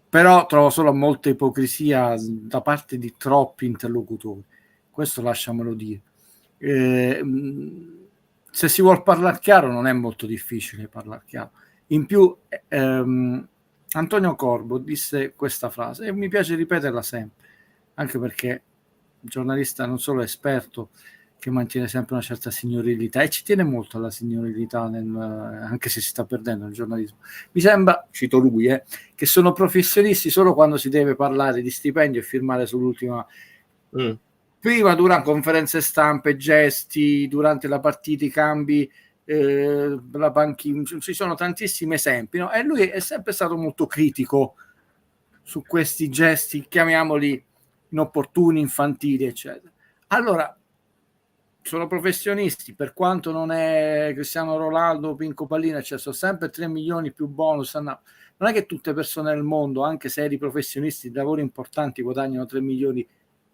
però trovo solo molta ipocrisia da parte di troppi interlocutori, questo lasciamelo dire. Se si vuol parlare chiaro non è molto difficile parlare chiaro. In più Antonio Corbo disse questa frase e mi piace ripeterla sempre, anche perché il giornalista non solo è esperto, che mantiene sempre una certa signorilità e ci tiene molto alla signorilità, anche se si sta perdendo nel giornalismo. Mi sembra, cito lui, che sono professionisti solo quando si deve parlare di stipendio e firmare sull'ultima... Prima, durante conferenze stampe, gesti, durante la partita, i cambi, la panchina, ci sono tantissimi esempi, no? E lui è sempre stato molto critico su questi gesti, chiamiamoli inopportuni, infantili, eccetera. Allora, sono professionisti, per quanto non è Cristiano Ronaldo, Pinco Pallina, cioè sono sempre 3 milioni più bonus. No. Non è che tutte le persone del mondo, anche seri professionisti di lavori importanti, guadagnano 3 milioni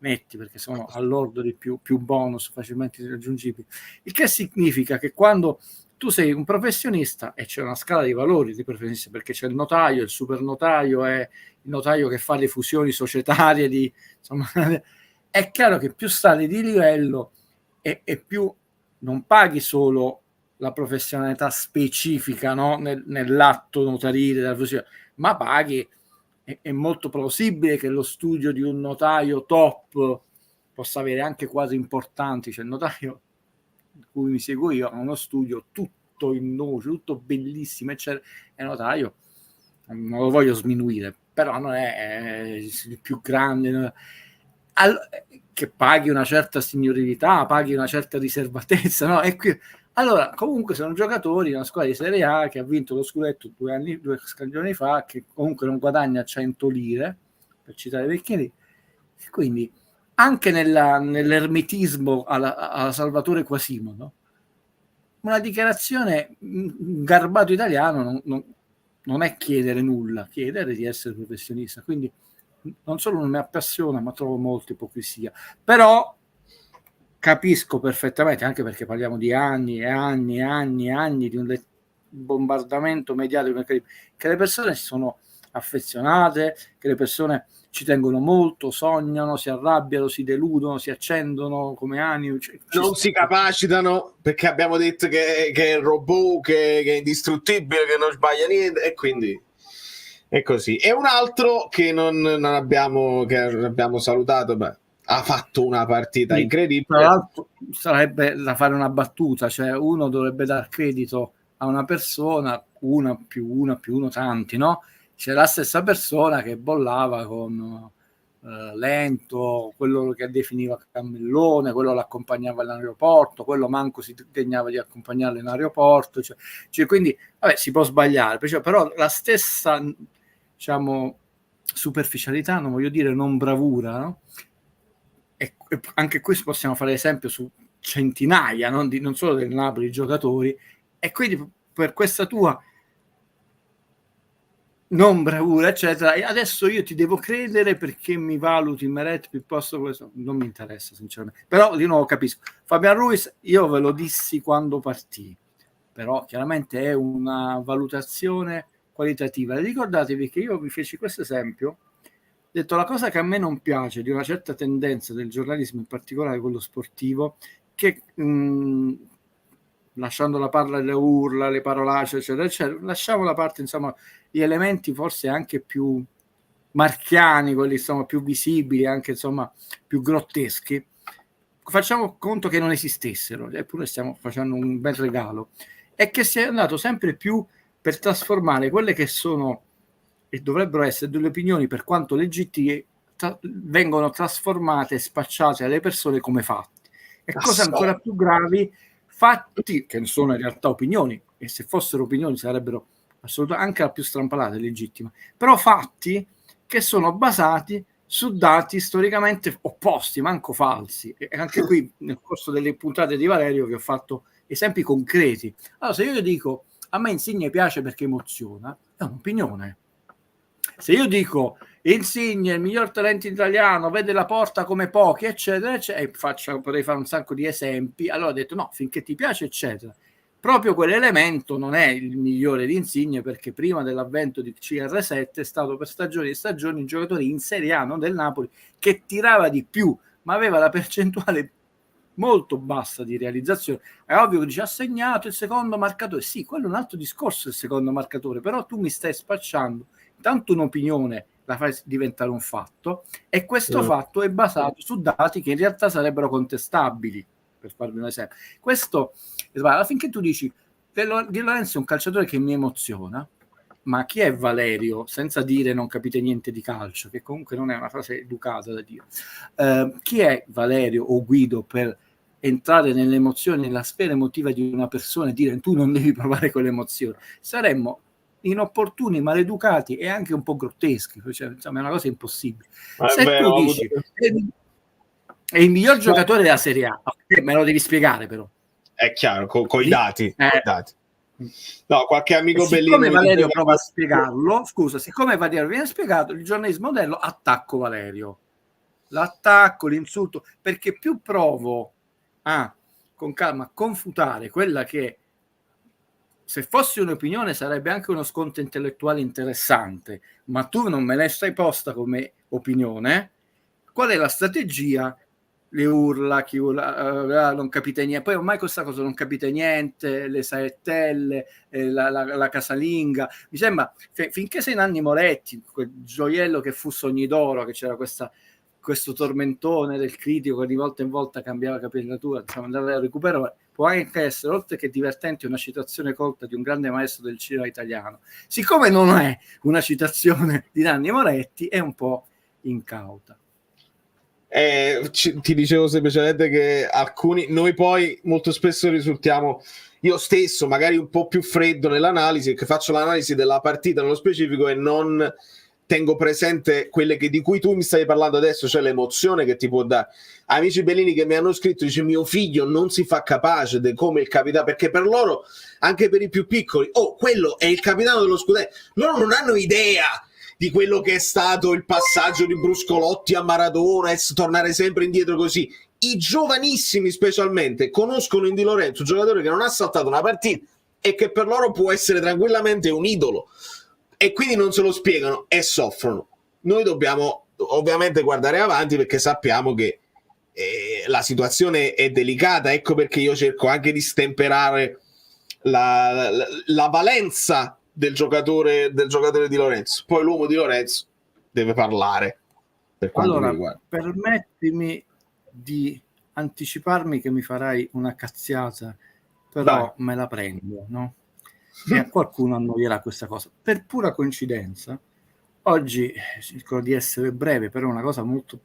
netti, perché sono all'ordo di più bonus facilmente raggiungibili. Il che significa che quando tu sei un professionista e c'è una scala di valori di professionista, perché c'è il notaio, il super notaio, è il notaio che fa le fusioni societarie insomma, è chiaro che più sali di livello e più non paghi solo la professionalità specifica, no? Nell'atto notarile della fusione, ma paghi, è molto plausibile che lo studio di un notaio top possa avere anche quasi importanti, cioè il notaio cui mi seguo io ha uno studio tutto in noce, tutto bellissimo, eccetera, e notaio non lo voglio sminuire, però non è il più grande, che paghi una certa signorilità, paghi una certa riservatezza, no? E qui, allora, comunque sono giocatori di una squadra di Serie A che ha vinto lo scudetto 2 stagioni fa, che comunque non guadagna 100 lire, per citare vecchi, quindi anche nell'ermetismo alla Salvatore Quasimodo, una dichiarazione, un garbato italiano non è chiedere nulla, chiedere di essere professionista, quindi non solo non mi appassiona, ma trovo molta ipocrisia. Però capisco perfettamente, anche perché parliamo di anni e anni e anni e anni di un bombardamento mediatico, che le persone si sono affezionate, che le persone ci tengono molto, sognano, si arrabbiano, si deludono, si accendono come animi, non si capacitano, perché abbiamo detto che è il robot, che è indistruttibile, che non sbaglia niente, e quindi è così. E un altro che non abbiamo salutato, ha fatto una partita incredibile. Tra l'altro sarebbe da fare una battuta, cioè uno dovrebbe dar credito a una persona, una più uno tanti, no? C'è la stessa persona che bollava con Lento, quello che definiva Cammellone, quello l'accompagnava all'aeroporto, quello manco si degnava di accompagnarlo in aeroporto, cioè quindi vabbè, si può sbagliare, però la stessa, diciamo, superficialità, non voglio dire non bravura, no? E anche qui possiamo fare esempio su centinaia, non solo del Napoli, giocatori, e quindi per questa tua non bravura, eccetera, e adesso io ti devo credere perché mi valuti in Meret piuttosto che questo, non mi interessa sinceramente, però di nuovo capisco. Fabian Ruiz io ve lo dissi quando partì, però chiaramente è una valutazione qualitativa. Ricordatevi che io vi feci questo esempio, ho detto la cosa che a me non piace di una certa tendenza del giornalismo, in particolare quello sportivo, che lasciando la parla le urla, le parolacce, eccetera, eccetera, lasciamo da parte insomma gli elementi forse anche più marchiani, quelli insomma più visibili, anche insomma più grotteschi, facciamo conto che non esistessero, eppure stiamo facendo un bel regalo, e che si è andato sempre più per trasformare quelle che sono e dovrebbero essere delle opinioni, per quanto legittime, vengono trasformate e spacciate alle persone come fatti, e cose ancora più gravi, fatti che sono in realtà opinioni, e se fossero opinioni sarebbero assolutamente anche la più strampalata e legittima, però fatti che sono basati su dati storicamente opposti, manco falsi. E anche qui nel corso delle puntate di Valerio vi ho fatto esempi concreti. Allora, se io dico a me Insigne piace perché emoziona, è un'opinione. Se io dico Insigne, il miglior talento italiano, vede la porta come pochi, eccetera, eccetera, e potrei fare un sacco di esempi, allora ho detto no, finché ti piace, eccetera. Proprio quell'elemento non è il migliore di Insigne, perché prima dell'avvento di CR7 è stato per stagioni e stagioni un giocatore in Serie A, non del Napoli, che tirava di più, ma aveva la percentuale molto bassa di realizzazione. È ovvio che dice ha segnato il secondo marcatore, sì, quello è un altro discorso, il secondo marcatore, però tu mi stai spacciando tanto un'opinione, la fai diventare un fatto, e questo fatto è basato su dati che in realtà sarebbero contestabili, per farvi un esempio. Questo finché tu dici Di Lorenzo è un calciatore che mi emoziona, ma chi è Valerio? Senza dire non capite niente di calcio, che comunque non è una frase educata da dire. Chi è Valerio o Guido per entrare nelle emozioni, nella sfera emotiva di una persona e dire tu non devi provare quell'emozione? Saremmo inopportuni, maleducati e anche un po' grotteschi, cioè, insomma, è una cosa impossibile. Se tu dici è il miglior giocatore della Serie A, me lo devi spiegare però. È chiaro, con i dati. No, qualche amico bellino. Siccome Valerio prova a spiegarlo, scusa, siccome Valerio viene spiegato, il giornalismo modello attacco Valerio. L'attacco, l'insulto, perché più provo con calma a confutare quella che se fosse un'opinione sarebbe anche uno scontro intellettuale interessante, ma tu non me l'hai posta come opinione. Qual è la strategia? Le urla, chi urla, non capite niente. Poi ormai questa cosa non capite niente, le saettelle, la casalinga. Mi sembra, finché sei Nanni Moretti, quel gioiello che fu Sogni d'Oro, che c'era questo tormentone del critico che di volta in volta cambiava capillatura, insomma, andare a recuperare, può anche essere, oltre che divertente, una citazione colta di un grande maestro del cinema italiano. Siccome non è una citazione di Nanni Moretti, è un po' incauta. Ti dicevo semplicemente che noi poi molto spesso risultiamo, io stesso magari un po' più freddo nell'analisi, che faccio l'analisi della partita nello specifico e non tengo presente quelle di cui tu mi stai parlando adesso, cioè l'emozione che ti può dare. Amici bellini che mi hanno scritto, dice mio figlio non si fa capace di come il capitano, perché per loro, anche per i più piccoli, quello è il capitano dello scudetto, loro non hanno idea di quello che è stato il passaggio di Bruscolotti a Maradona e tornare sempre indietro così. I giovanissimi specialmente conoscono in Di Lorenzo un giocatore che non ha saltato una partita e che per loro può essere tranquillamente un idolo, e quindi non se lo spiegano e soffrono. Noi dobbiamo ovviamente guardare avanti, perché sappiamo che la situazione è delicata. Ecco perché io cerco anche di stemperare la valenza del giocatore Di Lorenzo. Poi l'uomo Di Lorenzo deve parlare, per quanto mi riguarda. Permettimi di anticiparmi che mi farai una cazziata, però me la prendo, no? E a qualcuno annoierà questa cosa. Per pura coincidenza, oggi cerco di essere breve, però è una cosa molto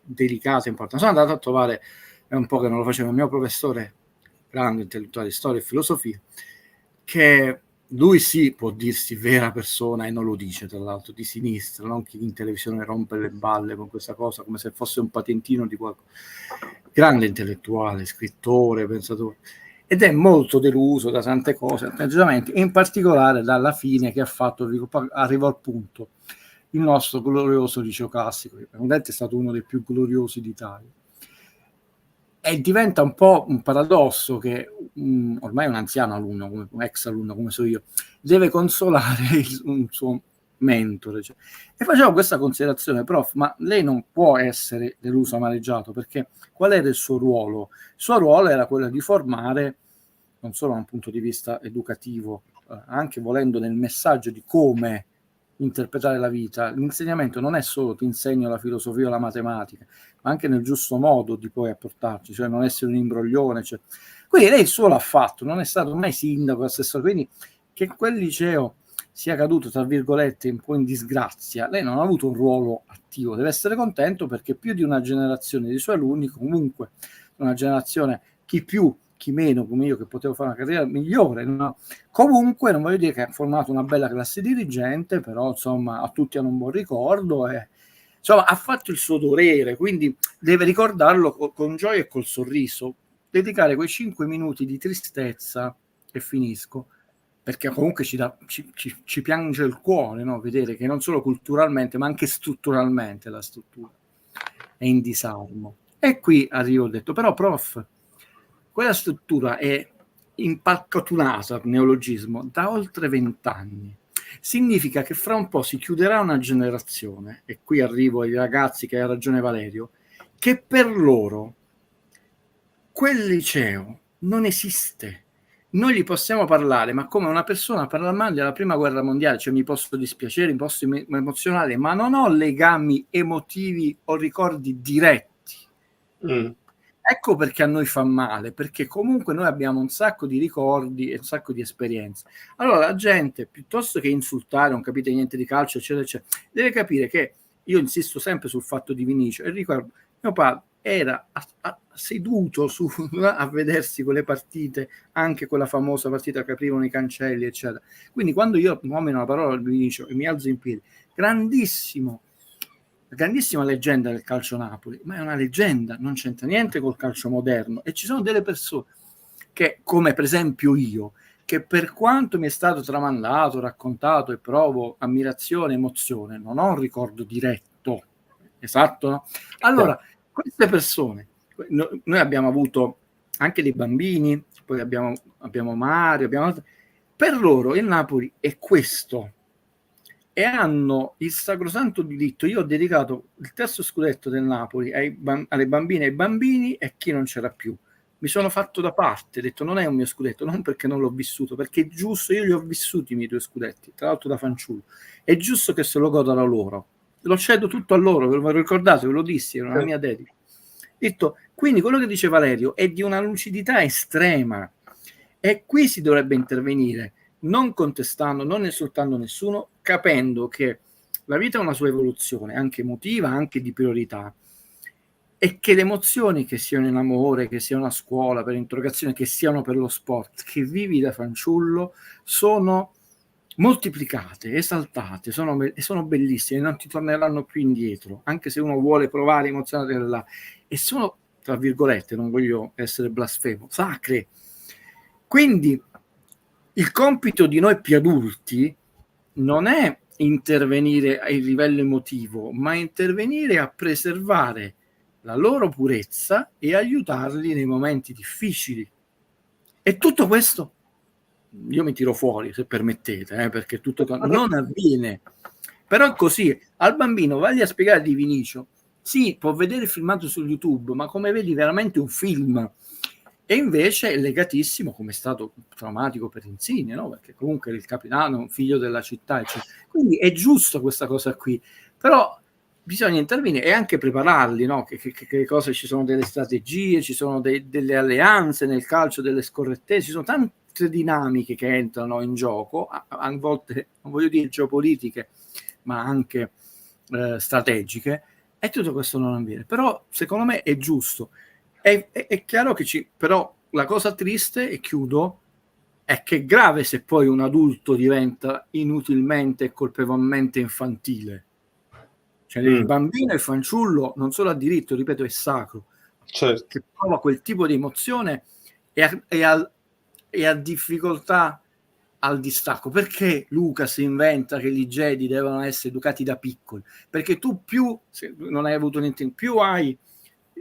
delicata e importante. Sono andato a trovare, è un po' che non lo facevo, il mio professore, grande intellettuale di storia e filosofia, che lui sì può dirsi vera persona, e non lo dice, tra l'altro, di sinistra, non chi in televisione rompe le balle con questa cosa come se fosse un patentino di qualcosa. Grande intellettuale, scrittore, pensatore, ed è molto deluso da tante cose, atteggiamenti, in particolare dalla fine che ha fatto, arrivò al punto, il nostro glorioso liceo classico, che è stato uno dei più gloriosi d'Italia. E diventa un po' un paradosso che ormai un anziano alunno, un ex alunno come so io, deve consolare un suo mentore. Cioè. E facevo questa considerazione, prof, ma lei non può essere deluso, amareggiato, perché qual era il suo ruolo? Il suo ruolo era quello di formare, non solo da un punto di vista educativo, anche volendo nel messaggio di come interpretare la vita. L'insegnamento non è solo ti insegno la filosofia o la matematica, ma anche nel giusto modo di poi apportarci, cioè non essere un imbroglione. Cioè. Quindi lei il suo l'ha fatto, non è stato mai sindaco, assessore, quindi che quel liceo sia caduto, tra virgolette, un po' in disgrazia, lei non ha avuto un ruolo attivo, deve essere contento perché più di una generazione di suoi alunni, comunque una generazione, chi più, chi meno, come io che potevo fare una carriera migliore, no? Comunque non voglio dire che ha formato una bella classe dirigente, però insomma a tutti hanno un buon ricordo e insomma ha fatto il suo dovere, quindi deve ricordarlo con gioia e col sorriso, dedicare quei 5 minuti di tristezza e finisco, perché comunque ci piange il cuore, no? Vedere che non solo culturalmente ma anche strutturalmente la struttura è in disarmo. E qui arrivo, ho detto, però prof, quella struttura è impalcatunata, neologismo, da oltre 20 anni. Significa che fra un po' si chiuderà una generazione, e qui arrivo ai ragazzi, che ha ragione Valerio, che per loro quel liceo non esiste. Noi gli possiamo parlare, ma come una persona parla male della prima guerra mondiale, cioè mi posso dispiacere, mi posso emozionare, ma non ho legami emotivi o ricordi diretti. Ecco perché a noi fa male, perché comunque noi abbiamo un sacco di ricordi e un sacco di esperienze. Allora la gente, piuttosto che insultare, non capite niente di calcio, eccetera, eccetera, deve capire che io insisto sempre sul fatto di Vinicio, e ricordo, mio padre era seduto a vedersi quelle partite, anche quella famosa partita che aprivano i cancelli, eccetera. Quindi quando io nomino la parola di Vinicio e mi alzo in piedi, grandissima leggenda del calcio Napoli, ma è una leggenda, non c'entra niente col calcio moderno, e ci sono delle persone che, come per esempio io, che per quanto mi è stato tramandato, raccontato e provo ammirazione, emozione, non ho un ricordo diretto, esatto, no? Allora, queste persone, noi abbiamo avuto anche dei bambini, poi abbiamo Mario, per loro il Napoli è questo e hanno il sacrosanto diritto. Io ho dedicato il terzo scudetto del Napoli alle bambine e ai bambini e a chi non c'era più. Mi sono fatto da parte, ho detto non è un mio scudetto, non perché non l'ho vissuto, perché è giusto, io li ho vissuti i miei 2 scudetti, tra l'altro da fanciullo, è giusto che se lo godano loro, lo cedo tutto a loro, ve lo ricordate, ve lo dissi, era una mia dedica. Detto, quindi quello che dice Valerio è di una lucidità estrema e qui si dovrebbe intervenire, non contestando, non insultando nessuno, capendo che la vita ha una sua evoluzione, anche emotiva, anche di priorità, e che le emozioni, che siano in amore, che siano a scuola, per interrogazione, che siano per lo sport, che vivi da fanciullo, sono moltiplicate, esaltate, sono bellissime, non ti torneranno più indietro, anche se uno vuole provare emozionate là, e sono, tra virgolette, non voglio essere blasfemo, sacre. Quindi il compito di noi più adulti non è intervenire a livello emotivo, ma intervenire a preservare la loro purezza e aiutarli nei momenti difficili. E tutto questo, io mi tiro fuori se permettete, perché tutto non avviene. Però è così, al bambino vai a spiegare di Vinicio, sì, può vedere il filmato su YouTube, ma come vedi veramente un film. E invece è legatissimo, come è stato traumatico per Insigne, no? Perché comunque il capitano è un figlio della città, eccetera. Quindi è giusto questa cosa qui, però bisogna intervenire e anche prepararli, no? Che cose ci sono, delle strategie, ci sono delle alleanze nel calcio, delle scorrettezze, ci sono tante dinamiche che entrano in gioco, a volte non voglio dire geopolitiche, ma anche strategiche, e tutto questo non avviene. Però secondo me è giusto. È chiaro che però la cosa triste, e chiudo, è che è grave se poi un adulto diventa inutilmente e colpevolmente infantile. Cioè il bambino e il fanciullo non solo ha diritto, ripeto, è sacro, certo, che prova quel tipo di emozione e ha difficoltà al distacco. Perché Lucas inventa che gli Jedi devono essere educati da piccoli? Perché tu più, se non hai avuto niente in più, hai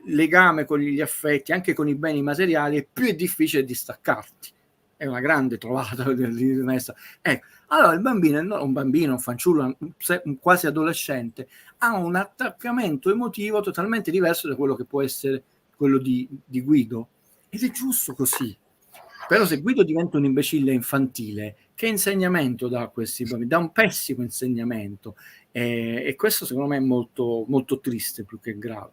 legame con gli affetti, anche con i beni materiali, e più è difficile distaccarti. È una grande trovata. Ecco, allora il bambino, un fanciullo, un quasi adolescente, ha un attaccamento emotivo totalmente diverso da quello che può essere quello di Guido, ed è giusto così. Però se Guido diventa un imbecille infantile, che insegnamento dà a questi bambini? Dà un pessimo insegnamento, e questo secondo me è molto, molto triste più che grave.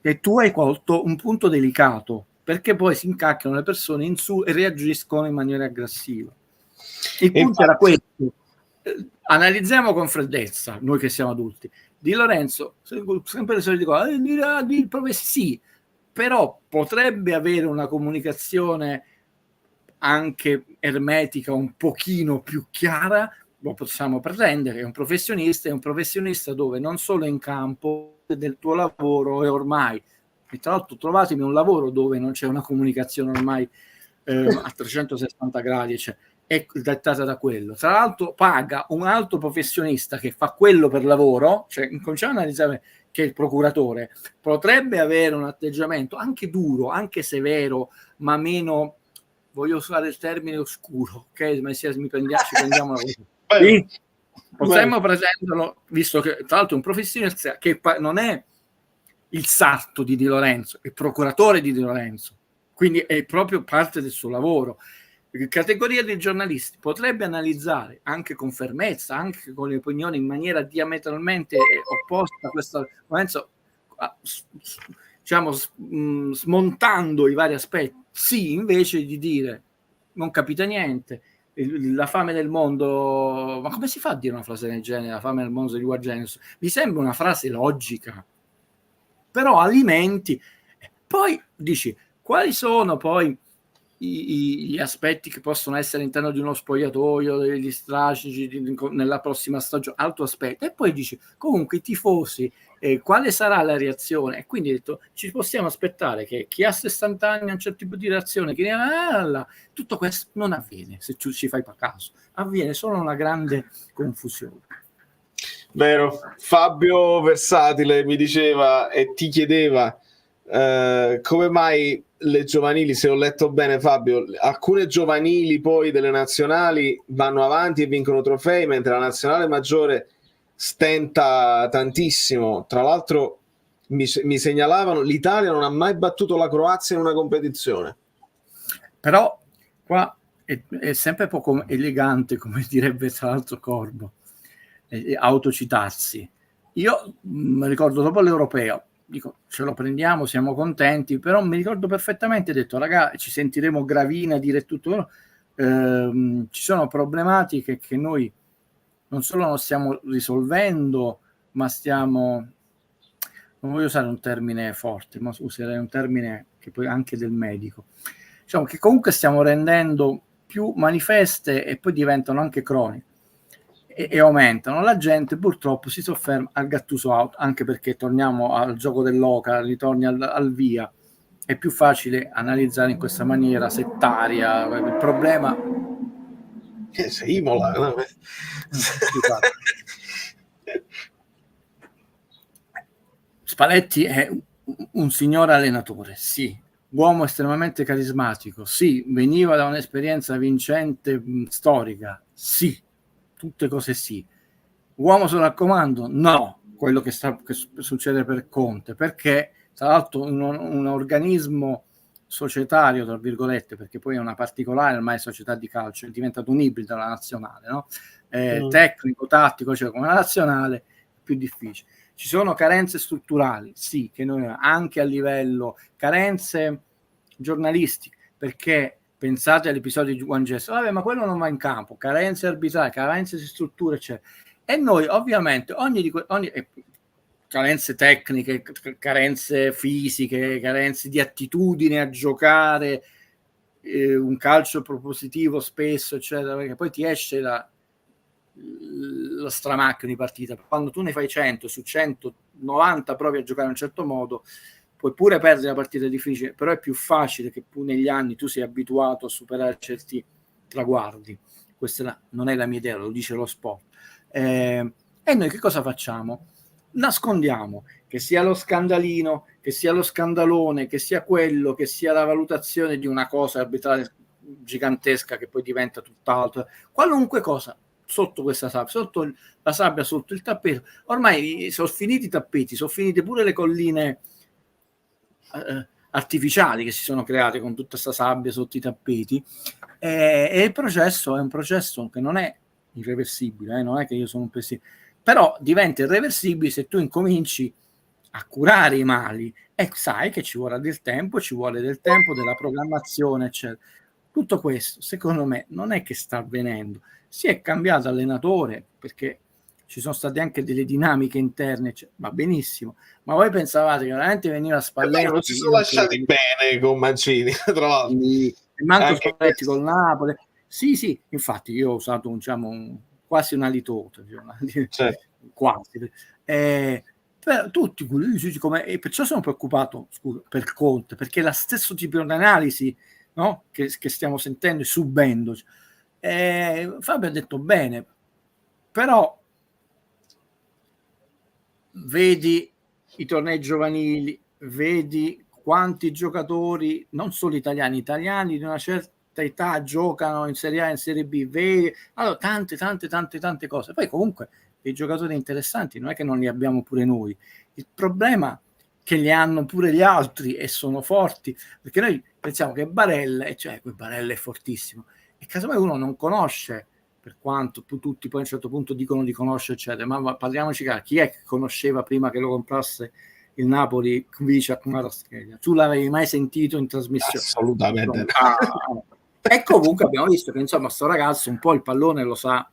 E tu hai colto un punto delicato, perché poi si incacchiano le persone e reagiscono in maniera aggressiva. Il punto era questo. Analizziamo con freddezza, noi che siamo adulti. Di Lorenzo, sempre le solite cose, sì, però potrebbe avere una comunicazione anche ermetica un pochino più chiara, lo possiamo pretendere. È un professionista dove non solo in campo del tuo lavoro, e ormai, e tra l'altro trovatemi un lavoro dove non c'è una comunicazione ormai a 360 gradi, cioè, è dettata da quello. Tra l'altro paga un altro professionista che fa quello per lavoro, cioè cominciamo a analizzare che il procuratore potrebbe avere un atteggiamento anche duro, anche severo, ma meno, voglio usare il termine oscuro, ok? Ma ci prendiamo la cosa. Potremmo presentarlo, visto che tra l'altro è un professionista che non è il sarto di Di Lorenzo, è il procuratore di Di Lorenzo, quindi è proprio parte del suo lavoro. Categoria dei giornalisti potrebbe analizzare anche con fermezza, anche con le opinioni in maniera diametralmente opposta a questo, diciamo, smontando i vari aspetti, sì, invece di dire non capita niente, la fame del mondo, ma come si fa a dire una frase del genere, la fame del mondo di Guargenius? Mi sembra una frase logica, però alimenti. Poi dici, quali sono poi gli aspetti che possono essere all'interno di uno spogliatoio, degli strategici nella prossima stagione, altro aspetto, e poi dici comunque i tifosi, quale sarà la reazione? E quindi ho detto, ci possiamo aspettare che chi ha 60 anni ha un certo tipo di reazione, tutto questo non avviene se tu ci fai caso, avviene solo una grande confusione. Vero. Fabio Versatile mi diceva e ti chiedeva come mai le giovanili, se ho letto bene Fabio, alcune giovanili poi delle nazionali vanno avanti e vincono trofei, mentre la nazionale maggiore stenta tantissimo. Tra l'altro mi segnalavano, l'Italia non ha mai battuto la Croazia in una competizione. Però qua è sempre poco elegante, come direbbe tra l'altro Corbo, autocitarsi. Io mi ricordo dopo l'Europeo, dico, ce lo prendiamo, siamo contenti, però mi ricordo perfettamente, ho detto, ragazzi, ci sentiremo Gravina dire tutto, ci sono problematiche che noi non solo non stiamo risolvendo, ma stiamo, non voglio usare un termine forte, ma userei un termine che poi anche del medico, diciamo che comunque stiamo rendendo più manifeste e poi diventano anche croniche. E aumentano. La gente purtroppo si sofferma al Gattuso out, anche perché torniamo al gioco dell'oca, ritorni al via, è più facile analizzare in questa maniera settaria il problema. Sei Imola, no? Spalletti è un signor allenatore, sì, uomo estremamente carismatico, sì, veniva da un'esperienza vincente storica, sì, tutte cose sì. Uomo solo al comando? No, quello che succede per Conte, perché tra l'altro un organismo societario, tra virgolette, perché poi è una particolare ormai società di calcio, è diventato un ibrido la nazionale, no? Tecnico, tattico, cioè come la nazionale è più difficile. Ci sono carenze strutturali, sì, che noi anche a livello carenze giornalistiche, perché pensate all'episodio di Juan Gesso, vabbè, ma quello non va in campo, carenze arbitrali, carenze di strutture, eccetera. E noi ovviamente ogni carenze tecniche, carenze fisiche, carenze di attitudine a giocare, un calcio propositivo spesso, eccetera, perché poi ti esce la stramacchio di partita. Quando tu ne fai 100 su 190 provi a giocare in un certo modo, puoi pure perdere la partita difficile, però è più facile che negli anni tu sei abituato a superare certi traguardi. Questa non è la mia idea, lo dice lo sport. E noi che cosa facciamo? Nascondiamo, che sia lo scandalino, che sia lo scandalone, che sia quello, che sia la valutazione di una cosa arbitrale gigantesca che poi diventa tutt'altro, qualunque cosa sotto questa sabbia, sotto la sabbia, sotto il tappeto. Ormai sono finiti i tappeti, sono finite pure le colline artificiali che si sono create con tutta questa sabbia sotto i tappeti, e il processo è un processo che non è irreversibile, non è che io sono un pessimista, però diventa irreversibile se tu incominci a curare i mali e sai che ci vuole del tempo, della programmazione, eccetera. Tutto questo secondo me non è che sta avvenendo, si è cambiato allenatore perché ci sono state anche delle dinamiche interne, va benissimo, ma voi pensavate che veramente veniva Spalletti? Non si sono lasciati bene con Mancini, tra l'altro. Manco Spalletti col Napoli. Sì, infatti io ho usato quasi una litote, certo. Quasi. Per tutti e perciò sono preoccupato per Conte, perché la stesso tipo di analisi, no? che stiamo sentendo e subendo. Fabio ha detto bene, però vedi i tornei giovanili, vedi quanti giocatori, non solo italiani di una certa età giocano in Serie A, in Serie B, vedi, allora tante cose. Poi comunque dei giocatori interessanti non è che non li abbiamo pure noi, il problema è che li hanno pure gli altri e sono forti, perché noi pensiamo che Barella, cioè quel Barella è fortissimo, e casomai uno non conosce, per quanto tutti poi a un certo punto dicono di conoscere, eccetera, ma parliamoci chiaro, chi è che conosceva prima che lo comprasse il Napoli Kvicic Kvaratskhelia? Tu l'avevi mai sentito in trasmissione? Assolutamente no. E comunque abbiamo visto che insomma sto ragazzo un po' il pallone lo sa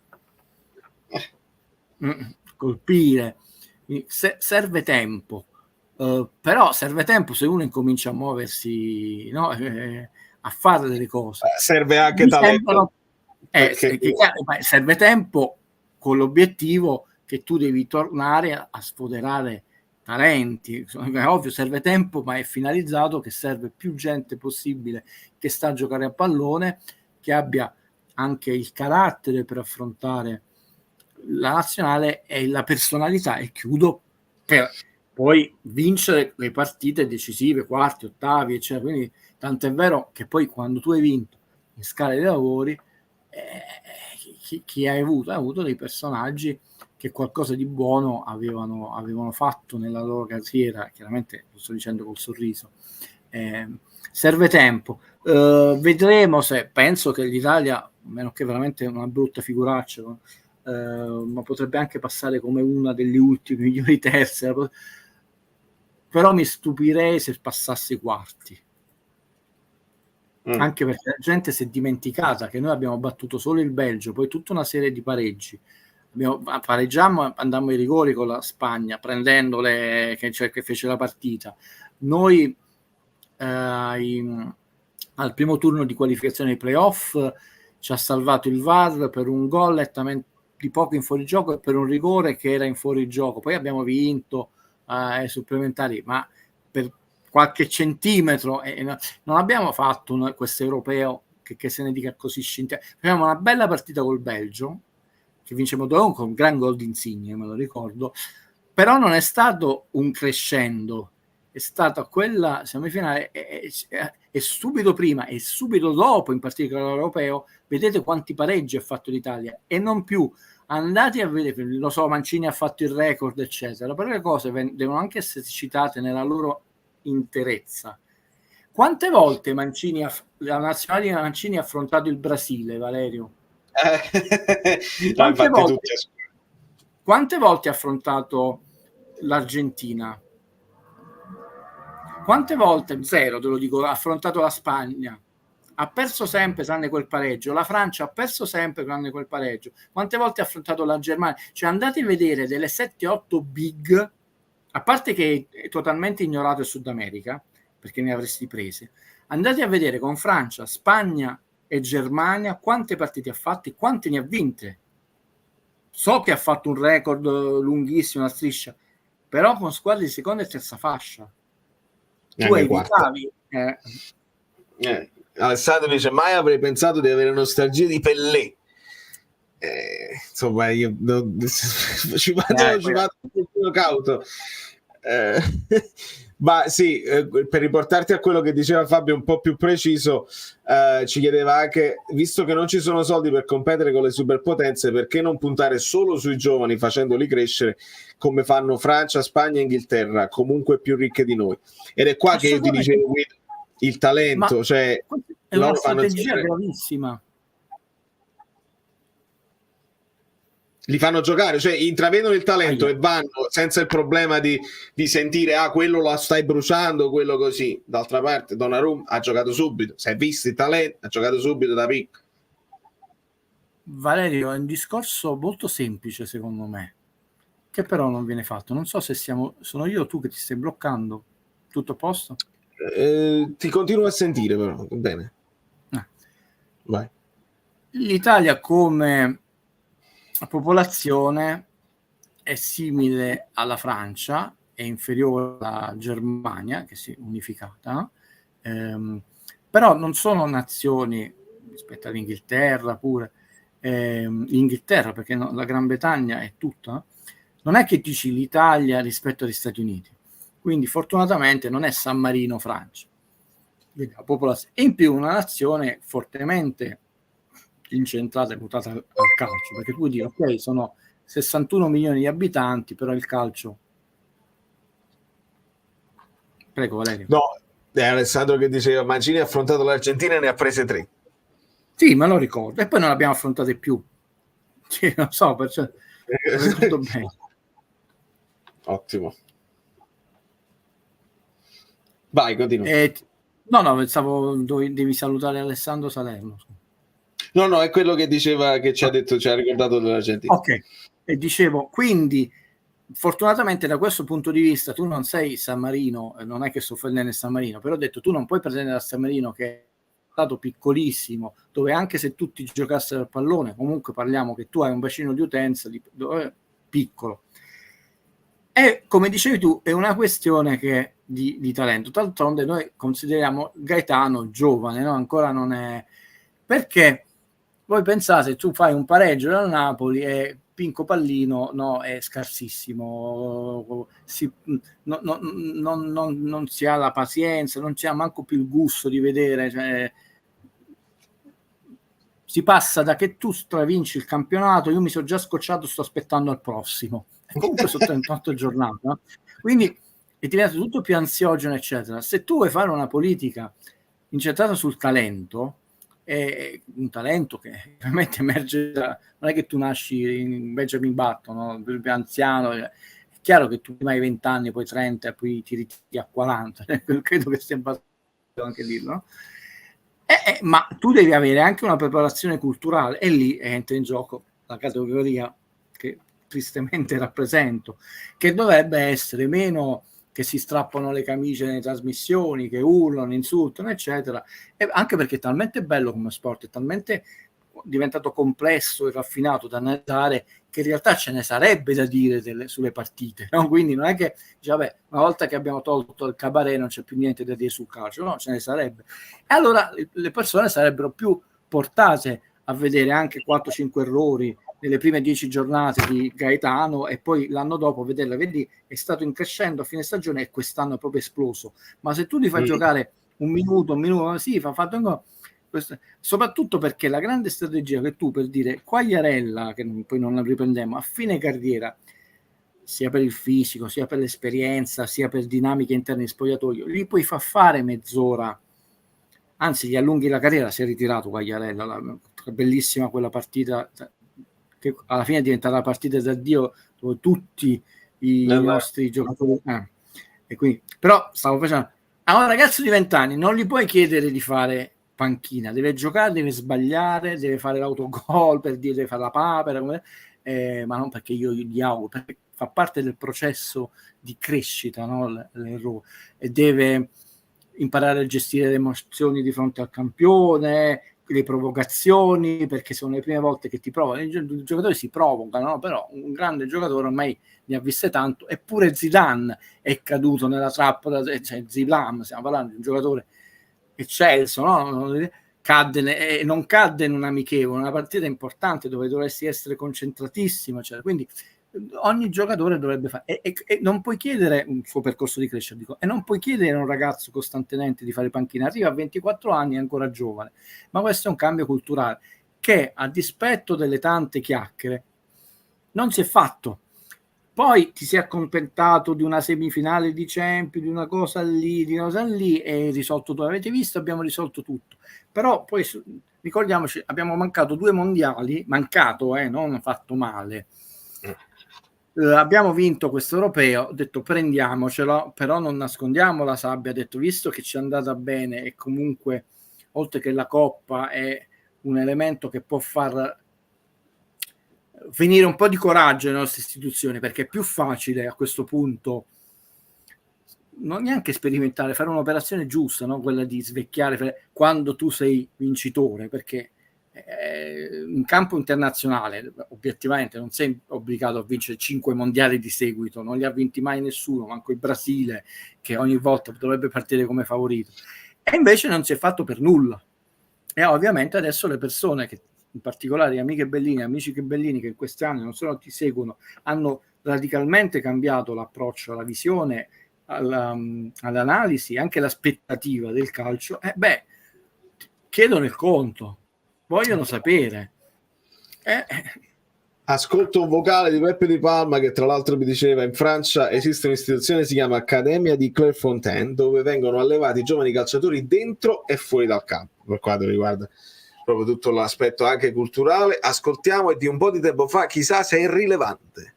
colpire, serve tempo, però serve tempo se uno incomincia a muoversi, no? A fare delle cose. Serve anche talento. Serve tempo con l'obiettivo che tu devi tornare a sfoderare talenti. È ovvio, serve tempo, ma è finalizzato che serve più gente possibile che sta a giocare a pallone, che abbia anche il carattere per affrontare la nazionale e la personalità, e chiudo, per poi vincere le partite decisive, quarti, ottavi, eccetera. Quindi Tant'è vero che poi quando tu hai vinto in scala dei lavori, chi hai avuto? Hai avuto dei personaggi che qualcosa di buono avevano fatto nella loro carriera, chiaramente lo sto dicendo col sorriso. Serve tempo, vedremo se, penso che l'Italia, a meno che veramente una brutta figuraccia, ma potrebbe anche passare come una delle ultime migliori terze, però mi stupirei se passasse i quarti. Anche perché la gente si è dimenticata che noi abbiamo battuto solo il Belgio, poi tutta una serie di pareggi. Pareggiammo, andammo ai rigori con la Spagna, prendendole che fece la partita. Noi al primo turno di qualificazione ai playoff ci ha salvato il VAR per un gol nettamente di poco in fuorigioco e per un rigore che era in fuorigioco. Poi abbiamo vinto ai supplementari, ma per qualche centimetro, non abbiamo fatto questo europeo che se ne dica così scintillante. Abbiamo una bella partita col Belgio che vincemmo 2-1 con un gran gol di Insigne, me lo ricordo, però non è stato un crescendo, è stata quella semifinale e subito prima e subito dopo, in particolare l'europeo, vedete quanti pareggi ha fatto l'Italia e non più andati a vedere, lo so, Mancini ha fatto il record eccetera, però le cose devono anche essere citate nella loro interezza. Quante volte la nazionale di Mancini ha affrontato il Brasile, Valerio? Quante volte ha affrontato l'Argentina? Quante volte? Zero, te lo dico, ha affrontato la Spagna. Ha perso sempre tranne quel pareggio. La Francia ha perso sempre tranne quel pareggio. Quante volte ha affrontato la Germania? Cioè andate a vedere delle 7-8 big, a parte che è totalmente ignorato il Sud America, perché ne avresti prese. Andate a vedere con Francia, Spagna e Germania quante partite ha fatte, quante ne ha vinte. So che ha fatto un record lunghissimo, una striscia, però con squadre di seconda e terza fascia. Tu evitavi. Alessandro dice: mai avrei pensato di avere nostalgia di Pellè. Insomma, io ci vado cauto. Ma sì, per riportarti a quello che diceva Fabio un po' più preciso, ci chiedeva anche, visto che non ci sono soldi per competere con le superpotenze, perché non puntare solo sui giovani facendoli crescere come fanno Francia, Spagna e Inghilterra, comunque più ricche di noi? Ed è qua che io ti dicevo il talento. Ma cioè è una strategia gravissima. Li fanno giocare, cioè intravedono il talento e vanno senza il problema di sentire quello la stai bruciando, quello così. D'altra parte Donnarumma ha giocato subito, si è visto il talento, ha giocato subito da picco. Valerio, è un discorso molto semplice secondo me, che però non viene fatto. Non so se sono io o tu che ti stai bloccando. Tutto a posto? Ti continuo a sentire però, va bene. Vai. L'Italia come popolazione è simile alla Francia, è inferiore alla Germania, che si è unificata, però non sono nazioni rispetto all'Inghilterra pure, l'Inghilterra, perché la Gran Bretagna è tutta, non è che dici l'Italia rispetto agli Stati Uniti, quindi fortunatamente non è San Marino, Francia, la popolazione, e in più una nazione fortemente incentrata e votata al calcio, perché tu dici ok, sono 61 milioni di abitanti, però il calcio. Prego Valerio. No, è Alessandro che diceva Mancini ha affrontato l'Argentina e ne ha prese 3. Sì, me lo ricordo, e poi non abbiamo affrontate più. Sì, non so, perciò tutto bene. Ottimo. Vai, continua. No, pensavo devi salutare Alessandro Salerno. No, è quello che diceva, che ci ha detto, ci ha ricordato dell'Argentina. Ok, e dicevo, quindi fortunatamente da questo punto di vista tu non sei San Marino, non è che sto offendendo San Marino, però ho detto tu non puoi pretendere da San Marino, che è stato piccolissimo, dove anche se tutti giocassero al pallone, comunque parliamo che tu hai un bacino di utenza piccolo. E come dicevi tu, è una questione che di talento. D'altronde noi consideriamo Gaetano giovane, no? Ancora non è... Perché voi pensate, tu fai un pareggio dal Napoli e Pinco Pallino no, è scarsissimo, non si ha la pazienza, non si ha manco più il gusto di vedere, cioè, si passa da che tu stravinci il campionato, io mi sono già scocciato, sto aspettando il prossimo, e comunque sono 38 giornate, no? Quindi è diventato tutto più ansiogeno, eccetera. Se tu vuoi fare una politica incentrata sul talento, è un talento che veramente emerge non è che tu nasci in Benjamin Button, no? Più anziano, è chiaro che tu prima hai 20 anni, poi 30 e poi ti ritiri a 40, credo che sia abbastanza anche lì, no? Ma tu devi avere anche una preparazione culturale, e lì entra in gioco la categoria che tristemente rappresento, che dovrebbe essere meno che si strappano le camicie nelle trasmissioni, che urlano, insultano, eccetera, e anche perché è talmente bello come sport, è talmente diventato complesso e raffinato da analizzare, che in realtà ce ne sarebbe da dire sulle partite, no? Quindi non è che dice, vabbè, una volta che abbiamo tolto il cabaret non c'è più niente da dire sul calcio, no, ce ne sarebbe. E allora le persone sarebbero più portate a vedere anche 4-5 errori nelle prime 10 giornate di Gaetano, e poi l'anno dopo vederla, vedi, è stato in crescendo a fine stagione e quest'anno è proprio esploso. Ma se tu li fai giocare un minuto, sì, fatto soprattutto perché la grande strategia che tu, per dire, Quagliarella, che poi non la riprendiamo, a fine carriera, sia per il fisico, sia per l'esperienza, sia per dinamiche interne di spogliatoio, gli puoi far fare mezz'ora, anzi gli allunghi la carriera. Si è ritirato Quagliarella, bellissima quella partita che alla fine è diventata la partita d'addio, dove tutti i nostri giocatori e quindi, però stavo facendo a un ragazzo di 20 anni non gli puoi chiedere di fare panchina, deve giocare, deve sbagliare, deve fare l'autogol, per dire, deve fare la papera, ma non perché io gli auguro, perché fa parte del processo di crescita, no? L'errore, e deve imparare a gestire le emozioni di fronte al campione, le provocazioni, perché sono le prime volte che ti provano. I giocatori si provocano, no? Però un grande giocatore ormai ne ha viste tanto, eppure Zidane è caduto nella trappola, cioè Zidane, stiamo parlando di un giocatore eccelso, no? Cadde, non cadde in un amichevole, una partita importante dove dovresti essere concentratissimo, cioè, quindi ogni giocatore dovrebbe fare, e non puoi chiedere un suo percorso di crescita, dico, e non puoi chiedere a un ragazzo costantemente di fare panchina, arriva a 24 anni, è ancora giovane, ma questo è un cambio culturale che, a dispetto delle tante chiacchiere, non si è fatto. Poi ti si è accontentato di una semifinale di Champions, di una cosa lì, e risolto tutto. Avete visto? Abbiamo risolto tutto. Però poi ricordiamoci, abbiamo mancato 2 mondiali, non fatto male. Abbiamo vinto questo europeo, ho detto prendiamocelo, però non nascondiamo la sabbia, ho detto, visto che ci è andata bene, e comunque oltre che la Coppa è un elemento che può far venire un po' di coraggio alle nostre istituzioni, perché è più facile a questo punto non neanche sperimentare, fare un'operazione giusta, no? Quella di svecchiare quando tu sei vincitore, perché in campo internazionale obiettivamente non sei obbligato a vincere 5 mondiali di seguito, non li ha vinti mai nessuno, manco il Brasile, che ogni volta dovrebbe partire come favorito, e invece non si è fatto per nulla. E ovviamente adesso le persone, che in particolare amiche Bellini, amici che Bellini, che in questi anni non solo ti seguono, hanno radicalmente cambiato l'approccio alla visione, all'analisi, anche l'aspettativa del calcio, chiedono il conto, vogliono sapere. Ascolto un vocale di Peppe Di Palma, che tra l'altro mi diceva: in Francia esiste un'istituzione, si chiama Accademia di Clairefontaine, dove vengono allevati i giovani calciatori dentro e fuori dal campo, per quanto riguarda proprio tutto l'aspetto anche culturale. Ascoltiamo, e di un po' di tempo fa, chissà se è irrilevante.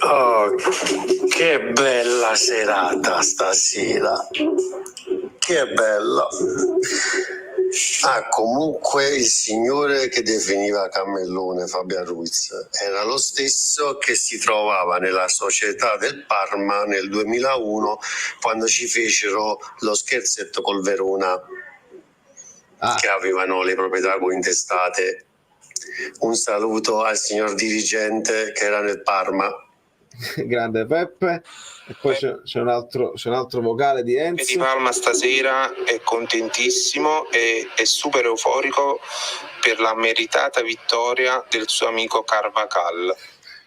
Oh, che bella serata stasera, che bella. Comunque il signore che definiva Cammellone Fabian Ruiz era lo stesso che si trovava nella società del Parma nel 2001, quando ci fecero lo scherzetto col Verona, che avevano le proprietà cointestate. Un saluto al signor dirigente che era nel Parma. Grande Peppe. E poi c'è un altro vocale di Di Enzo. Palma stasera è contentissimo e è super euforico per la meritata vittoria del suo amico Carvajal.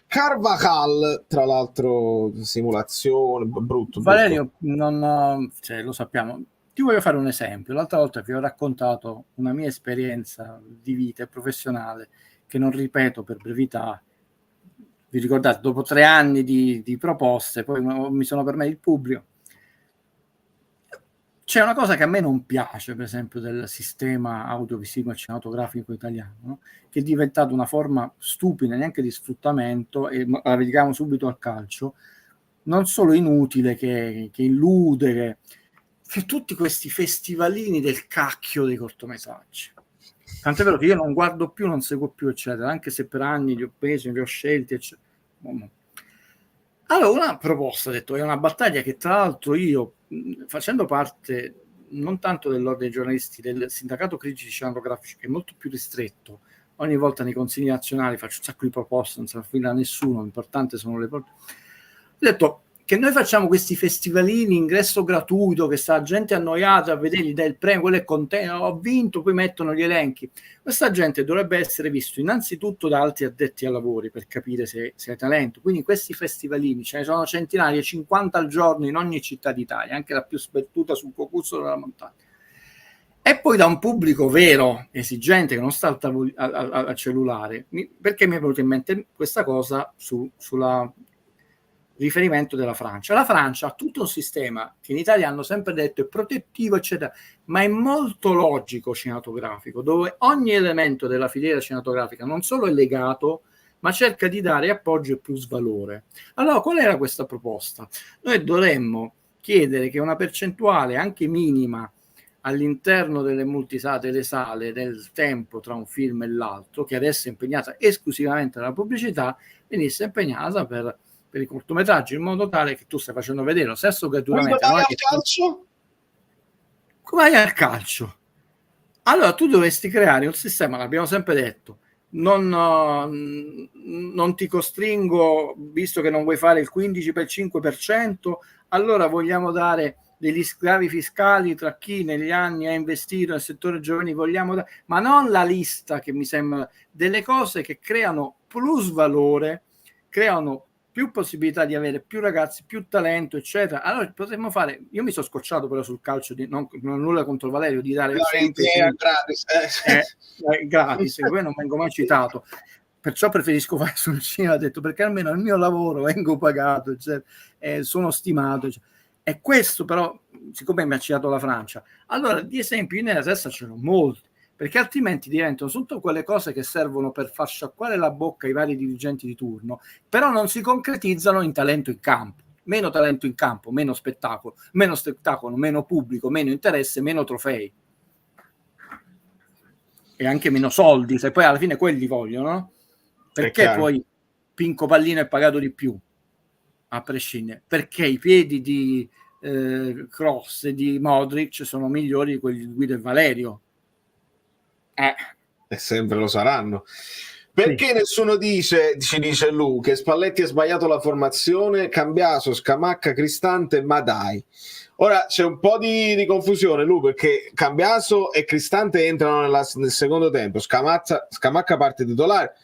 Carvajal, tra l'altro, simulazione, brutto. Valerio, lo sappiamo. Ti voglio fare un esempio. L'altra volta vi ho raccontato una mia esperienza di vita e professionale che non ripeto per brevità. Vi ricordate, dopo 3 anni di proposte, poi mi sono permesso il pubblico. C'è una cosa che a me non piace, per esempio, del sistema audiovisivo e cinematografico italiano, no? Che è diventato una forma stupida, neanche di sfruttamento, e la vediamo subito al calcio, non solo inutile, che illude, che tutti questi festivalini del cacchio dei cortometraggi. Tant'è vero che io non guardo più, non seguo più, eccetera, anche se per anni li ho presi, li ho scelti, eccetera. Allora, una proposta, ho detto, è una battaglia che tra l'altro io, facendo parte non tanto dell'ordine dei giornalisti, del sindacato critici cinematografici, che è molto più ristretto, ogni volta nei consigli nazionali faccio un sacco di proposte, non si affida a nessuno, l'importante sono le proposte. Ho detto che noi facciamo questi festivalini, ingresso gratuito, che sta gente annoiata a vedere, gli dai il premio, quello è contento, ho vinto, poi mettono gli elenchi. Questa gente dovrebbe essere visto innanzitutto da altri addetti ai lavori per capire se hai talento. Quindi questi festivalini, ce ne sono centinaia, 50 al giorno in ogni città d'Italia, anche la più sperduta sul Cocuzzolo della montagna. E poi da un pubblico vero, esigente, che non sta al cellulare. Perché mi è venuta in mente questa cosa sulla riferimento della Francia. La Francia ha tutto un sistema che in Italia hanno sempre detto è protettivo, eccetera, ma è molto logico cinematografico, dove ogni elemento della filiera cinematografica non solo è legato, ma cerca di dare appoggio e plusvalore. Allora, qual era questa proposta? Noi dovremmo chiedere che una percentuale anche minima all'interno delle multisate, delle sale, del tempo tra un film e l'altro, che adesso è impegnata esclusivamente alla pubblicità, venisse impegnata per i cortometraggi, in modo tale che tu stai facendo vedere lo stesso gratuitamente. Come vai al calcio? Come vai al calcio? Allora tu dovresti creare un sistema, l'abbiamo sempre detto, non ti costringo, visto che non vuoi fare il 15 per 5%, allora vogliamo dare degli sgravi fiscali tra chi negli anni ha investito nel settore giovanile, ma non la lista, che mi sembra, delle cose che creano plusvalore, creano più possibilità di avere più ragazzi, più talento, eccetera. Allora potremmo fare, io mi sono scocciato però sul calcio, non ho nulla contro Valerio, di dare sempre gratis, poi non vengo mai citato, perciò preferisco fare sul cinema, ha detto, perché almeno il mio lavoro vengo pagato, sono stimato, eccetera. E questo però, siccome mi ha citato la Francia, allora di esempi nella testa ce ne sono molti, perché altrimenti diventano tutte quelle cose che servono per far sciacquare la bocca ai vari dirigenti di turno, però non si concretizzano in talento in campo. Meno talento in campo, meno spettacolo, meno pubblico, meno interesse, meno trofei. E anche meno soldi, se poi alla fine quelli vogliono, no? Perché poi Pinco Pallino è pagato di più? A prescindere, perché i piedi di Kroos e di Modric sono migliori di quelli di Guido e Valerio. E sempre lo saranno. Perché nessuno ci dice Lu, che Spalletti ha sbagliato la formazione, Cambiaso, Scamacca, Cristante, ma dai. Ora c'è un po' di confusione, Lu, perché Cambiaso e Cristante entrano nel secondo tempo, Scamacca parte titolare,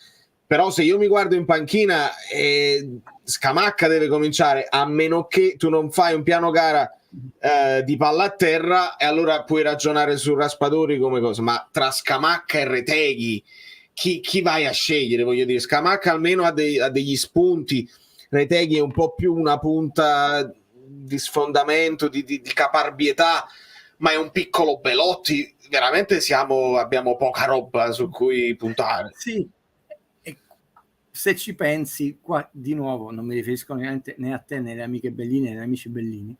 però se io mi guardo in panchina, Scamacca deve cominciare, a meno che tu non fai un piano gara di palla a terra, e allora puoi ragionare su Raspadori come cosa, ma tra Scamacca e Reteghi chi vai a scegliere? Voglio dire, Scamacca almeno ha degli spunti, Reteghi è un po' più una punta di sfondamento, di caparbietà, ma è un piccolo Belotti, veramente abbiamo poca roba su cui puntare. Sì, e se ci pensi, qua di nuovo non mi riferisco né a te né alle amiche Bellini né agli amici Bellini,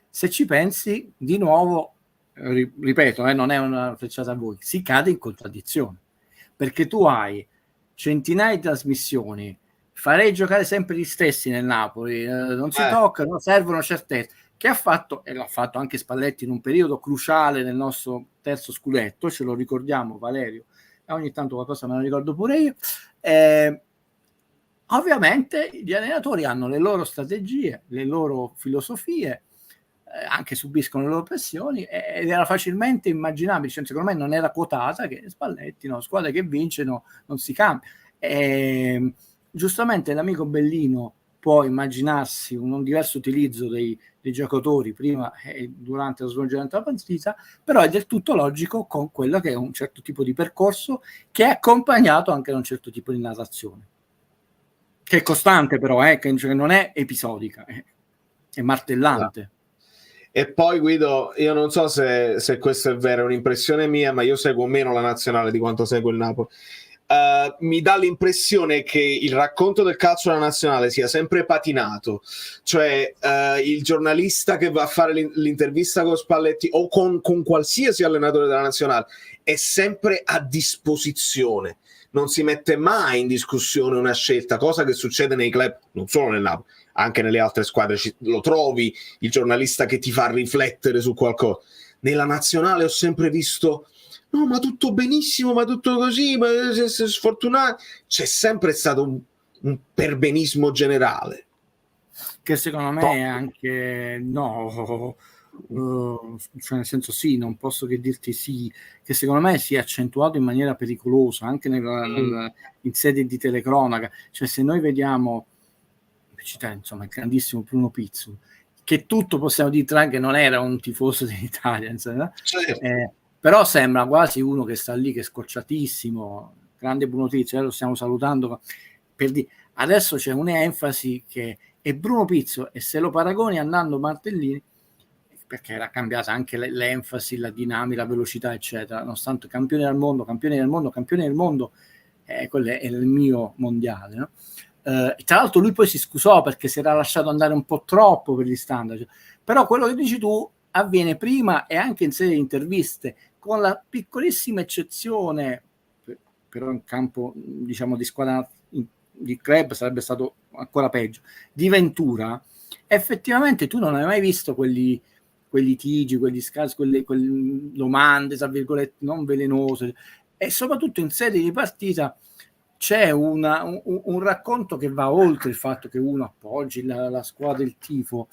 se ci pensi di nuovo, ripeto, non è una frecciata a voi, si cade in contraddizione, perché tu hai centinaia di trasmissioni, farei giocare sempre gli stessi nel Napoli, non si toccano, servono certezze, che ha fatto, e l'ha fatto anche Spalletti in un periodo cruciale nel nostro terzo scudetto, ce lo ricordiamo Valerio, e ogni tanto qualcosa me lo ricordo pure io, Ovviamente gli allenatori hanno le loro strategie, le loro filosofie, anche subiscono le loro pressioni, ed era facilmente immaginabile, cioè, secondo me non era quotata che Spalletti, no, squadre che vincono non si cambia. Giustamente l'amico Bellino può immaginarsi un diverso utilizzo dei giocatori prima e durante lo svolgimento della partita, però è del tutto logico con quello che è un certo tipo di percorso che è accompagnato anche da un certo tipo di narrazione, che è costante però, che non è episodica, è martellante. E poi Guido, io non so se questo è vero, è un'impressione mia, ma io seguo meno la nazionale di quanto seguo il Napoli. Mi dà l'impressione che il racconto del calcio della nazionale sia sempre patinato, cioè il giornalista che va a fare l'intervista con Spalletti o con qualsiasi allenatore della nazionale è sempre a disposizione, non si mette mai in discussione una scelta, cosa che succede nei club, non solo nel Napoli, anche nelle altre squadre lo trovi il giornalista che ti fa riflettere su qualcosa. Nella nazionale ho sempre visto no, ma tutto benissimo, ma tutto così, ma se sfortunato. C'è sempre stato un perbenismo generale. Che secondo me è anche no, cioè nel senso sì, non posso che dirti sì, che secondo me si è accentuato in maniera pericolosa anche in sede di telecronaca. Cioè se noi vediamo, insomma, il grandissimo Bruno Pizzo, che tutto possiamo dire tranne che non era un tifoso dell'Italia, insomma, certo. Però sembra quasi uno che sta lì, che è scocciatissimo, grande Bruno Pizzo, lo stiamo salutando, adesso c'è un'enfasi che è Bruno Pizzo, e se lo paragoni a Nando Martellini, perché era cambiata anche l'enfasi, la dinamica, la velocità, eccetera, nonostante campione del mondo, quello è il mio mondiale, no? Tra l'altro lui poi si scusò perché si era lasciato andare un po' troppo per gli standard, però quello che dici tu avviene prima e anche in serie di interviste, con la piccolissima eccezione, però in campo diciamo di squadra di club sarebbe stato ancora peggio, di Ventura. Effettivamente tu non hai mai visto quegli litigi, quegli scarsi, quelle domande tra virgolette non velenose, e soprattutto in serie di partita c'è un racconto che va oltre il fatto che uno appoggi la squadra, il tifo.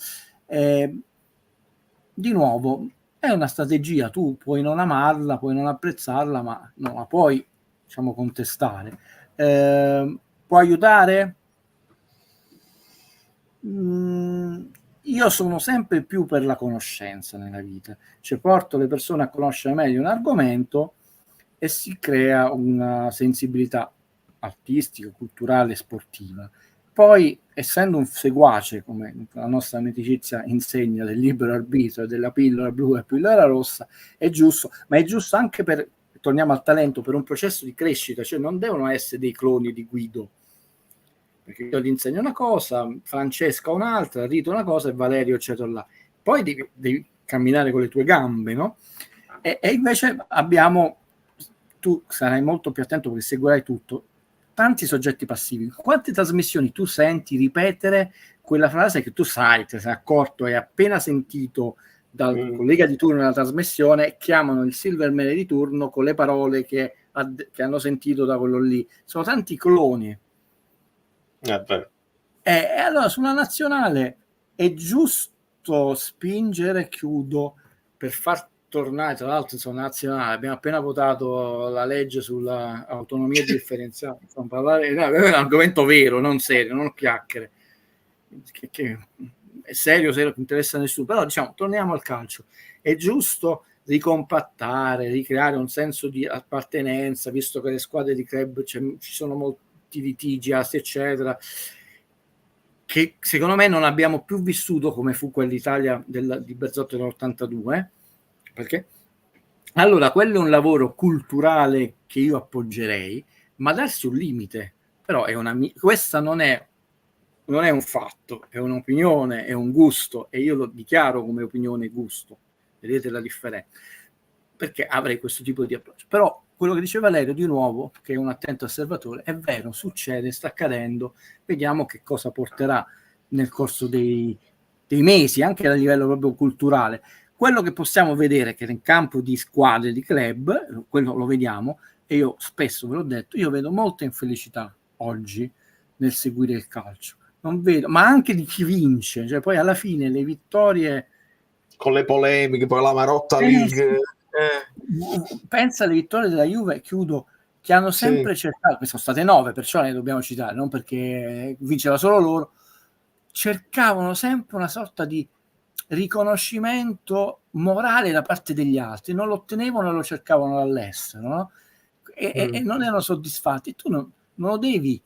Di nuovo è una strategia, tu puoi non amarla, puoi non apprezzarla, ma non la puoi, diciamo, contestare. Può aiutare? Io sono sempre più per la conoscenza nella vita, cioè porto le persone a conoscere meglio un argomento e si crea una sensibilità artistica, culturale, sportiva. Poi, essendo un seguace, come la nostra amicizia insegna, del libero arbitrio, della pillola blu e pillola rossa, è giusto, ma è giusto anche per, torniamo al talento, per un processo di crescita, cioè non devono essere dei cloni di Guido, perché io gli insegno una cosa, Francesca un'altra, Rito una cosa e Valerio eccetera là. Poi devi camminare con le tue gambe, no? E invece abbiamo, tu sarai molto più attento perché seguirai tutto, tanti soggetti passivi. Quante trasmissioni tu senti ripetere quella frase che tu sai, ti sei accorto, hai appena sentito dal collega di turno nella trasmissione, chiamano il Silvermere di turno con le parole che hanno sentito da quello lì. Sono tanti cloni. E allora sulla nazionale è giusto spingere, chiudo, per far tornare, tra l'altro insomma, nazionale, abbiamo appena votato la legge sulla autonomia differenziata, insomma, parlare, è un argomento vero, non serio, non chiacchiere, che è serio, che interessa a nessuno, però diciamo, torniamo al calcio, è giusto ricompattare, ricreare un senso di appartenenza, visto che le squadre di club ci sono molti litigi, eccetera, che secondo me non abbiamo più vissuto come fu quell'Italia di Berzotto dell'82, perché allora quello è un lavoro culturale che io appoggerei, ma darsi un limite. Però questa non è un fatto, è un'opinione, è un gusto, e io lo dichiaro come opinione e gusto. Vedete la differenza? Perché avrei questo tipo di approccio. Però quello che dice Valerio, di nuovo, che è un attento osservatore, è vero, succede, sta accadendo, vediamo che cosa porterà nel corso dei mesi, anche a livello proprio culturale. Quello che possiamo vedere è che nel campo di squadre, di club, quello lo vediamo, e io spesso ve l'ho detto, io vedo molta infelicità oggi nel seguire il calcio. Non vedo, ma anche di chi vince, cioè poi alla fine le vittorie con le polemiche, poi la Marotta League. Pensa alle vittorie della Juve, chiudo, che hanno sempre cercato, che sono state 9, perciò ne dobbiamo citare, non perché vinceva solo loro, cercavano sempre una sorta di riconoscimento morale da parte degli altri, non lo ottenevano e lo cercavano dall'estero, no? E non erano soddisfatti. Tu non lo devi,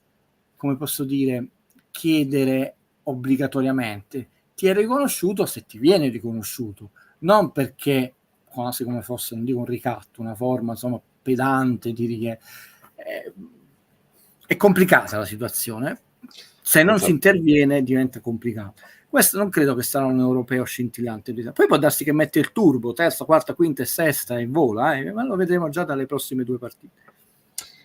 come posso dire, chiedere obbligatoriamente, ti è riconosciuto se ti viene riconosciuto, non perché quasi come fosse, non dico un ricatto, una forma insomma pedante di richiesta. È complicata la situazione, se non si interviene diventa complicato. Questo non credo che sarà un europeo scintillante, poi può darsi che mette il turbo, terza, quarta, quinta e sesta e vola, ma lo vedremo già dalle prossime 2 partite.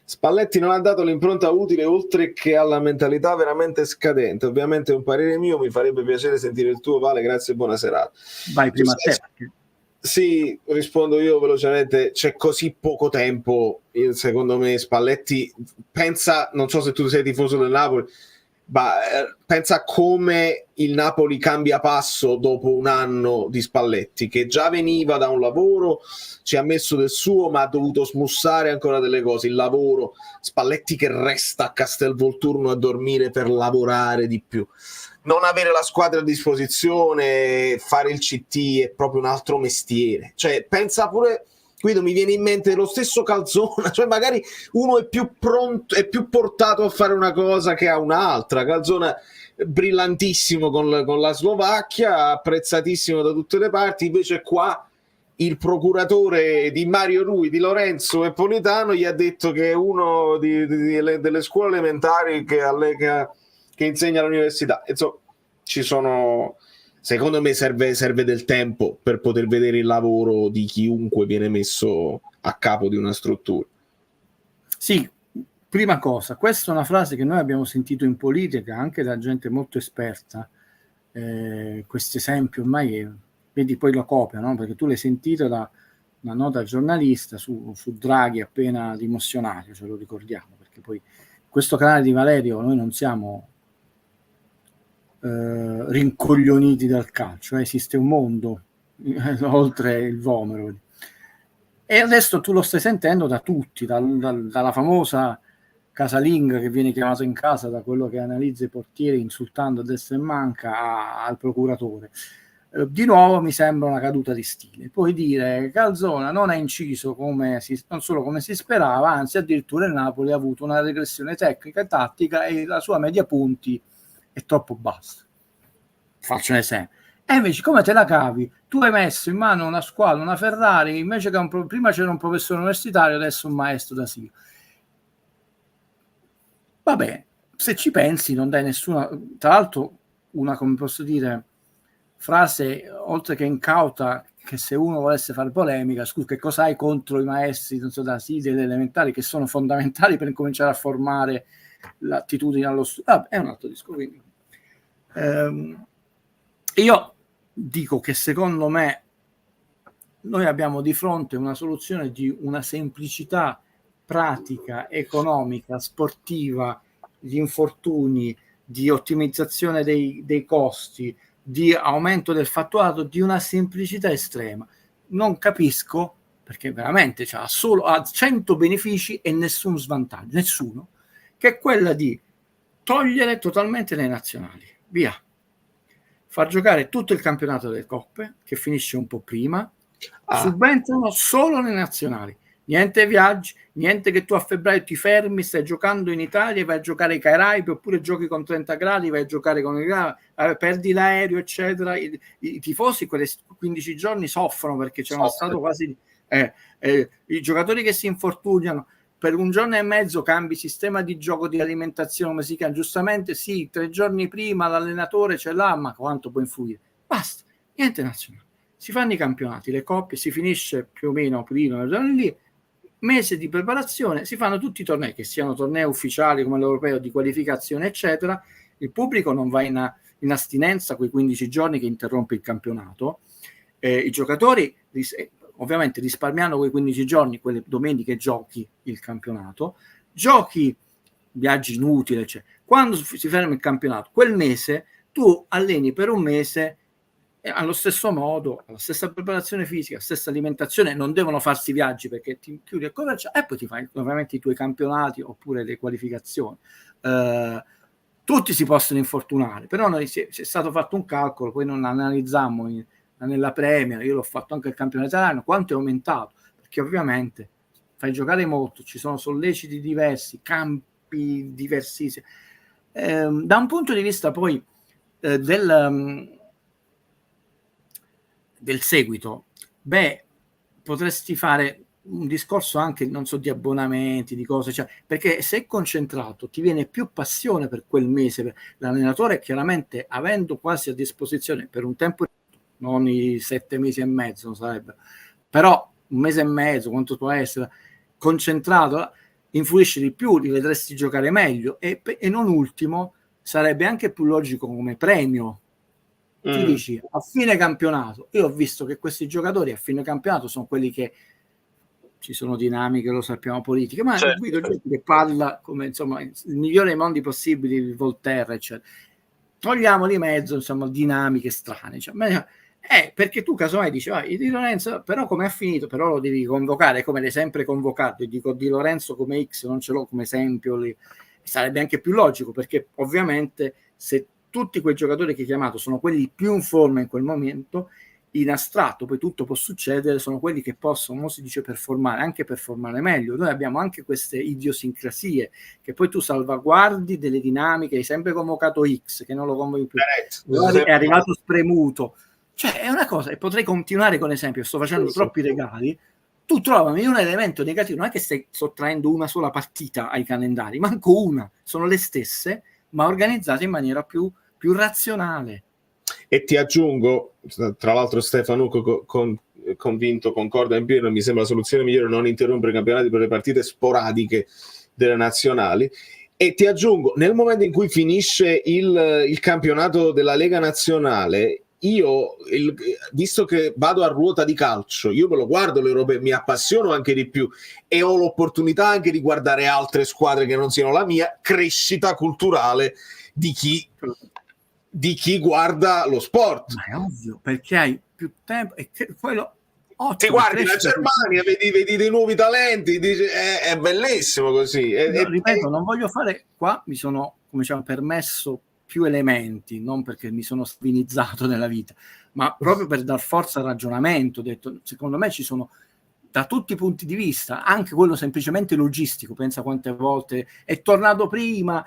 Spalletti non ha dato l'impronta utile, oltre che alla mentalità veramente scadente. Ovviamente è un parere mio, mi farebbe piacere sentire il tuo, Vale, grazie e buona serata. Vai prima a te. Sì, rispondo io velocemente, c'è così poco tempo, secondo me Spalletti pensa, non so se tu sei tifoso del Napoli, ma pensa come il Napoli cambia passo dopo un anno di Spalletti, che già veniva da un lavoro, ci ha messo del suo, ma ha dovuto smussare ancora delle cose, il lavoro, Spalletti che resta a Castelvolturno a dormire per lavorare di più, non avere la squadra a disposizione, fare il CT è proprio un altro mestiere, cioè pensa pure, Guido, mi viene in mente lo stesso Calzona, cioè magari uno è più pronto, è più portato a fare una cosa che a un'altra. Calzona brillantissimo con la Slovacchia, apprezzatissimo da tutte le parti, invece qua il procuratore di Mario Rui, di Lorenzo e Politano gli ha detto che è uno delle scuole elementari che insegna all'università. Insomma, ci sono... Secondo me serve del tempo per poter vedere il lavoro di chiunque viene messo a capo di una struttura. Sì, prima cosa, questa è una frase che noi abbiamo sentito in politica anche da gente molto esperta. Questo esempio ormai, vedi, poi lo copia, no? Perché tu l'hai sentito da una nota giornalista su Draghi appena dimissionario, ce lo ricordiamo, perché poi questo canale di Valerio noi non siamo... rincoglioniti dal calcio, esiste un mondo oltre il Vomero, e adesso tu lo stai sentendo da tutti, dalla famosa casalinga che viene chiamato in casa da quello che analizza i portieri insultando a destra e manca al procuratore. Di nuovo mi sembra una caduta di stile. Puoi dire Calzona non ha inciso non solo come si sperava, anzi addirittura il Napoli ha avuto una regressione tecnica e tattica e la sua media punti è troppo basso. Faccio un esempio. E invece come te la cavi? Tu hai messo in mano una squadra, una Ferrari, invece che prima c'era un professore universitario, adesso un maestro d'asilo. Vabbè, se ci pensi non dai nessuna... Tra l'altro una, come posso dire, frase, oltre che incauta, che se uno volesse fare polemica, scusa, che cosa hai contro i maestri d'asilo delle elementari, che sono fondamentali per cominciare a formare l'attitudine allo studio? È un altro discorso. Quindi io dico che secondo me noi abbiamo di fronte una soluzione di una semplicità pratica, economica, sportiva, di infortuni, di ottimizzazione dei costi, di aumento del fatturato, di una semplicità estrema. Non capisco, perché veramente ha 100 benefici e nessun svantaggio, nessuno, che è quella di togliere totalmente le nazionali, via, far giocare tutto il campionato delle coppe, che finisce un po' prima, subentrano solo le nazionali, niente viaggi, niente che tu a febbraio ti fermi, stai giocando in Italia, vai a giocare ai Caraibi, oppure giochi con 30 gradi, vai a giocare con perdi l'aereo, eccetera. I tifosi quelle 15 giorni soffrono perché c'è uno stato quasi... i giocatori che si infortunano, per un giorno e mezzo cambi sistema di gioco, di alimentazione, come si chiama, giustamente sì, 3 giorni prima l'allenatore ce l'ha, ma quanto può influire? Basta, niente nazionale. Si fanno i campionati, le coppie, si finisce più o meno prima, lì, mese di preparazione, si fanno tutti i tornei, che siano tornei ufficiali come l'europeo di qualificazione, eccetera. Il pubblico non va in astinenza quei 15 giorni che interrompe il campionato. I giocatori... ovviamente risparmiando quei 15 giorni, quelle domeniche giochi il campionato, giochi viaggi inutili, eccetera. quando si ferma il campionato, quel mese tu alleni per un mese allo stesso modo, alla stessa preparazione fisica, stessa alimentazione, non devono farsi viaggi perché ti chiudi a commerciale e poi ti fai ovviamente i tuoi campionati oppure le qualificazioni. Tutti si possono infortunare, però noi c'è stato fatto un calcolo, poi non analizzammo nella Premier, io l'ho fatto anche il campionato italiano, quanto è aumentato, perché ovviamente fai giocare molto, ci sono solleciti diversi, campi diversissimi. Da un punto di vista poi del seguito, potresti fare un discorso anche, non so, di abbonamenti, di cose, cioè, perché se è concentrato ti viene più passione per quel mese. L'allenatore chiaramente, avendo quasi a disposizione per un tempo, non i 7 mesi e mezzo sarebbe, però un mese e mezzo, quanto può essere, concentrato, influisce di più, li vedresti giocare meglio e non ultimo, sarebbe anche più logico come premio. Tu dici, a fine campionato, io ho visto che questi giocatori a fine campionato sono quelli che ci sono dinamiche, lo sappiamo, politiche, ma certo, Guido gente che parla come, insomma, il migliore dei mondi possibili, Voltaire, eccetera. Togliamo di mezzo, insomma, dinamiche strane, cioè, perché tu casomai dici, Di Lorenzo, però come ha finito, però lo devi convocare, come l'hai sempre convocato, e dico Di Lorenzo come X, non ce l'ho come esempio, sarebbe anche più logico, perché ovviamente se tutti quei giocatori che hai chiamato sono quelli più in forma in quel momento, in astratto poi tutto può succedere, sono quelli che possono, come si dice, performare, anche performare meglio. Noi abbiamo anche queste idiosincrasie che poi tu salvaguardi delle dinamiche, hai sempre convocato X che non lo convochi più, è arrivato spremuto, cioè è una cosa, e potrei continuare con esempio, sto facendo troppi regali. Tu trovami un elemento negativo, non è che stai sottraendo una sola partita ai calendari, manco una, sono le stesse ma organizzate in maniera più razionale. E ti aggiungo, tra l'altro Stefano convinto, concorda in pieno, mi sembra la soluzione migliore non interrompere i campionati per le partite sporadiche delle nazionali, e ti aggiungo, nel momento in cui finisce il campionato della Lega Nazionale, io, visto che vado a ruota di calcio, io me lo guardo l'Europeo, mi appassiono anche di più e ho l'opportunità anche di guardare altre squadre che non siano la mia, crescita culturale di chi guarda lo sport. Ma è ovvio, perché hai più tempo e quello ti guardi la Germania, vedi dei nuovi talenti, dici, è bellissimo così. Ripeto, non voglio fare qua, mi sono, come diciamo, permesso più elementi, non perché mi sono svinizzato nella vita, ma proprio per dar forza al ragionamento. Ho detto, secondo me ci sono da tutti i punti di vista, anche quello semplicemente logistico, pensa quante volte è tornato prima,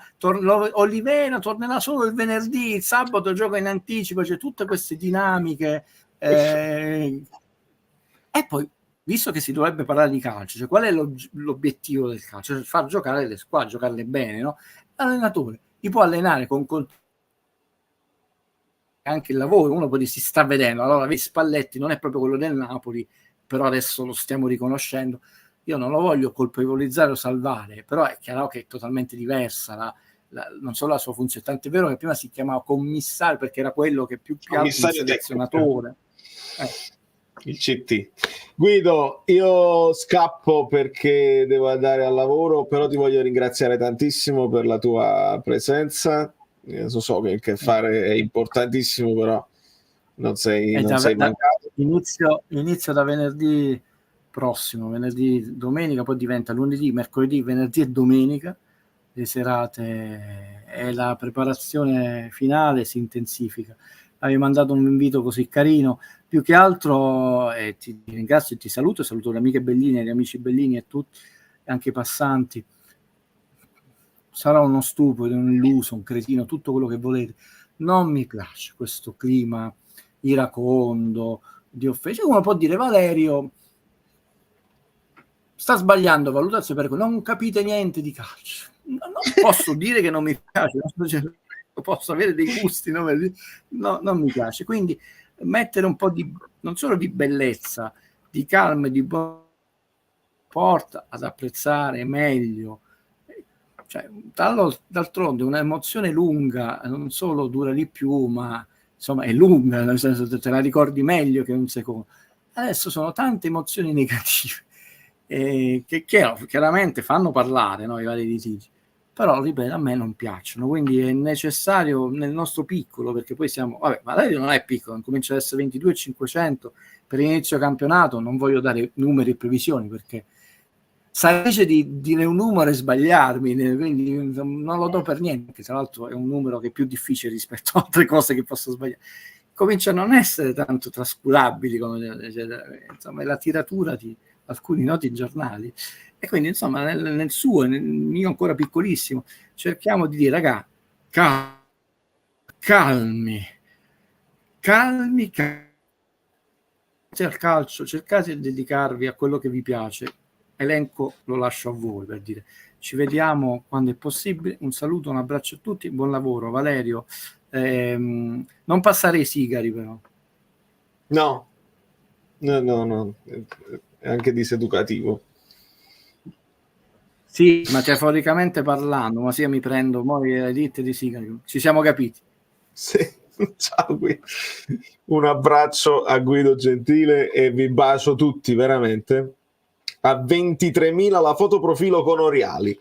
Olivera tornerà solo il venerdì, il sabato gioca in anticipo, c'è tutte queste dinamiche, e poi, visto che si dovrebbe parlare di calcio, cioè qual è l'obiettivo del calcio? Cioè far giocare le squadre, giocarle bene, no? L'allenatore li può allenare con anche il lavoro, uno poi si sta vedendo, allora vedi Spalletti non è proprio quello del Napoli, però adesso lo stiamo riconoscendo. Io non lo voglio colpevolizzare o salvare, però è chiaro che è totalmente diversa non solo la sua funzione, tant'è vero che prima si chiamava commissario perché era quello che più che altro un selezionatore. Il CT. Guido, io scappo perché devo andare al lavoro, però ti voglio ringraziare tantissimo per la tua presenza. So che il che fare è importantissimo, però non sei mancato. Inizio da venerdì prossimo, venerdì, domenica, poi diventa lunedì, mercoledì, venerdì e domenica, le serate, e la preparazione finale si intensifica. Avevi mandato un invito così carino, più che altro ti ringrazio e ti saluto le amiche Bellini, gli amici Bellini e tutti, e anche i passanti. Sarà uno stupido, un illuso, un cretino, tutto quello che volete. Non mi piace questo clima iracondo di offesa. Uno può dire Valerio sta sbagliando valutazione perché non capite niente di calcio. Non posso dire che non mi piace, posso avere dei gusti, no, non mi piace. Quindi mettere un po' di, non solo di bellezza, di calma, di porta ad apprezzare meglio. Cioè, d'altronde un'emozione lunga non solo dura di più, ma insomma è lunga, nel senso che te la ricordi meglio che un secondo. Adesso sono tante emozioni negative che chiaramente fanno parlare, no, i vari litigi, però ripeto, a me non piacciono, quindi è necessario nel nostro piccolo, perché poi siamo, vabbè, Valerio non è piccolo, comincia ad essere 22.500 per inizio campionato, non voglio dare numeri e previsioni perché sa invece di dire un numero e sbagliarmi, quindi non lo do per niente, che tra l'altro è un numero che è più difficile rispetto a altre cose che posso sbagliare. Comincia a non essere tanto trascurabili, come, insomma, è la tiratura di alcuni noti giornali. E quindi, insomma, nel suo, nel mio ancora piccolissimo, cerchiamo di dire, raga, calmi, al calcio, cercate di dedicarvi a quello che vi piace. Elenco lo lascio a voi, per dire, ci vediamo quando è possibile. Un saluto, un abbraccio a tutti, buon lavoro. Valerio, non passare i sigari però. No, è anche diseducativo. Sì, metaforicamente parlando, ma sì, mi prendo le ditte di sigari, ci siamo capiti. Sì. Ciao Guido. Un abbraccio a Guido Gentile e vi bacio tutti veramente. A 23.000 la fotoprofilo con Oriali,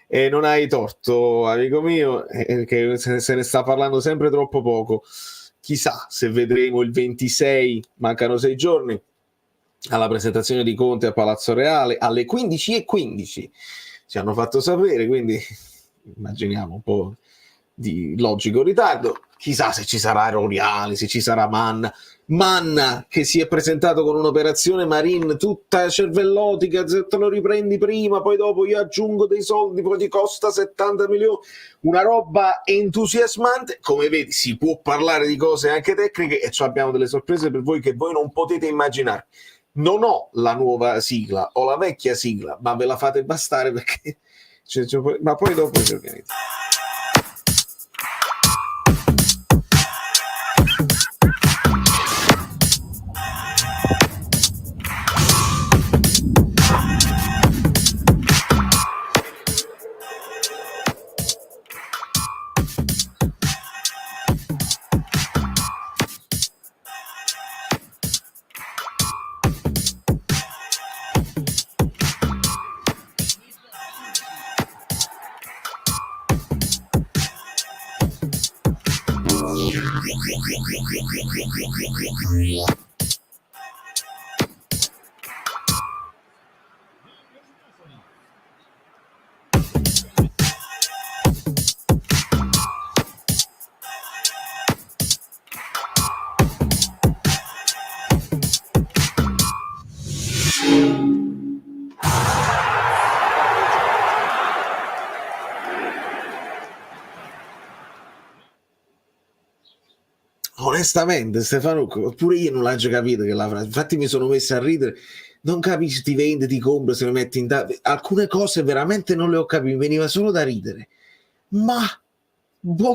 e non hai torto, amico mio, che se ne sta parlando sempre troppo poco. Chissà se vedremo il 26, mancano 6 giorni, alla presentazione di Conte a Palazzo Reale alle 15:15, ci hanno fatto sapere, quindi immaginiamo un po' di logico ritardo. Chissà se ci sarà Oriali, se ci sarà Manna che si è presentato con un'operazione Marin tutta cervellotica, se te lo riprendi prima, poi dopo io aggiungo dei soldi, poi ti costa 70 milioni, una roba entusiasmante. Come vedi, si può parlare di cose anche tecniche e abbiamo delle sorprese per voi che voi non potete immaginare. Non ho la nuova sigla, ho la vecchia sigla, ma ve la fate bastare perché ma poi dopo ci organizzo. Onestamente, Stefano, pure io non l'ho già capito che la frase. Infatti mi sono messo a ridere. Non capisci, ti vendi, ti compri, se lo metti in alcune cose veramente non le ho capite, veniva solo da ridere. Ma boh,